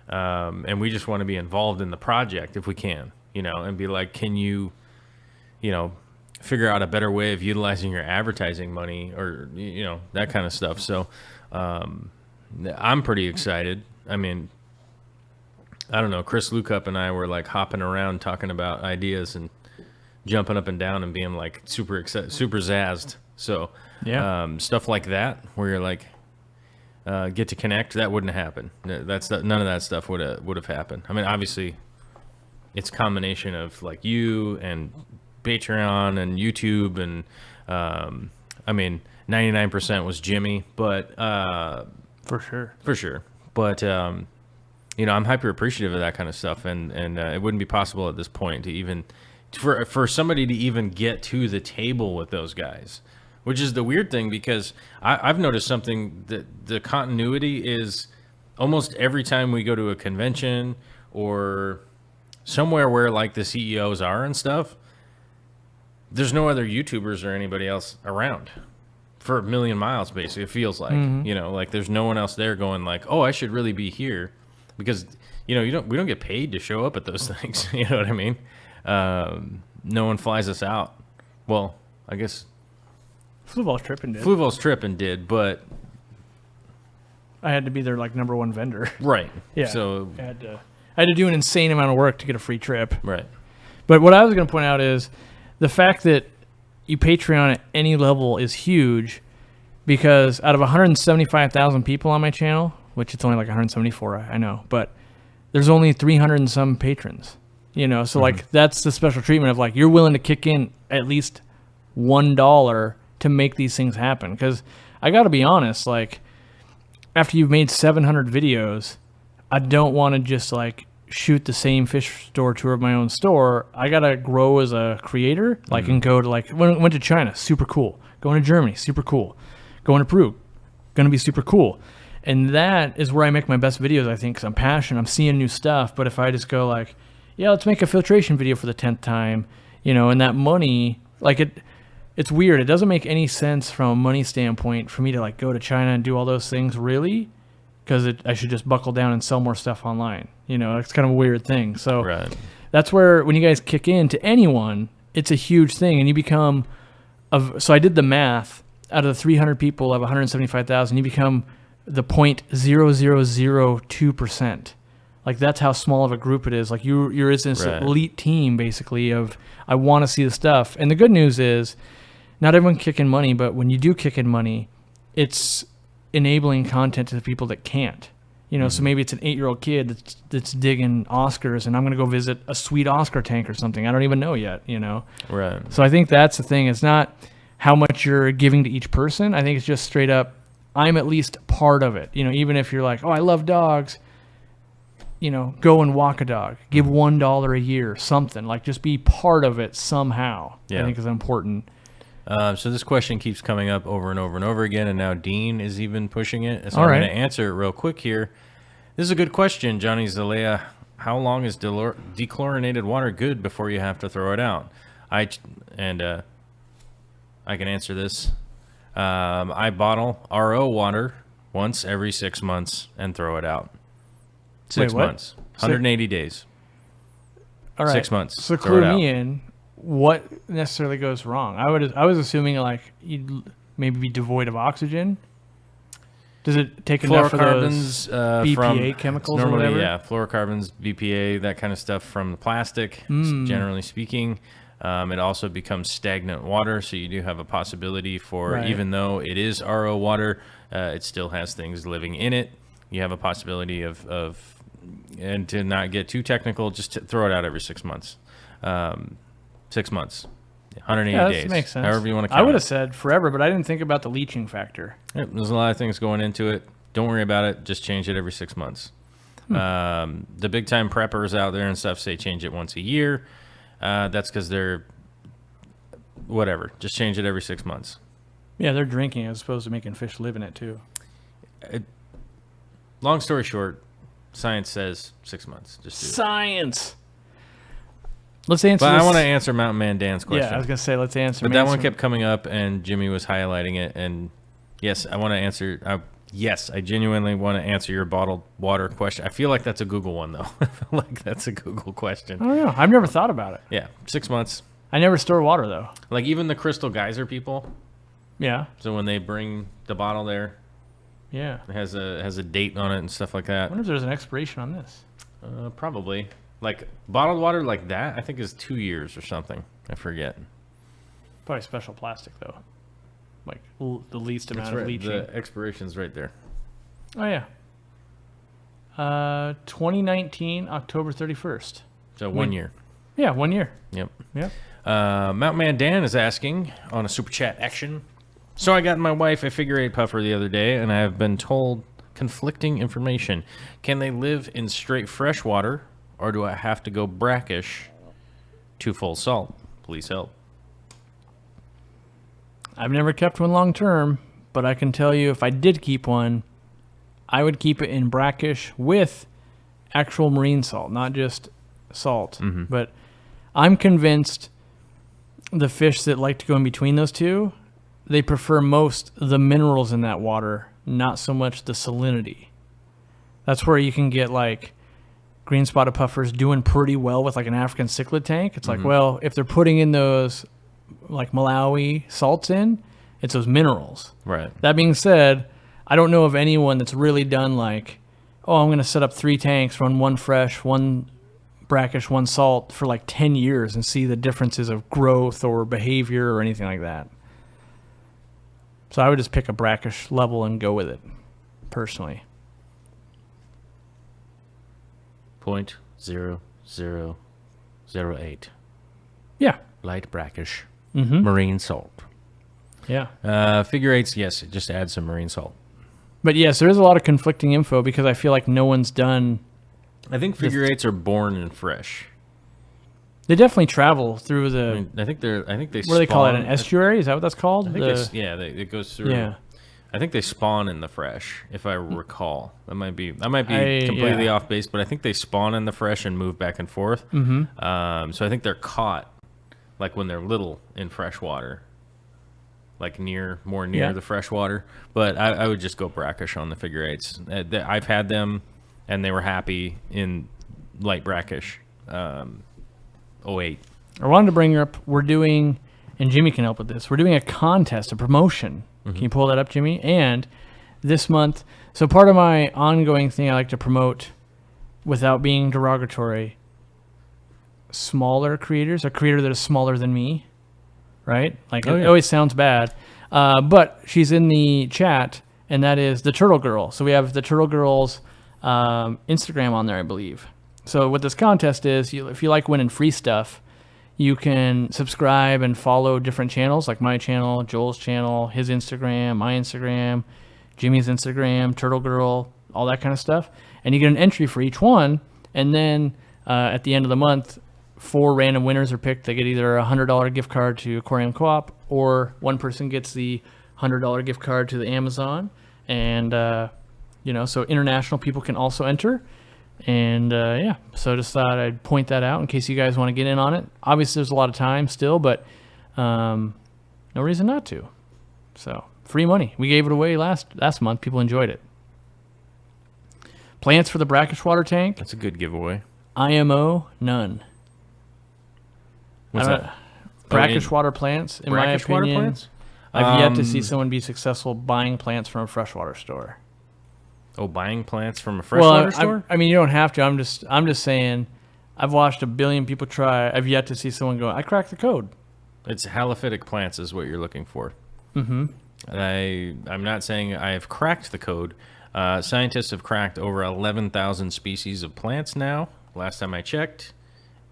Speaker 2: And we just want to be involved in the project if we can, you know, and be like, can you, you know, figure out a better way of utilizing your advertising money or, you know, that kind of stuff. So I'm pretty excited. I mean, I don't know. Chris Lukup and I were, like, hopping around talking about ideas and jumping up and down and being, like, super excited, super zazzed. So
Speaker 1: Yeah.
Speaker 2: Stuff like that where you're like, get to connect, that wouldn't happen. None of that stuff would have happened. I mean, obviously, it's a combination of, like, you and Patreon and YouTube and I mean, 99% was Jimmy, but
Speaker 1: For sure.
Speaker 2: for sure. But you know, I'm hyper appreciative of that kind of stuff, and it wouldn't be possible at this point to even for somebody to even get to the table with those guys, which is the weird thing, because I've noticed something, that the continuity is almost every time we go to a convention or somewhere where like the CEOs are and stuff, there's no other YouTubers or anybody else around for a million miles, basically. It feels like, you know, like there's no one else there going like, oh, I should really be here, because, you know, we don't get paid to show up at those things. You know what I mean? No one flies us out. Well, I guess
Speaker 1: Fluval's tripping did.
Speaker 2: But
Speaker 1: I had to be their like number one vendor.
Speaker 2: right.
Speaker 1: Yeah.
Speaker 2: So
Speaker 1: I had to do an insane amount of work to get a free trip.
Speaker 2: right.
Speaker 1: But what I was going to point out is the fact that you Patreon at any level is huge, because out of 175,000 people on my channel, which it's only like 174, I know, but there's only 300 and some patrons, you know? So like that's the special treatment of like, you're willing to kick in at least $1 to make these things happen. Cause I gotta be honest, like after you've made 700 videos, I don't want to just like shoot the same fish store tour of my own store. I gotta grow as a creator, like, and go to like, went to China, super cool. Going to Germany, super cool. Going to Peru, gonna be super cool. And that is where I make my best videos, I think, because I'm passionate, I'm seeing new stuff. But if I just go like, yeah, let's make a filtration video for the 10th time, you know, and that money, like it's weird. It doesn't make any sense from a money standpoint for me to like go to China and do all those things, really, because I should just buckle down and sell more stuff online. You know, it's kind of a weird thing. So
Speaker 2: Right.
Speaker 1: that's where when you guys kick in to anyone, it's a huge thing, and you become so I did the math. Out of the 300 people of 175,000, you become the 0.0002%. Like that's how small of a group it is. Like you're this
Speaker 2: Right.
Speaker 1: elite team basically of, I want to see the stuff. And the good news is not everyone kicking money, but when you do kick in money, it's enabling content to the people that can't. You know, so maybe it's an 8-year-old kid that's digging Oscars, and I'm going to go visit a sweet Oscar tank or something. I don't even know yet, you know?
Speaker 2: Right.
Speaker 1: So I think that's the thing. It's not how much you're giving to each person. I think it's just straight up, I'm at least part of it. You know, even if you're like, oh, I love dogs, you know, go and walk a dog. Give $1 a year, something. Like just be part of it somehow.
Speaker 2: Yeah.
Speaker 1: I think is important.
Speaker 2: So this question keeps coming up over and over and over again, and now Dean is even pushing it. So
Speaker 1: All
Speaker 2: I'm
Speaker 1: right.
Speaker 2: going to answer it real quick here. This is a good question, Johnny Zalea. How long is dechlorinated water good before you have to throw it out? I can answer this. I bottle RO water once every 6 months and throw it out. 6
Speaker 1: Wait, what?
Speaker 2: months. 180 days.
Speaker 1: All right.
Speaker 2: 6 months.
Speaker 1: So
Speaker 2: Throw it
Speaker 1: clue
Speaker 2: out.
Speaker 1: me in. What necessarily goes wrong? I was assuming like you'd maybe be devoid of oxygen. Does it take enough of those
Speaker 2: Fluorocarbons
Speaker 1: BPA
Speaker 2: from
Speaker 1: chemicals or
Speaker 2: normally,
Speaker 1: whatever?
Speaker 2: yeah, fluorocarbons, BPA, that kind of stuff from the plastic. Generally speaking, it also becomes stagnant water, so you do have a possibility for,
Speaker 1: Right.
Speaker 2: even though it is RO water, it still has things living in it. You have a possibility of and to not get too technical, just to throw it out every 6 months. 6 months. 180
Speaker 1: Yeah,
Speaker 2: days.
Speaker 1: that makes sense.
Speaker 2: However you want to count
Speaker 1: I would
Speaker 2: it.
Speaker 1: have said forever, but I didn't think about the leaching factor.
Speaker 2: Yep, there's a lot of things going into it. Don't worry about it. Just change it every 6 months. The big time preppers out there and stuff say change it once a year. That's because they're whatever. Just change it every 6 months.
Speaker 1: Yeah, they're drinking as opposed to making fish live in it too.
Speaker 2: Long story short, science says 6 months. Just do it.
Speaker 1: Science. Let's answer
Speaker 2: But
Speaker 1: this.
Speaker 2: I want to answer Mountain Man Dan's question.
Speaker 1: Yeah, I was gonna say let's answer.
Speaker 2: But that one
Speaker 1: Manson.
Speaker 2: kept coming up, and Jimmy was highlighting it. And yes, I want to answer. Yes, I genuinely want to answer your bottled water question. I feel like that's a Google one, though. I feel like that's a Google question.
Speaker 1: I don't know. I've never thought about it.
Speaker 2: Yeah, 6 months.
Speaker 1: I never store water though.
Speaker 2: Like even the Crystal Geyser people.
Speaker 1: Yeah.
Speaker 2: So when they bring the bottle there,
Speaker 1: Yeah.
Speaker 2: it has a date on it and stuff like
Speaker 1: I
Speaker 2: that.
Speaker 1: wonder if there's an expiration on this.
Speaker 2: Probably. Like bottled water like that, I think is 2 years or something. I forget.
Speaker 1: Probably special plastic though. Like the least amount
Speaker 2: That's
Speaker 1: of
Speaker 2: right.
Speaker 1: leaching.
Speaker 2: The expiration's right there.
Speaker 1: Oh yeah. 2019 October 31st.
Speaker 2: So 1 year.
Speaker 1: Yeah, 1 year.
Speaker 2: Yep.
Speaker 1: Yep.
Speaker 2: Mountain Man Dan is asking on a super chat action, So I got my wife a figure 8 puffer the other day, and I have been told conflicting information. Can they live in straight fresh water, or do I have to go brackish to full salt? Please help.
Speaker 1: I've never kept one long term, but I can tell you if I did keep one, I would keep it in brackish with actual marine salt, not just salt. But I'm convinced the fish that like to go in between those two, they prefer most the minerals in that water, not so much the salinity. That's where you can get like green spotted puffers doing pretty well with like an African cichlid tank. It's like, well, if they're putting in those like Malawi salts in, it's those minerals.
Speaker 2: Right.
Speaker 1: That being said, I don't know of anyone that's really done like, oh, I'm going to set up 3 tanks, run one fresh, one brackish, one salt for like 10 years and see the differences of growth or behavior or anything like that. So I would just pick a brackish level and go with it, personally.
Speaker 2: 0.0008.
Speaker 1: Yeah.
Speaker 2: Light brackish. Marine salt.
Speaker 1: Yeah.
Speaker 2: Figure 8s, yes, just add some marine salt.
Speaker 1: But yes, there is a lot of conflicting info because I feel like no one's done.
Speaker 2: I think figure 8s are born in fresh.
Speaker 1: They definitely travel through the.
Speaker 2: I mean, I think they.
Speaker 1: What do they call it? An estuary? Is that what that's called?
Speaker 2: I think it goes through.
Speaker 1: Yeah.
Speaker 2: I think they spawn in the fresh, if I recall. I might be completely off base, but I think they spawn in the fresh and move back and forth. So I think they're caught, like when they're little in fresh water, like more near the fresh water. But I would just go brackish on the figure 8s. I've had them, and they were happy in light brackish. 08.
Speaker 1: I wanted to bring up, we're doing, and Jimmy can help with this, we're doing a contest, a promotion. Can you pull that up, Jimmy? And this month, so part of my ongoing thing I like to promote without being derogatory, smaller creators, a creator that is smaller than me, right? Like, it always sounds bad. But she's in the chat, and that is the Turtle Girl. So we have the Turtle Girl's Instagram on there, I believe. So what this contest is, if you like winning free stuff, you can subscribe and follow different channels, like my channel, Joel's channel, his Instagram, my Instagram, Jimmy's Instagram, Turtle Girl, all that kind of stuff. And you get an entry for each one. And then at the end of the month, 4 random winners are picked. They get either a $100 gift card to Aquarium Co-op, or one person gets the $100 gift card to the Amazon. And, so international people can also enter. And, so just thought I'd point that out in case you guys want to get in on it. Obviously, there's a lot of time still, but no reason not to. So, free money. We gave it away last month. People enjoyed it. Plants for the brackish water tank.
Speaker 2: That's a good giveaway.
Speaker 1: IMO, none.
Speaker 2: What's that?
Speaker 1: Brackish water plants, in my
Speaker 2: Brackish water
Speaker 1: opinion.
Speaker 2: plants?
Speaker 1: I've yet to see someone be successful buying plants from a freshwater store.
Speaker 2: Oh, buying plants from a freshwater store?
Speaker 1: I mean, you don't have to. I'm just saying, I've watched a billion people try. I've yet to see someone go, I cracked the code.
Speaker 2: It's halophytic plants is what you're looking for. I'm not saying I have cracked the code. Scientists have cracked over 11,000 species of plants now, last time I checked,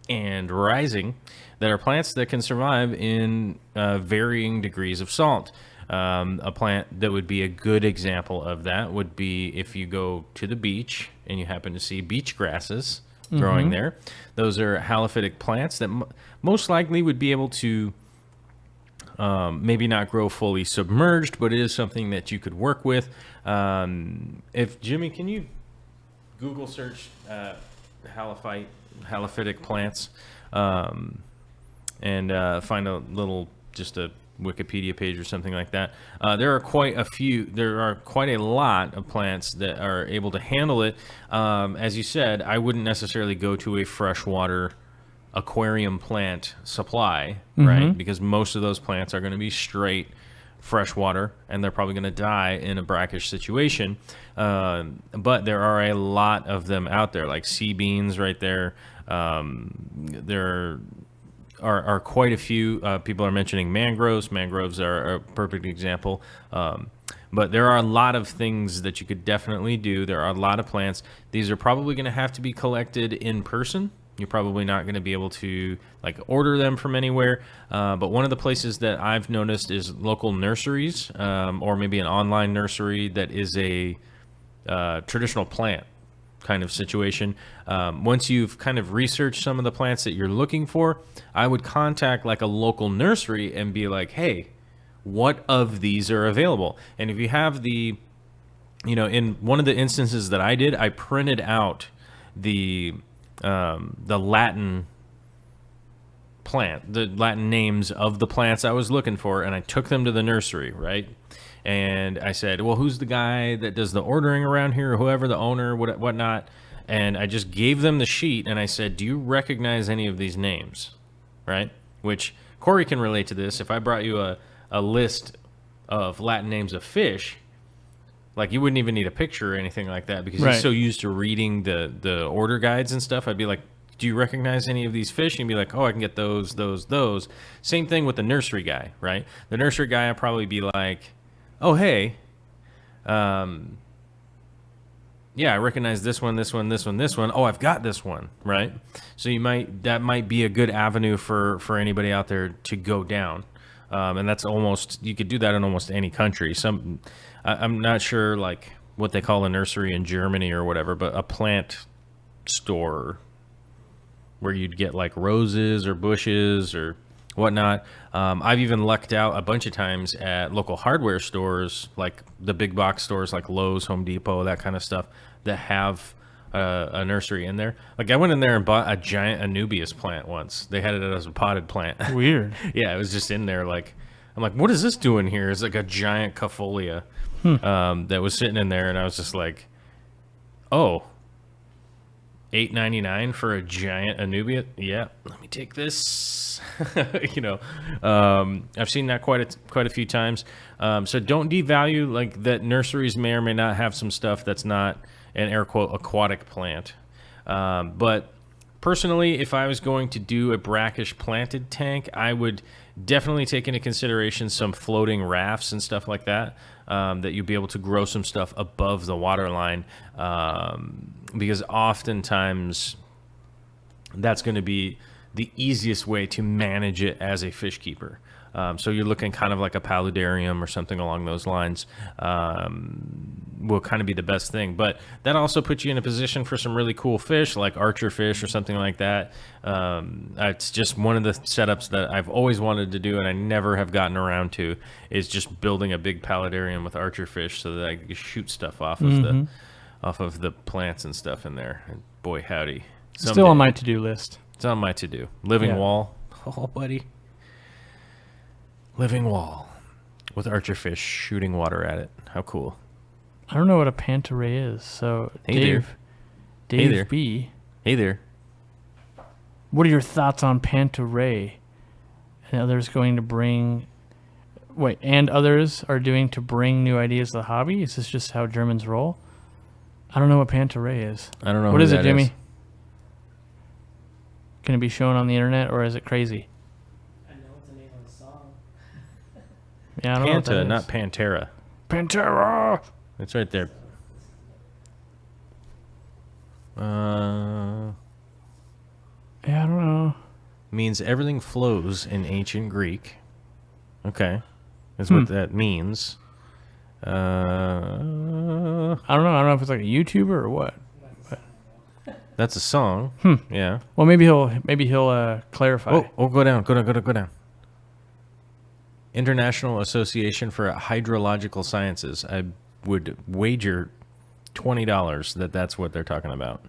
Speaker 2: and rising, that are plants that can survive in varying degrees of salt. A plant that would be a good example of that would be if you go to the beach and you happen to see beach grasses growing there. Those are halophytic plants that most likely would be able to maybe not grow fully submerged, but it is something that you could work with. If Jimmy, can you Google search halophytic plants and find a little, just a Wikipedia page or something like that. There are quite a lot of plants that are able to handle it. As you said, I wouldn't necessarily go to a freshwater aquarium plant supply, right? Because most of those plants are going to be straight freshwater, and they're probably going to die in a brackish situation. But there are a lot of them out there, like sea beans right there. There are quite a few. People are mentioning mangroves. Mangroves are a perfect example. But there are a lot of things that you could definitely do. There are a lot of plants. These are probably going to have to be collected in person. You're probably not going to be able to like order them from anywhere. But one of the places that I've noticed is local nurseries, or maybe an online nursery that is a traditional plant kind of situation. Once you've kind of researched some of the plants that you're looking for, I would contact like a local nursery and be like, hey, what of these are available? And if you have the, in one of the instances that I did, I printed out the Latin plant, the Latin names of the plants I was looking for, and I took them to the nursery, right? And I said, well, who's the guy that does the ordering around here, or whoever, the owner, whatnot? And I just gave them the sheet, and I said, do you recognize any of these names, right? Which Corey can relate to this. If I brought you a list of Latin names of fish, like you wouldn't even need a picture or anything like that because he's so used to reading the order guides and stuff. I'd be like, do you recognize any of these fish? And he'd be like, oh, I can get those. Same thing with the nursery guy, right? The nursery guy, I'd probably be like, oh, hey, yeah, I recognize this one. Oh, I've got this one, right? So that might be a good avenue for anybody out there to go down. And that's you could do that in almost any country. I'm not sure like what they call a nursery in Germany or whatever, but a plant store where you'd get like roses or bushes or whatnot. I've even lucked out a bunch of times at local hardware stores, like the big box stores like Lowe's, Home Depot, that kind of stuff, that have a nursery in there. Like I went in there and bought a giant Anubias plant once. They had it as a potted plant.
Speaker 1: Weird.
Speaker 2: Yeah, it was just in there. Like I'm like, what is this doing here? It's like a giant Cafolia that was sitting in there, and I was just like, oh, $8.99 for a giant Anubia? Yeah, let me take this. I've seen that quite a few times. So don't devalue like that. Nurseries may or may not have some stuff that's not an air quote aquatic plant. But personally, if I was going to do a brackish planted tank, I would definitely take into consideration some floating rafts and stuff like that, that you'd be able to grow some stuff above the water line, because oftentimes that's going to be the easiest way to manage it as a fish keeper. So you're looking kind of like a paludarium or something along those lines, will kind of be the best thing. But that also puts you in a position for some really cool fish like archer fish or something like that. It's just one of the setups that I've always wanted to do and I never have gotten around to, is just building a big paludarium with archer fish so that I can shoot stuff off of the plants and stuff in there. And boy, howdy. Someday.
Speaker 1: Still on my to-do list.
Speaker 2: It's on my to-do. Living wall. Oh, buddy. Living wall with archer fish shooting water at it. How cool.
Speaker 1: I don't know what a panta ray is. So
Speaker 2: Hey
Speaker 1: Dave
Speaker 2: there.
Speaker 1: B.
Speaker 2: Hey there.
Speaker 1: What are your thoughts on panta ray? And others are doing to bring new ideas to the hobby? Is this just how Germans roll? I don't know what panta ray is.
Speaker 2: I don't know.
Speaker 1: What
Speaker 2: who
Speaker 1: is it,
Speaker 2: that
Speaker 1: Jimmy? Can it be shown on the internet, or is it crazy?
Speaker 3: I know it's the name of the song.
Speaker 1: Yeah, I don't know what that
Speaker 2: Panta,
Speaker 1: is.
Speaker 2: not Pantera.
Speaker 1: Pantera!
Speaker 2: It's right there.
Speaker 1: Yeah, I don't know.
Speaker 2: Means everything flows in ancient Greek. Okay. That's what that means.
Speaker 1: I don't know. I don't know if it's like a YouTuber or what.
Speaker 2: That's a song. Yeah.
Speaker 1: Well, maybe he'll clarify.
Speaker 2: Go down. International Association for Hydrological Sciences. I would wager $20 that that's what they're talking about.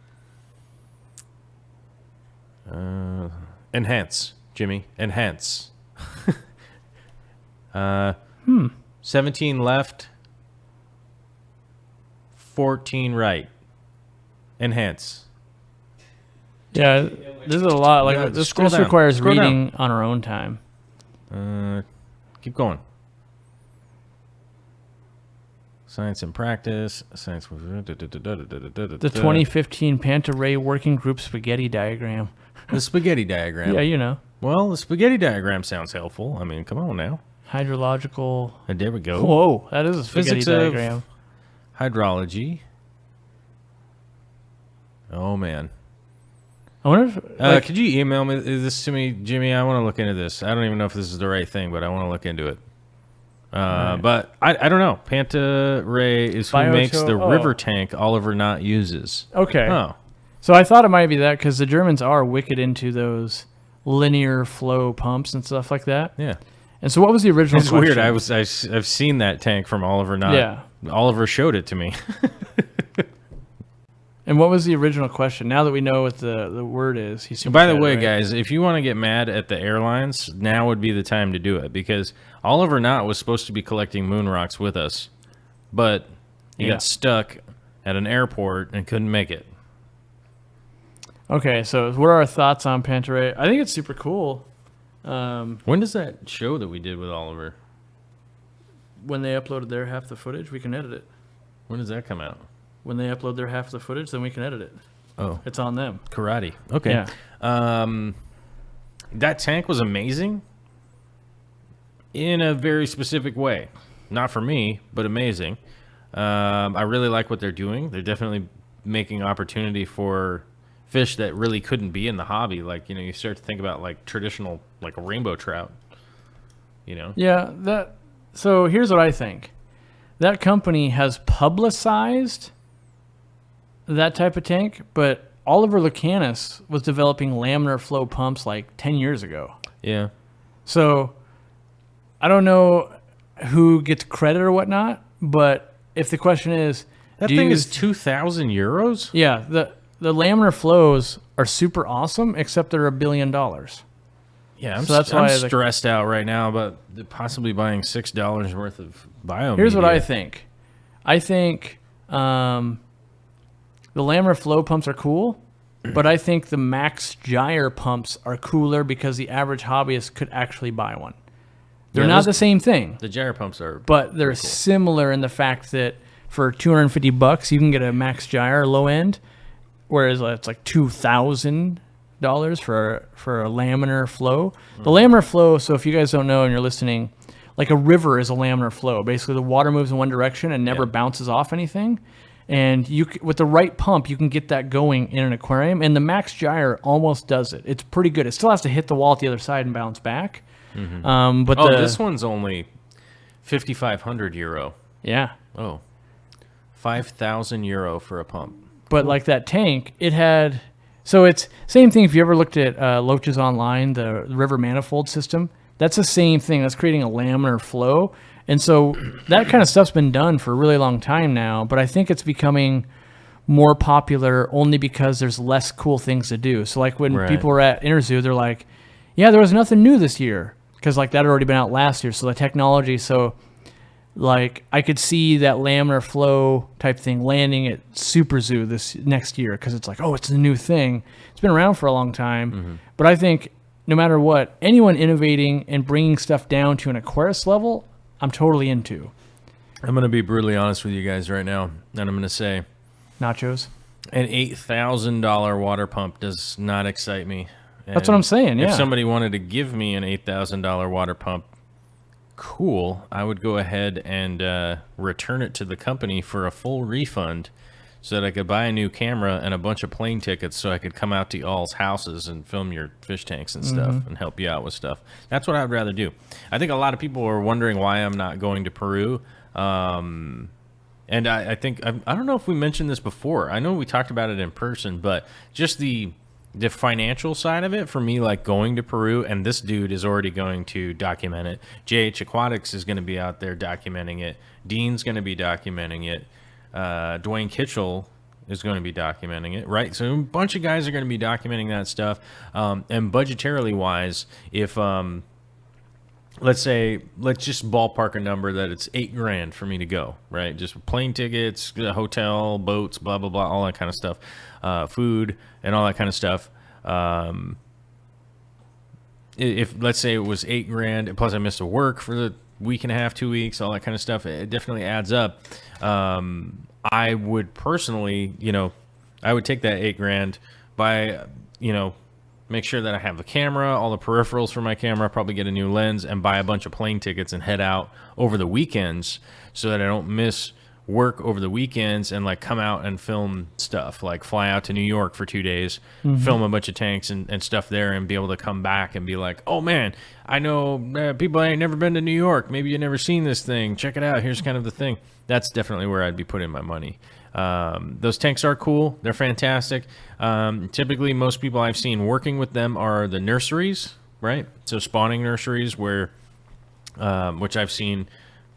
Speaker 2: Enhance, Jimmy. Enhance. 17 left, 14 right. Enhance.
Speaker 1: Yeah, there's a lot. Like
Speaker 2: Yeah,
Speaker 1: this
Speaker 2: scroll down.
Speaker 1: requires
Speaker 2: Scroll down.
Speaker 1: reading on our own time.
Speaker 2: Keep going. Science and practice. Science.
Speaker 1: The 2015 Panta Ray Working Group Spaghetti Diagram.
Speaker 2: The spaghetti diagram.
Speaker 1: Yeah, you know.
Speaker 2: Well, the spaghetti diagram sounds helpful. I mean, come on now.
Speaker 1: Hydrological.
Speaker 2: And there we go.
Speaker 1: Whoa, that is a spaghetti
Speaker 2: Physics of
Speaker 1: diagram.
Speaker 2: Hydrology. Oh, man.
Speaker 1: I wonder if
Speaker 2: Could you email me this to me, Jimmy? I want to look into this. I don't even know if this is the right thing, but I want to look into it. But I don't know. Panta Ray is who makes the river tank Oliver Knott uses.
Speaker 1: Okay.
Speaker 2: Oh.
Speaker 1: So I thought it might be that because the Germans are wicked into those linear flow pumps and stuff like that.
Speaker 2: Yeah.
Speaker 1: And so what was the original
Speaker 2: It's
Speaker 1: question?
Speaker 2: weird. I've seen that tank from Oliver Knott.
Speaker 1: Yeah.
Speaker 2: Oliver showed it to me.
Speaker 1: And what was the original question? Now that we know what the word is.
Speaker 2: By the way, guys, if you want to get mad at the airlines, now would be the time to do it because Oliver Knott was supposed to be collecting moon rocks with us, but he got stuck at an airport and couldn't make it.
Speaker 1: Okay, so what are our thoughts on Panta Ray? I think it's super cool.
Speaker 2: When does that show that we did with Oliver?
Speaker 1: When they uploaded their half the footage, we can edit it.
Speaker 2: When does that come out?
Speaker 1: When they upload their half of the footage, then we can edit it.
Speaker 2: Oh.
Speaker 1: It's on them.
Speaker 2: Karate. Okay.
Speaker 1: Yeah.
Speaker 2: That tank was amazing in a very specific way. Not for me, but amazing. I really like what they're doing. They're definitely making opportunity for fish that really couldn't be in the hobby. Like, you start to think about like traditional, like a rainbow trout,
Speaker 1: Yeah, so here's what I think. That company has publicized that type of tank, but Oliver Lucanis was developing laminar flow pumps like 10 years ago.
Speaker 2: Yeah.
Speaker 1: So I don't know who gets credit or whatnot, but if the question is...
Speaker 2: That thing is 2,000 euros?
Speaker 1: Yeah, the laminar flows are super awesome, except they're $1 billion.
Speaker 2: Yeah, I'm stressed out right now about possibly buying $6 worth of biomedia.
Speaker 1: Here's what I think. I think the laminar flow pumps are cool, but I think the Max Gyre pumps are cooler because the average hobbyist could actually buy one. They're not the same thing.
Speaker 2: The gyro pumps are,
Speaker 1: but they're similar in the fact that for $250 you can get a Max Gyre low end, whereas it's like $2,000 for a laminar flow. The laminar flow. So if you guys don't know and you're listening, like a river is a laminar flow. Basically, the water moves in one direction and never bounces off anything. And with the right pump, you can get that going in an aquarium. And the Max Gyre almost does it. It's pretty good. It still has to hit the wall at the other side and bounce back.
Speaker 2: Mm-hmm. But this one's only 5,500 euro.
Speaker 1: Yeah.
Speaker 2: Oh, 5,000 euro for a pump.
Speaker 1: But like that tank, it had... So it's same thing if you ever looked at Loaches Online, the river manifold system. That's the same thing. That's creating a laminar flow. And so that kind of stuff's been done for a really long time now, but I think it's becoming more popular only because there's less cool things to do. So like when people were at Interzoo, they're like, yeah, there was nothing new this year because like that had already been out last year. So the technology, like I could see that laminar flow type thing landing at Super Zoo this next year because it's like, oh, it's a new thing. It's been around for a long time. But I think no matter what, anyone innovating and bringing stuff down to an Aquarius level, I'm totally into.
Speaker 2: I'm going to be brutally honest with you guys right now, and I'm going to say...
Speaker 1: Nachos?
Speaker 2: An $8,000 water pump does not excite me. And
Speaker 1: that's what I'm saying, yeah.
Speaker 2: If somebody wanted to give me an $8,000 water pump, cool. I would go ahead and return it to the company for a full refund so that I could buy a new camera and a bunch of plane tickets so I could come out to y'all's houses and film your fish tanks and stuff and help you out with stuff. That's what I would rather do. I think a lot of people are wondering why I'm not going to Peru. And I think, I don't know if we mentioned this before. I know we talked about it in person, but just the financial side of it for me, like going to Peru, and this dude is already going to document it. JH Aquatics is going to be out there documenting it. Dean's going to be documenting it. Dwayne Kitchell is going to be documenting it, right? So a bunch of guys are going to be documenting that stuff. And budgetarily wise, if let's just ballpark a number that it's $8,000 for me to go, right? Just plane tickets, hotel, boats, blah blah blah, all that kind of stuff, food and all that kind of stuff. If let's say it was $8,000 plus I missed a work for the week and a half, 2 weeks, all that kind of stuff, it definitely adds up. I would personally, I would take that $8,000, buy, make sure that I have the camera, all the peripherals for my camera, probably get a new lens, and buy a bunch of plane tickets and head out over the weekends so that I don't miss work over the weekends and like come out and film stuff, like fly out to New York for 2 days, film a bunch of tanks and stuff there, and be able to come back and be like, oh man, I know people ain't never been to New York. Maybe you never seen this thing. Check it out. Here's kind of the thing. That's definitely where I'd be putting my money. Those tanks are cool. They're fantastic. Typically, most people I've seen working with them are the nurseries, right? So spawning nurseries where, which I've seen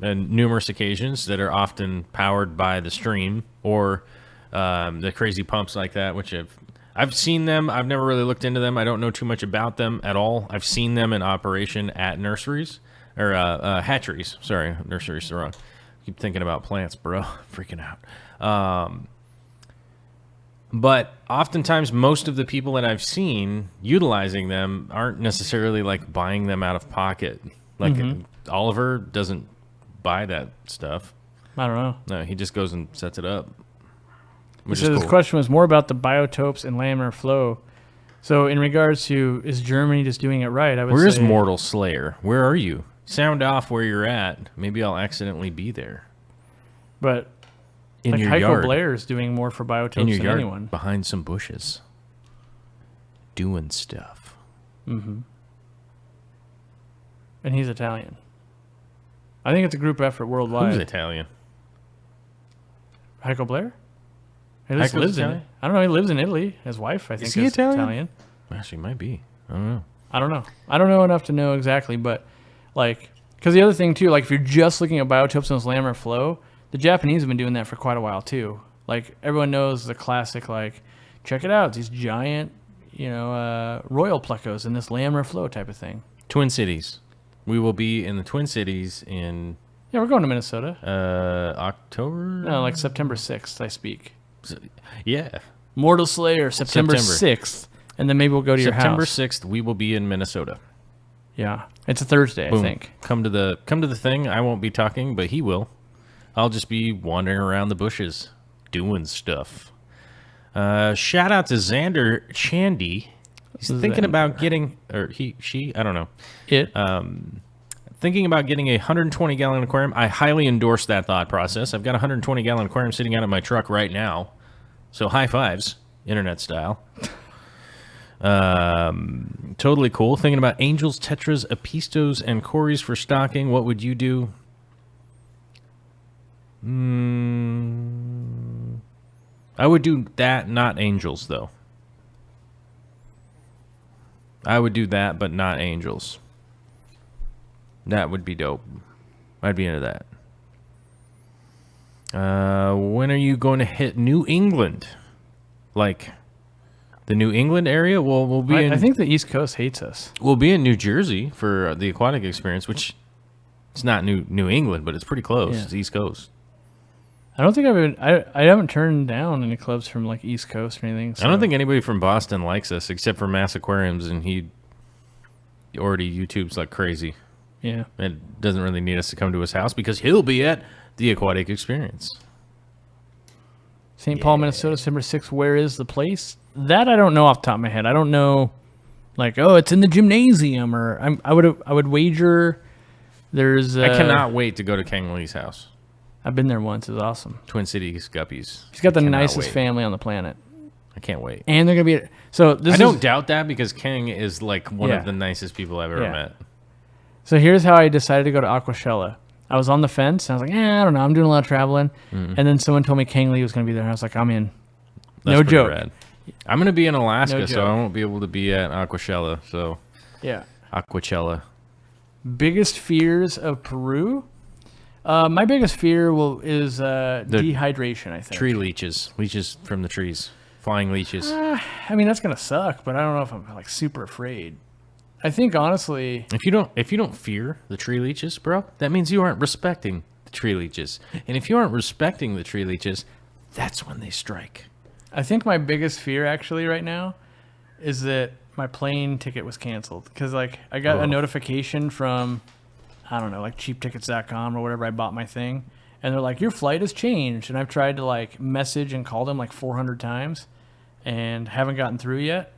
Speaker 2: on numerous occasions, that are often powered by the stream or the crazy pumps like that, which I've seen them. I've never really looked into them. I don't know too much about them at all. I've seen them in operation at nurseries or hatcheries. Sorry, nurseries are wrong. Keep thinking about plants, bro. Freaking out. But oftentimes, most of the people that I've seen utilizing them aren't necessarily like buying them out of pocket. Like Oliver doesn't buy that stuff.
Speaker 1: I don't know.
Speaker 2: No, he just goes and sets it up. Which
Speaker 1: So
Speaker 2: is
Speaker 1: this
Speaker 2: cool.
Speaker 1: question was more about the biotopes and laminar flow. So in regards to, is Germany just doing it right? I would
Speaker 2: Where is
Speaker 1: say,
Speaker 2: Mortal Slayer? Where are you? Sound off where you're at. Maybe I'll accidentally be there.
Speaker 1: But
Speaker 2: In
Speaker 1: like
Speaker 2: your
Speaker 1: Heiko
Speaker 2: yard.
Speaker 1: Blair is doing more for
Speaker 2: In
Speaker 1: biotopes
Speaker 2: your
Speaker 1: than
Speaker 2: yard,
Speaker 1: anyone.
Speaker 2: behind some bushes. Doing stuff.
Speaker 1: And he's Italian. I think it's a group effort worldwide.
Speaker 2: Who's Italian?
Speaker 1: Heiko Blair? He just
Speaker 2: Heiko's
Speaker 1: lives in
Speaker 2: Italian?
Speaker 1: I don't know. He lives in Italy. His wife, I think,
Speaker 2: Is he Italian?
Speaker 1: Italian.
Speaker 2: Actually, might be. I don't know.
Speaker 1: I don't know. I don't know enough to know exactly, but like, because the other thing too, like if you're just looking at biotopes and this laminar flow, the Japanese have been doing that for quite a while too. Like everyone knows the classic, like, check it out, these giant, royal plecos in this laminar flow type of thing.
Speaker 2: Twin Cities. We will be in the Twin Cities in
Speaker 1: Yeah, we're going to Minnesota.
Speaker 2: October.
Speaker 1: No, like September 6th, I speak.
Speaker 2: Yeah.
Speaker 1: Mortal Slayer, September
Speaker 2: September.
Speaker 1: 6th. And then maybe we'll go to your
Speaker 2: September
Speaker 1: house.
Speaker 2: 6th, we will be in Minnesota.
Speaker 1: Yeah. It's a Thursday,
Speaker 2: Boom.
Speaker 1: I think.
Speaker 2: Come to the thing. I won't be talking, but he will. I'll just be wandering around the bushes, doing stuff. Shout out to Xander Chandy. He's thinking
Speaker 1: Xander.
Speaker 2: about getting, or she, I don't know.
Speaker 1: It.
Speaker 2: Thinking about getting a 120-gallon aquarium. I highly endorse that thought process. I've got a 120-gallon aquarium sitting out of my truck right now. So high fives, internet style. Totally cool. Thinking about angels, tetras, apistos, and cories for stocking. What would you do? I would do that, not angels, though. I would do that, but not angels. That would be dope. I'd be into that. When are you going to hit New England? Like the New England area? Well, we'll be
Speaker 1: I think the East Coast hates us.
Speaker 2: we'll be in New Jersey for the aquatic experience, which it's not New England, but it's pretty close.
Speaker 1: Yeah.
Speaker 2: It's East Coast.
Speaker 1: I don't think I haven't turned down any clubs from like East Coast or anything.
Speaker 2: I don't
Speaker 1: so-
Speaker 2: think anybody from Boston likes us except for Mass Aquariums, and he already YouTubes like crazy.
Speaker 1: Yeah.
Speaker 2: It doesn't really need us to come to his house because he'll be at the aquatic experience.
Speaker 1: St. Paul, Minnesota, December 6th. Where is the place? That I don't know off the top of my head. I don't know, like, oh, it's in the gymnasium, or I would wager there's.
Speaker 2: I cannot wait to go to Kang Lee's house.
Speaker 1: I've been there once. It was awesome.
Speaker 2: Twin Cities Guppies.
Speaker 1: He's got the
Speaker 2: Cannot
Speaker 1: nicest
Speaker 2: wait.
Speaker 1: family on the planet,
Speaker 2: I can't wait.
Speaker 1: and they're gonna be. So this
Speaker 2: I
Speaker 1: is,
Speaker 2: don't doubt that because Kang is like one
Speaker 1: Yeah.
Speaker 2: of the nicest people I've ever
Speaker 1: Yeah.
Speaker 2: met.
Speaker 1: So here's how I decided to go to Aquashella. I was on the fence. And I was like, I don't know. I'm doing a lot of traveling, and then someone told me Kang Lee was gonna be there. And I was like, I'm in.
Speaker 2: That's
Speaker 1: No
Speaker 2: pretty
Speaker 1: joke.
Speaker 2: rad. I'm gonna be in Alaska,
Speaker 1: No
Speaker 2: so
Speaker 1: joke.
Speaker 2: I won't be able to be at Aquashella. So
Speaker 1: Yeah.
Speaker 2: Aquachella.
Speaker 1: Biggest fears of Peru. My biggest fear is dehydration. I think.
Speaker 2: Tree leeches from the trees, flying leeches.
Speaker 1: I mean, that's gonna suck, but I don't know if I'm like super afraid. I think honestly,
Speaker 2: If you don't fear the tree leeches, bro, that means you aren't respecting the tree leeches. And if you aren't respecting the tree leeches, that's when they strike.
Speaker 1: I think my biggest fear actually right now is that my plane ticket was canceled because like I got a notification from I don't know, like cheaptickets.com or whatever I bought my thing, and they're like, your flight has changed, and I've tried to like message and call them like 400 times and haven't gotten through yet.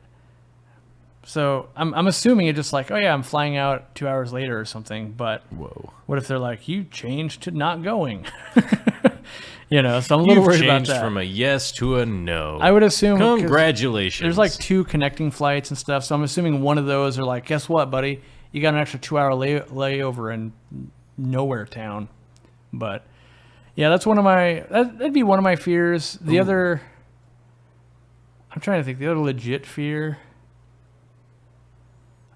Speaker 1: So I'm assuming it's just like, oh yeah, I'm flying out 2 hours later or something. But
Speaker 2: Whoa.
Speaker 1: what if they're like, you changed to not going? So I'm a little
Speaker 2: You've
Speaker 1: worried about
Speaker 2: changed
Speaker 1: that.
Speaker 2: from a yes to a no.
Speaker 1: I would assume 'cause
Speaker 2: Congratulations.
Speaker 1: there's like 2 connecting flights and stuff, so I'm assuming one of those are like, guess what, buddy? You got an extra 2-hour layover in nowhere town. But yeah, that's one of my that'd be one of my fears. The other, I'm trying to think. The other legit fear,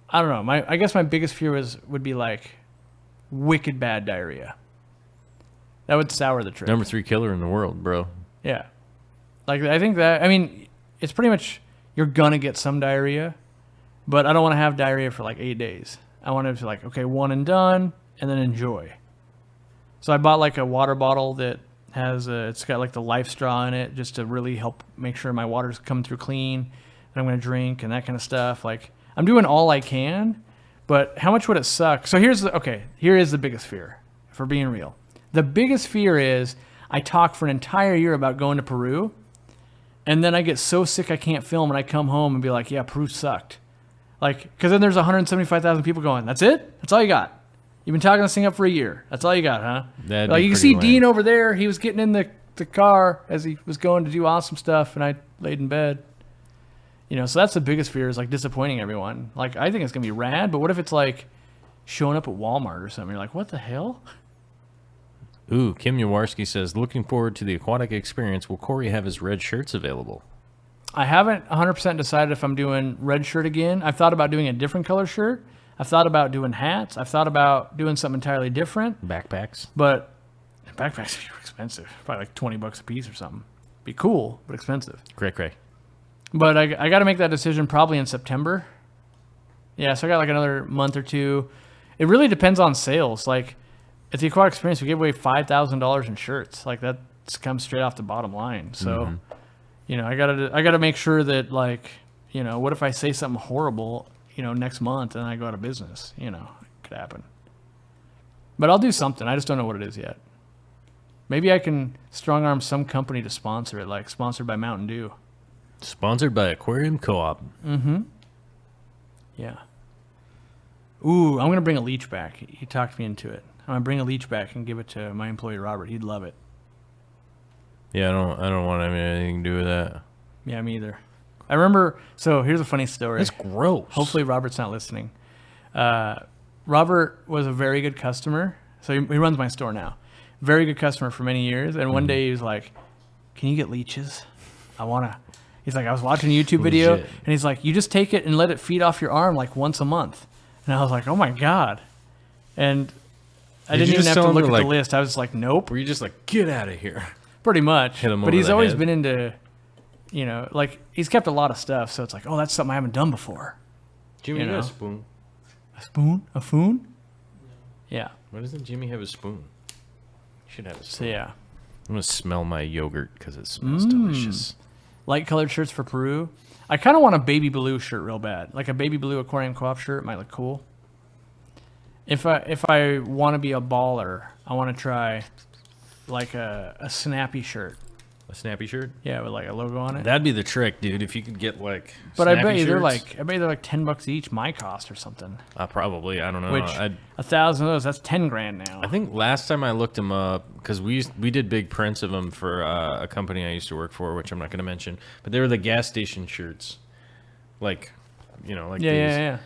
Speaker 1: I don't know. I guess my biggest fear would be like wicked bad diarrhea. That would sour the trip.
Speaker 2: Number 3 killer in the world, bro.
Speaker 1: Yeah. Like, I think that, it's pretty much, you're going to get some diarrhea, but I don't want to have diarrhea for like 8 days. I want it to like, okay, one and done, and then enjoy. So I bought like a water bottle that it's got like the life straw in it just to really help make sure my water's coming through clean, that I'm going to drink and that kind of stuff. Like, I'm doing all I can, but how much would it suck? So here is the biggest fear, for being real. The biggest fear is I talk for an entire year about going to Peru, and then I get so sick I can't film, and I come home and be like, yeah, Peru sucked. Like, because then there's 175,000 people going, that's it? That's all you got? You've been talking this thing up for a year. That's all you got, huh?
Speaker 2: That'd
Speaker 1: like,
Speaker 2: be
Speaker 1: you can
Speaker 2: pretty
Speaker 1: see
Speaker 2: lame.
Speaker 1: Dean over there. He was getting in the car as he was going to do awesome stuff, and I laid in bed. So that's the biggest fear, is like disappointing everyone. Like, I think it's going to be rad, but what if it's like showing up at Walmart or something? You're like, what the hell?
Speaker 2: Ooh, Kim Yawarski says, looking forward to the aquatic experience. Will Corey have his red shirts available?
Speaker 1: I haven't 100% decided if I'm doing red shirt again. I've thought about doing a different color shirt. I've thought about doing hats. I've thought about doing something entirely different.
Speaker 2: Backpacks?
Speaker 1: But backpacks are expensive. Probably like $20 a piece or something. Be cool, but expensive.
Speaker 2: Cray.
Speaker 1: But I got to make that decision probably in September. Yeah, so I got like another month or two. It really depends on sales. Like, at the Aquatic Experience, we gave away $5,000 in shirts. Like, that comes straight off the bottom line. So, I gotta make sure that, like, what if I say something horrible, next month and I go out of business? It could happen. But I'll do something. I just don't know what it is yet. Maybe I can strong arm some company to sponsor it, like sponsored by Mountain Dew.
Speaker 2: Sponsored by Aquarium Co-op.
Speaker 1: Yeah. Ooh, I'm gonna bring a leech back. He talked me into it. I'm gonna bring a leech back and give it to my employee Robert. He'd love it.
Speaker 2: Yeah, I don't want to have anything to do with that.
Speaker 1: Yeah, me either. I remember. So here's a funny story.
Speaker 2: That's gross.
Speaker 1: Hopefully Robert's not listening. Robert was a very good customer. So he runs my store now. Very good customer for many years. And one day he was like, "Can you get leeches? I wanna." He's like, "I was watching a YouTube video,"
Speaker 2: Legit.
Speaker 1: and he's like, "You just take it and let it feed off your arm like once a month." And I was like, "Oh my god!" And I
Speaker 2: Did
Speaker 1: didn't
Speaker 2: you
Speaker 1: even
Speaker 2: just
Speaker 1: have
Speaker 2: tell
Speaker 1: to
Speaker 2: him
Speaker 1: look
Speaker 2: to,
Speaker 1: at
Speaker 2: like-
Speaker 1: the list. I was just like, "Nope."
Speaker 2: Were you just like, get out of here?
Speaker 1: Pretty much.
Speaker 2: Hit him
Speaker 1: But
Speaker 2: over
Speaker 1: he's
Speaker 2: the
Speaker 1: always
Speaker 2: head?
Speaker 1: been into, like, he's kept a lot of stuff. So it's like, oh, that's something I haven't done before.
Speaker 2: Jimmy,
Speaker 1: You
Speaker 2: you got
Speaker 1: know.
Speaker 2: a spoon.
Speaker 1: A spoon? A foon? Yeah.
Speaker 2: Why doesn't Jimmy have a spoon? He should have a
Speaker 1: So
Speaker 2: spoon.
Speaker 1: yeah.
Speaker 2: I'm going to smell my yogurt because it smells delicious.
Speaker 1: Light colored shirts for Peru. I kind of want a baby blue shirt real bad. Like a baby blue Aquarium Co-op shirt might look cool. If I want to be a baller, I want to try like a snappy shirt.
Speaker 2: A snappy shirt?
Speaker 1: Yeah, with like a logo on it.
Speaker 2: That'd be the trick, dude. If you could get like
Speaker 1: But I
Speaker 2: snappy
Speaker 1: bet you they're
Speaker 2: shirts.
Speaker 1: like $10 each, my cost or something.
Speaker 2: Probably. I don't know.
Speaker 1: Which
Speaker 2: I
Speaker 1: 1,000 of those, that's $10,000 now.
Speaker 2: think last time I looked them up, because we did big prints of them for a company I used to work for, which I'm not going to mention, but they were the gas station shirts, like these.
Speaker 1: Yeah.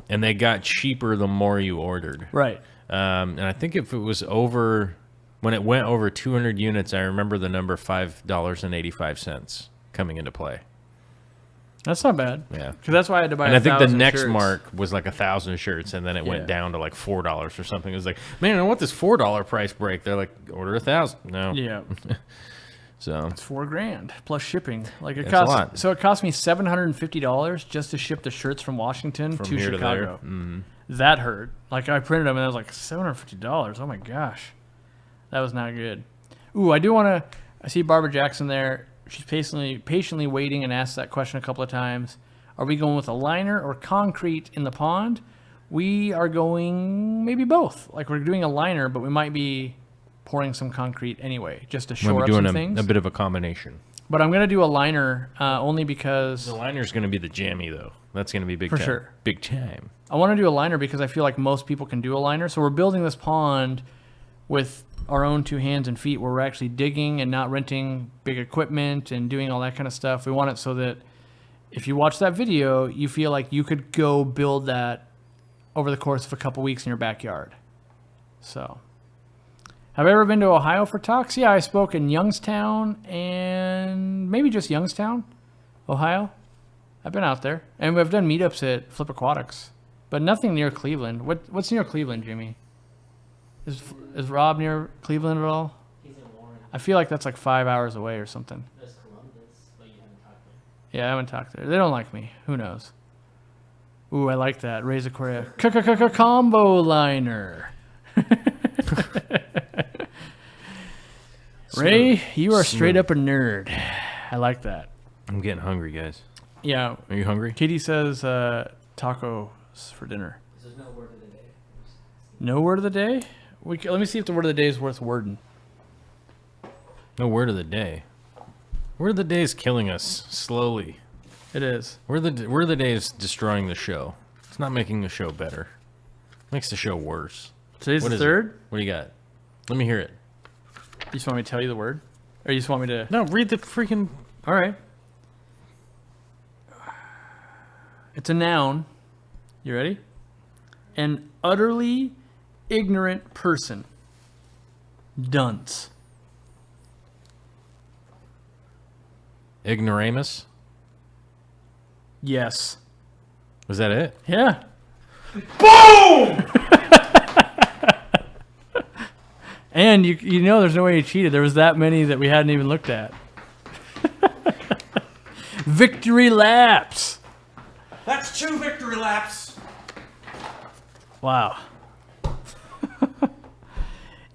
Speaker 2: And they got cheaper the more you ordered.
Speaker 1: Right.
Speaker 2: And I think if it was over, when it went over 200 units, I remember the number $5.85 coming into play.
Speaker 1: That's not bad.
Speaker 2: Yeah.
Speaker 1: Because that's why I had to buy.
Speaker 2: And I think the
Speaker 1: 1,000
Speaker 2: next
Speaker 1: shirts.
Speaker 2: mark was like 1,000 shirts, and then it
Speaker 1: Yeah.
Speaker 2: went down to like $4 or something. It was like, man, I want this $4 price break. They're like, order 1,000. No.
Speaker 1: Yeah,
Speaker 2: So
Speaker 1: it's $4,000 plus shipping. Like it
Speaker 2: That's a
Speaker 1: cost.
Speaker 2: lot.
Speaker 1: So it cost me $750 just to ship the shirts from Washington
Speaker 2: from
Speaker 1: to
Speaker 2: here
Speaker 1: Chicago.
Speaker 2: to there. Mm-hmm.
Speaker 1: That hurt. Like I printed them and I was like $750. Oh my gosh, that was not good. Ooh, I do want to. I see Barbara Jackson there. She's patiently waiting and asked that question a couple of times. Are we going with a liner or concrete in the pond? We are going maybe both. Like we're doing a liner, but we might be pouring some concrete anyway, just to shore
Speaker 2: We're
Speaker 1: up
Speaker 2: doing
Speaker 1: some things.
Speaker 2: a bit of a combination.
Speaker 1: But I'm gonna do a liner only because
Speaker 2: The liner's going to be the jammy, though. That's going to be big
Speaker 1: For
Speaker 2: time.
Speaker 1: sure.
Speaker 2: Big time.
Speaker 1: I want to do a liner because I feel like most people can do a liner. So we're building this pond with our own 2 hands and feet, where we're actually digging and not renting big equipment and doing all that kind of stuff. We want it so that if you watch that video, you feel like you could go build that over the course of a couple weeks in your backyard. So, have I ever been to Ohio for talks? Yeah, I spoke in Youngstown and maybe just Youngstown, Ohio. I've been out there, and we've done meetups at Flip Aquatics, but nothing near Cleveland. What's near Cleveland, Jimmy? Is Rob near Cleveland at all?
Speaker 3: He's in Warren.
Speaker 1: I feel like that's like 5 hours away or something.
Speaker 3: There's Columbus, but you haven't talked to him.
Speaker 1: Yeah, I haven't talked there. They don't like me. Who knows? Ooh, I like that. Raise a Korea. Combo liner. Ray, you are straight up a nerd. I like that.
Speaker 2: I'm getting hungry, guys.
Speaker 1: Yeah.
Speaker 2: Are you hungry?
Speaker 1: Katie says tacos for dinner.
Speaker 3: There's no word of the day.
Speaker 1: No word of the day? Let me see if the word of the day is worth wording.
Speaker 2: No word of the day. Word of the day is killing us slowly.
Speaker 1: It is.
Speaker 2: Word of the day is destroying the show. It's not making the show better. Makes the show worse.
Speaker 1: Today's
Speaker 2: What
Speaker 1: the
Speaker 2: is it?
Speaker 1: third?
Speaker 2: What do you got? Let me hear it.
Speaker 1: You just want me to tell you the word? Or you just want me to...
Speaker 2: No, read the freaking...
Speaker 1: All right. It's a noun. You ready? An utterly ignorant person. Dunce.
Speaker 2: Ignoramus?
Speaker 1: Yes.
Speaker 2: Was that it?
Speaker 1: Yeah. Boom! And you know there's no way you cheated. There was that many that we hadn't even looked at. Victory laps.
Speaker 4: That's 2 victory laps.
Speaker 1: Wow.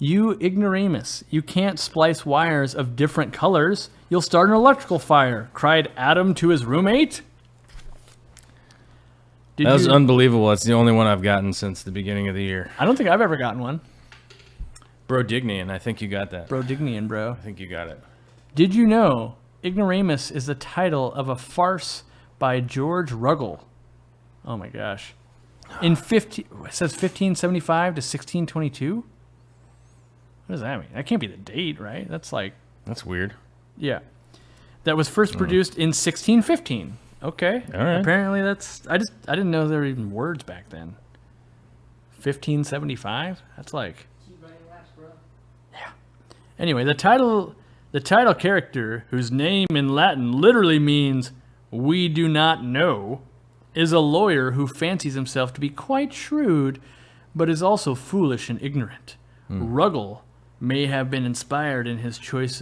Speaker 1: You ignoramus. You can't splice wires of different colors. You'll start an electrical fire, cried Adam to his roommate.
Speaker 2: That was unbelievable. That's the only one I've gotten since the beginning of the year.
Speaker 1: I don't think I've ever gotten one.
Speaker 2: Brodignian, I think you got that.
Speaker 1: Brodignian, bro.
Speaker 2: I think you got it.
Speaker 1: Did you know Ignoramus is the title of a farce by George Ruggles? Oh my gosh. It says 1575 to 1622? What does that mean? That can't be the date, right? That's like...
Speaker 2: That's weird.
Speaker 1: Yeah. That was first produced in 1615. Okay.
Speaker 2: All right.
Speaker 1: Apparently that's... I didn't know there were even words back then. 1575? That's like...
Speaker 3: Keep running laps, bro.
Speaker 1: Anyway, the title character, whose name in Latin literally means "we do not know," is a lawyer who fancies himself to be quite shrewd, but is also foolish and ignorant. Ruggles may have been inspired in his choice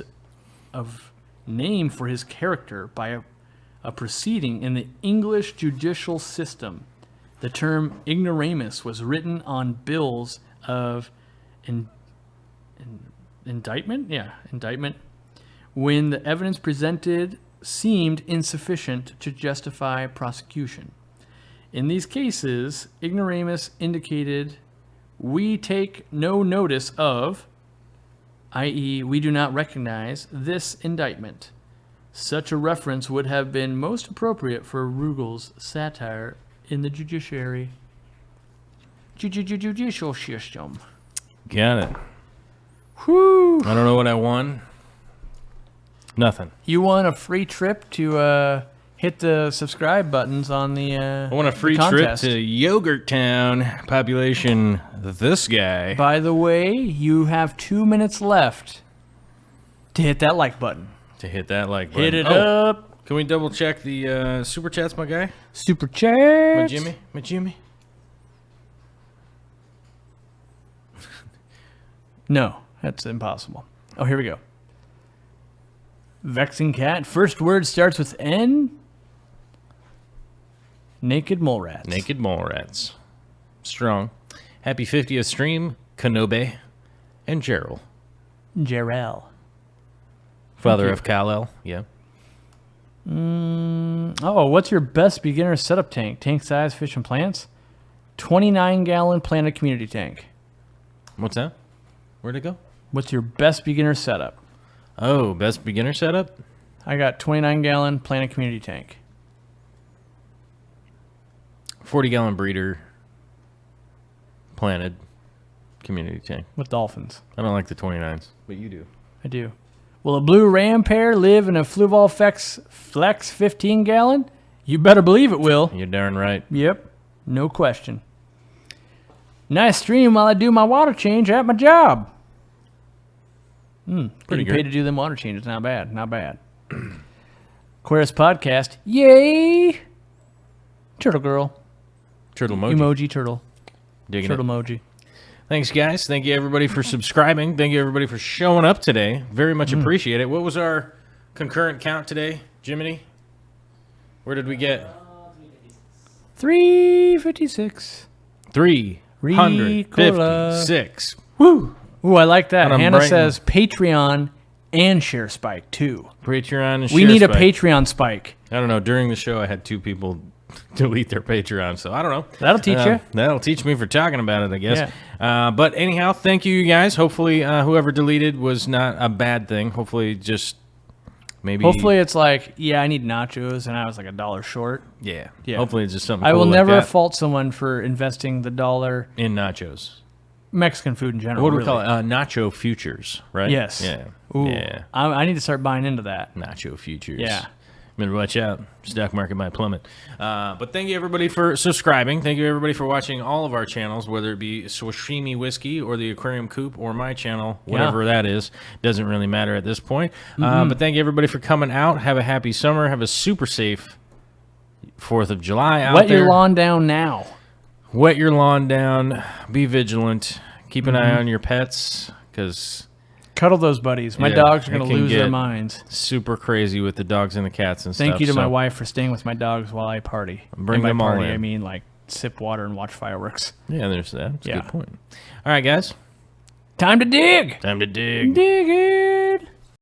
Speaker 1: of name for his character by a proceeding in the English judicial system. The term ignoramus was written on bills of indictment? Yeah, indictment. When the evidence presented seemed insufficient to justify prosecution. In these cases, ignoramus indicated we take no notice of, i.e., we do not recognize this indictment. Such a reference would have been most appropriate for Ruggles' satire in the judiciary. Judicial system.
Speaker 2: Got it.
Speaker 1: Whew.
Speaker 2: I don't know what I won. Nothing.
Speaker 1: You won a free trip to hit the subscribe buttons on the
Speaker 2: I want a free trip to Yogurt Town. Population this guy.
Speaker 1: By the way, you have 2 minutes left to hit that like button.
Speaker 2: To hit that like button.
Speaker 1: Hit it
Speaker 2: Oh,
Speaker 1: up.
Speaker 2: Can we double check the super chats, my guy?
Speaker 1: Super chat.
Speaker 2: My Jimmy?
Speaker 1: No, that's impossible. Oh, here we go. Vexing cat. First word starts with N. Naked mole rats.
Speaker 2: Naked mole rats. Strong. Happy 50th stream, Kanobe and Gerald.
Speaker 1: Jarrell.
Speaker 2: Father of Kal-El, yeah.
Speaker 1: Oh, what's your best beginner setup tank? Tank size, fish and plants? 29-gallon planted community tank.
Speaker 2: What's that? Where'd it go?
Speaker 1: What's your best beginner setup?
Speaker 2: Oh, best beginner setup?
Speaker 1: I got 29-gallon planted community tank.
Speaker 2: 40-gallon breeder. Planted. community tank.
Speaker 1: with dolphins.
Speaker 2: I don't like the 29s, but you do.
Speaker 1: I do. Will a blue ram pair live in a Fluval Flex 15 gallon? You better believe it will.
Speaker 2: You're darn right.
Speaker 1: Yep, no question. Nice stream while I do my water change at my job.
Speaker 2: Pretty
Speaker 1: Getting
Speaker 2: good.
Speaker 1: paid to do them water changes. Not bad. Not bad. Aquarius podcast. Yay! Turtle girl.
Speaker 2: Turtle emoji.
Speaker 1: Emoji turtle.
Speaker 2: Digging
Speaker 1: Turtle
Speaker 2: it.
Speaker 1: emoji.
Speaker 2: Thanks, guys. Thank you, everybody, for subscribing. Thank you, everybody, for showing up today. Very much appreciate it. What was our concurrent count today, Jiminy? Where did we get?
Speaker 1: 356.
Speaker 2: 356.
Speaker 1: Woo! Ooh, I like that.
Speaker 2: And I'm
Speaker 1: Hannah
Speaker 2: brighten-
Speaker 1: says Patreon and share spike too.
Speaker 2: Patreon and
Speaker 1: We
Speaker 2: share
Speaker 1: need a
Speaker 2: spike.
Speaker 1: Patreon spike.
Speaker 2: I don't know. During the show, I had 2 people delete their Patreon, so I don't know.
Speaker 1: That'll teach you.
Speaker 2: That'll teach me for talking about it, I guess. But anyhow, thank you guys. Hopefully, whoever deleted was not a bad thing. Hopefully, just maybe.
Speaker 1: Hopefully it's like, yeah, I need nachos, and I was like $1 short.
Speaker 2: Yeah.
Speaker 1: Yeah.
Speaker 2: Hopefully, it's just something.
Speaker 1: I
Speaker 2: cool
Speaker 1: will
Speaker 2: like
Speaker 1: never
Speaker 2: that
Speaker 1: fault someone for investing the dollar.
Speaker 2: in nachos.
Speaker 1: Mexican food in general.
Speaker 2: What do we
Speaker 1: really.
Speaker 2: call it? Nacho futures, right?
Speaker 1: Yes.
Speaker 2: Yeah.
Speaker 1: Ooh.
Speaker 2: Yeah.
Speaker 1: I need to start buying into that.
Speaker 2: Nacho futures.
Speaker 1: Yeah.
Speaker 2: Better watch out. Stock market might plummet. But thank you, everybody, for subscribing. Thank you, everybody, for watching all of our channels, whether it be Swashimi Whiskey or the Aquarium Coop or my channel, whatever that is. Doesn't really matter at this point. But thank you, everybody, for coming out. Have a happy summer. Have a super safe 4th of July out
Speaker 1: Wet
Speaker 2: there.
Speaker 1: your lawn down now.
Speaker 2: Wet your lawn down. Be vigilant. Keep an eye on your pets, because
Speaker 1: Cuddle those buddies. My
Speaker 2: Yeah,
Speaker 1: dogs are
Speaker 2: it
Speaker 1: going to
Speaker 2: can
Speaker 1: lose their
Speaker 2: get
Speaker 1: minds.
Speaker 2: super crazy with the dogs and the cats and stuff.
Speaker 1: Thank you to my
Speaker 2: so
Speaker 1: wife for staying with my dogs while I party.
Speaker 2: Bring
Speaker 1: And by
Speaker 2: them all
Speaker 1: party,
Speaker 2: in.
Speaker 1: I mean like sip water and watch fireworks.
Speaker 2: Yeah, there's that. That's a
Speaker 1: Yeah.
Speaker 2: good point. All right, guys.
Speaker 1: Time to dig.
Speaker 2: Time to dig.
Speaker 1: Dig it.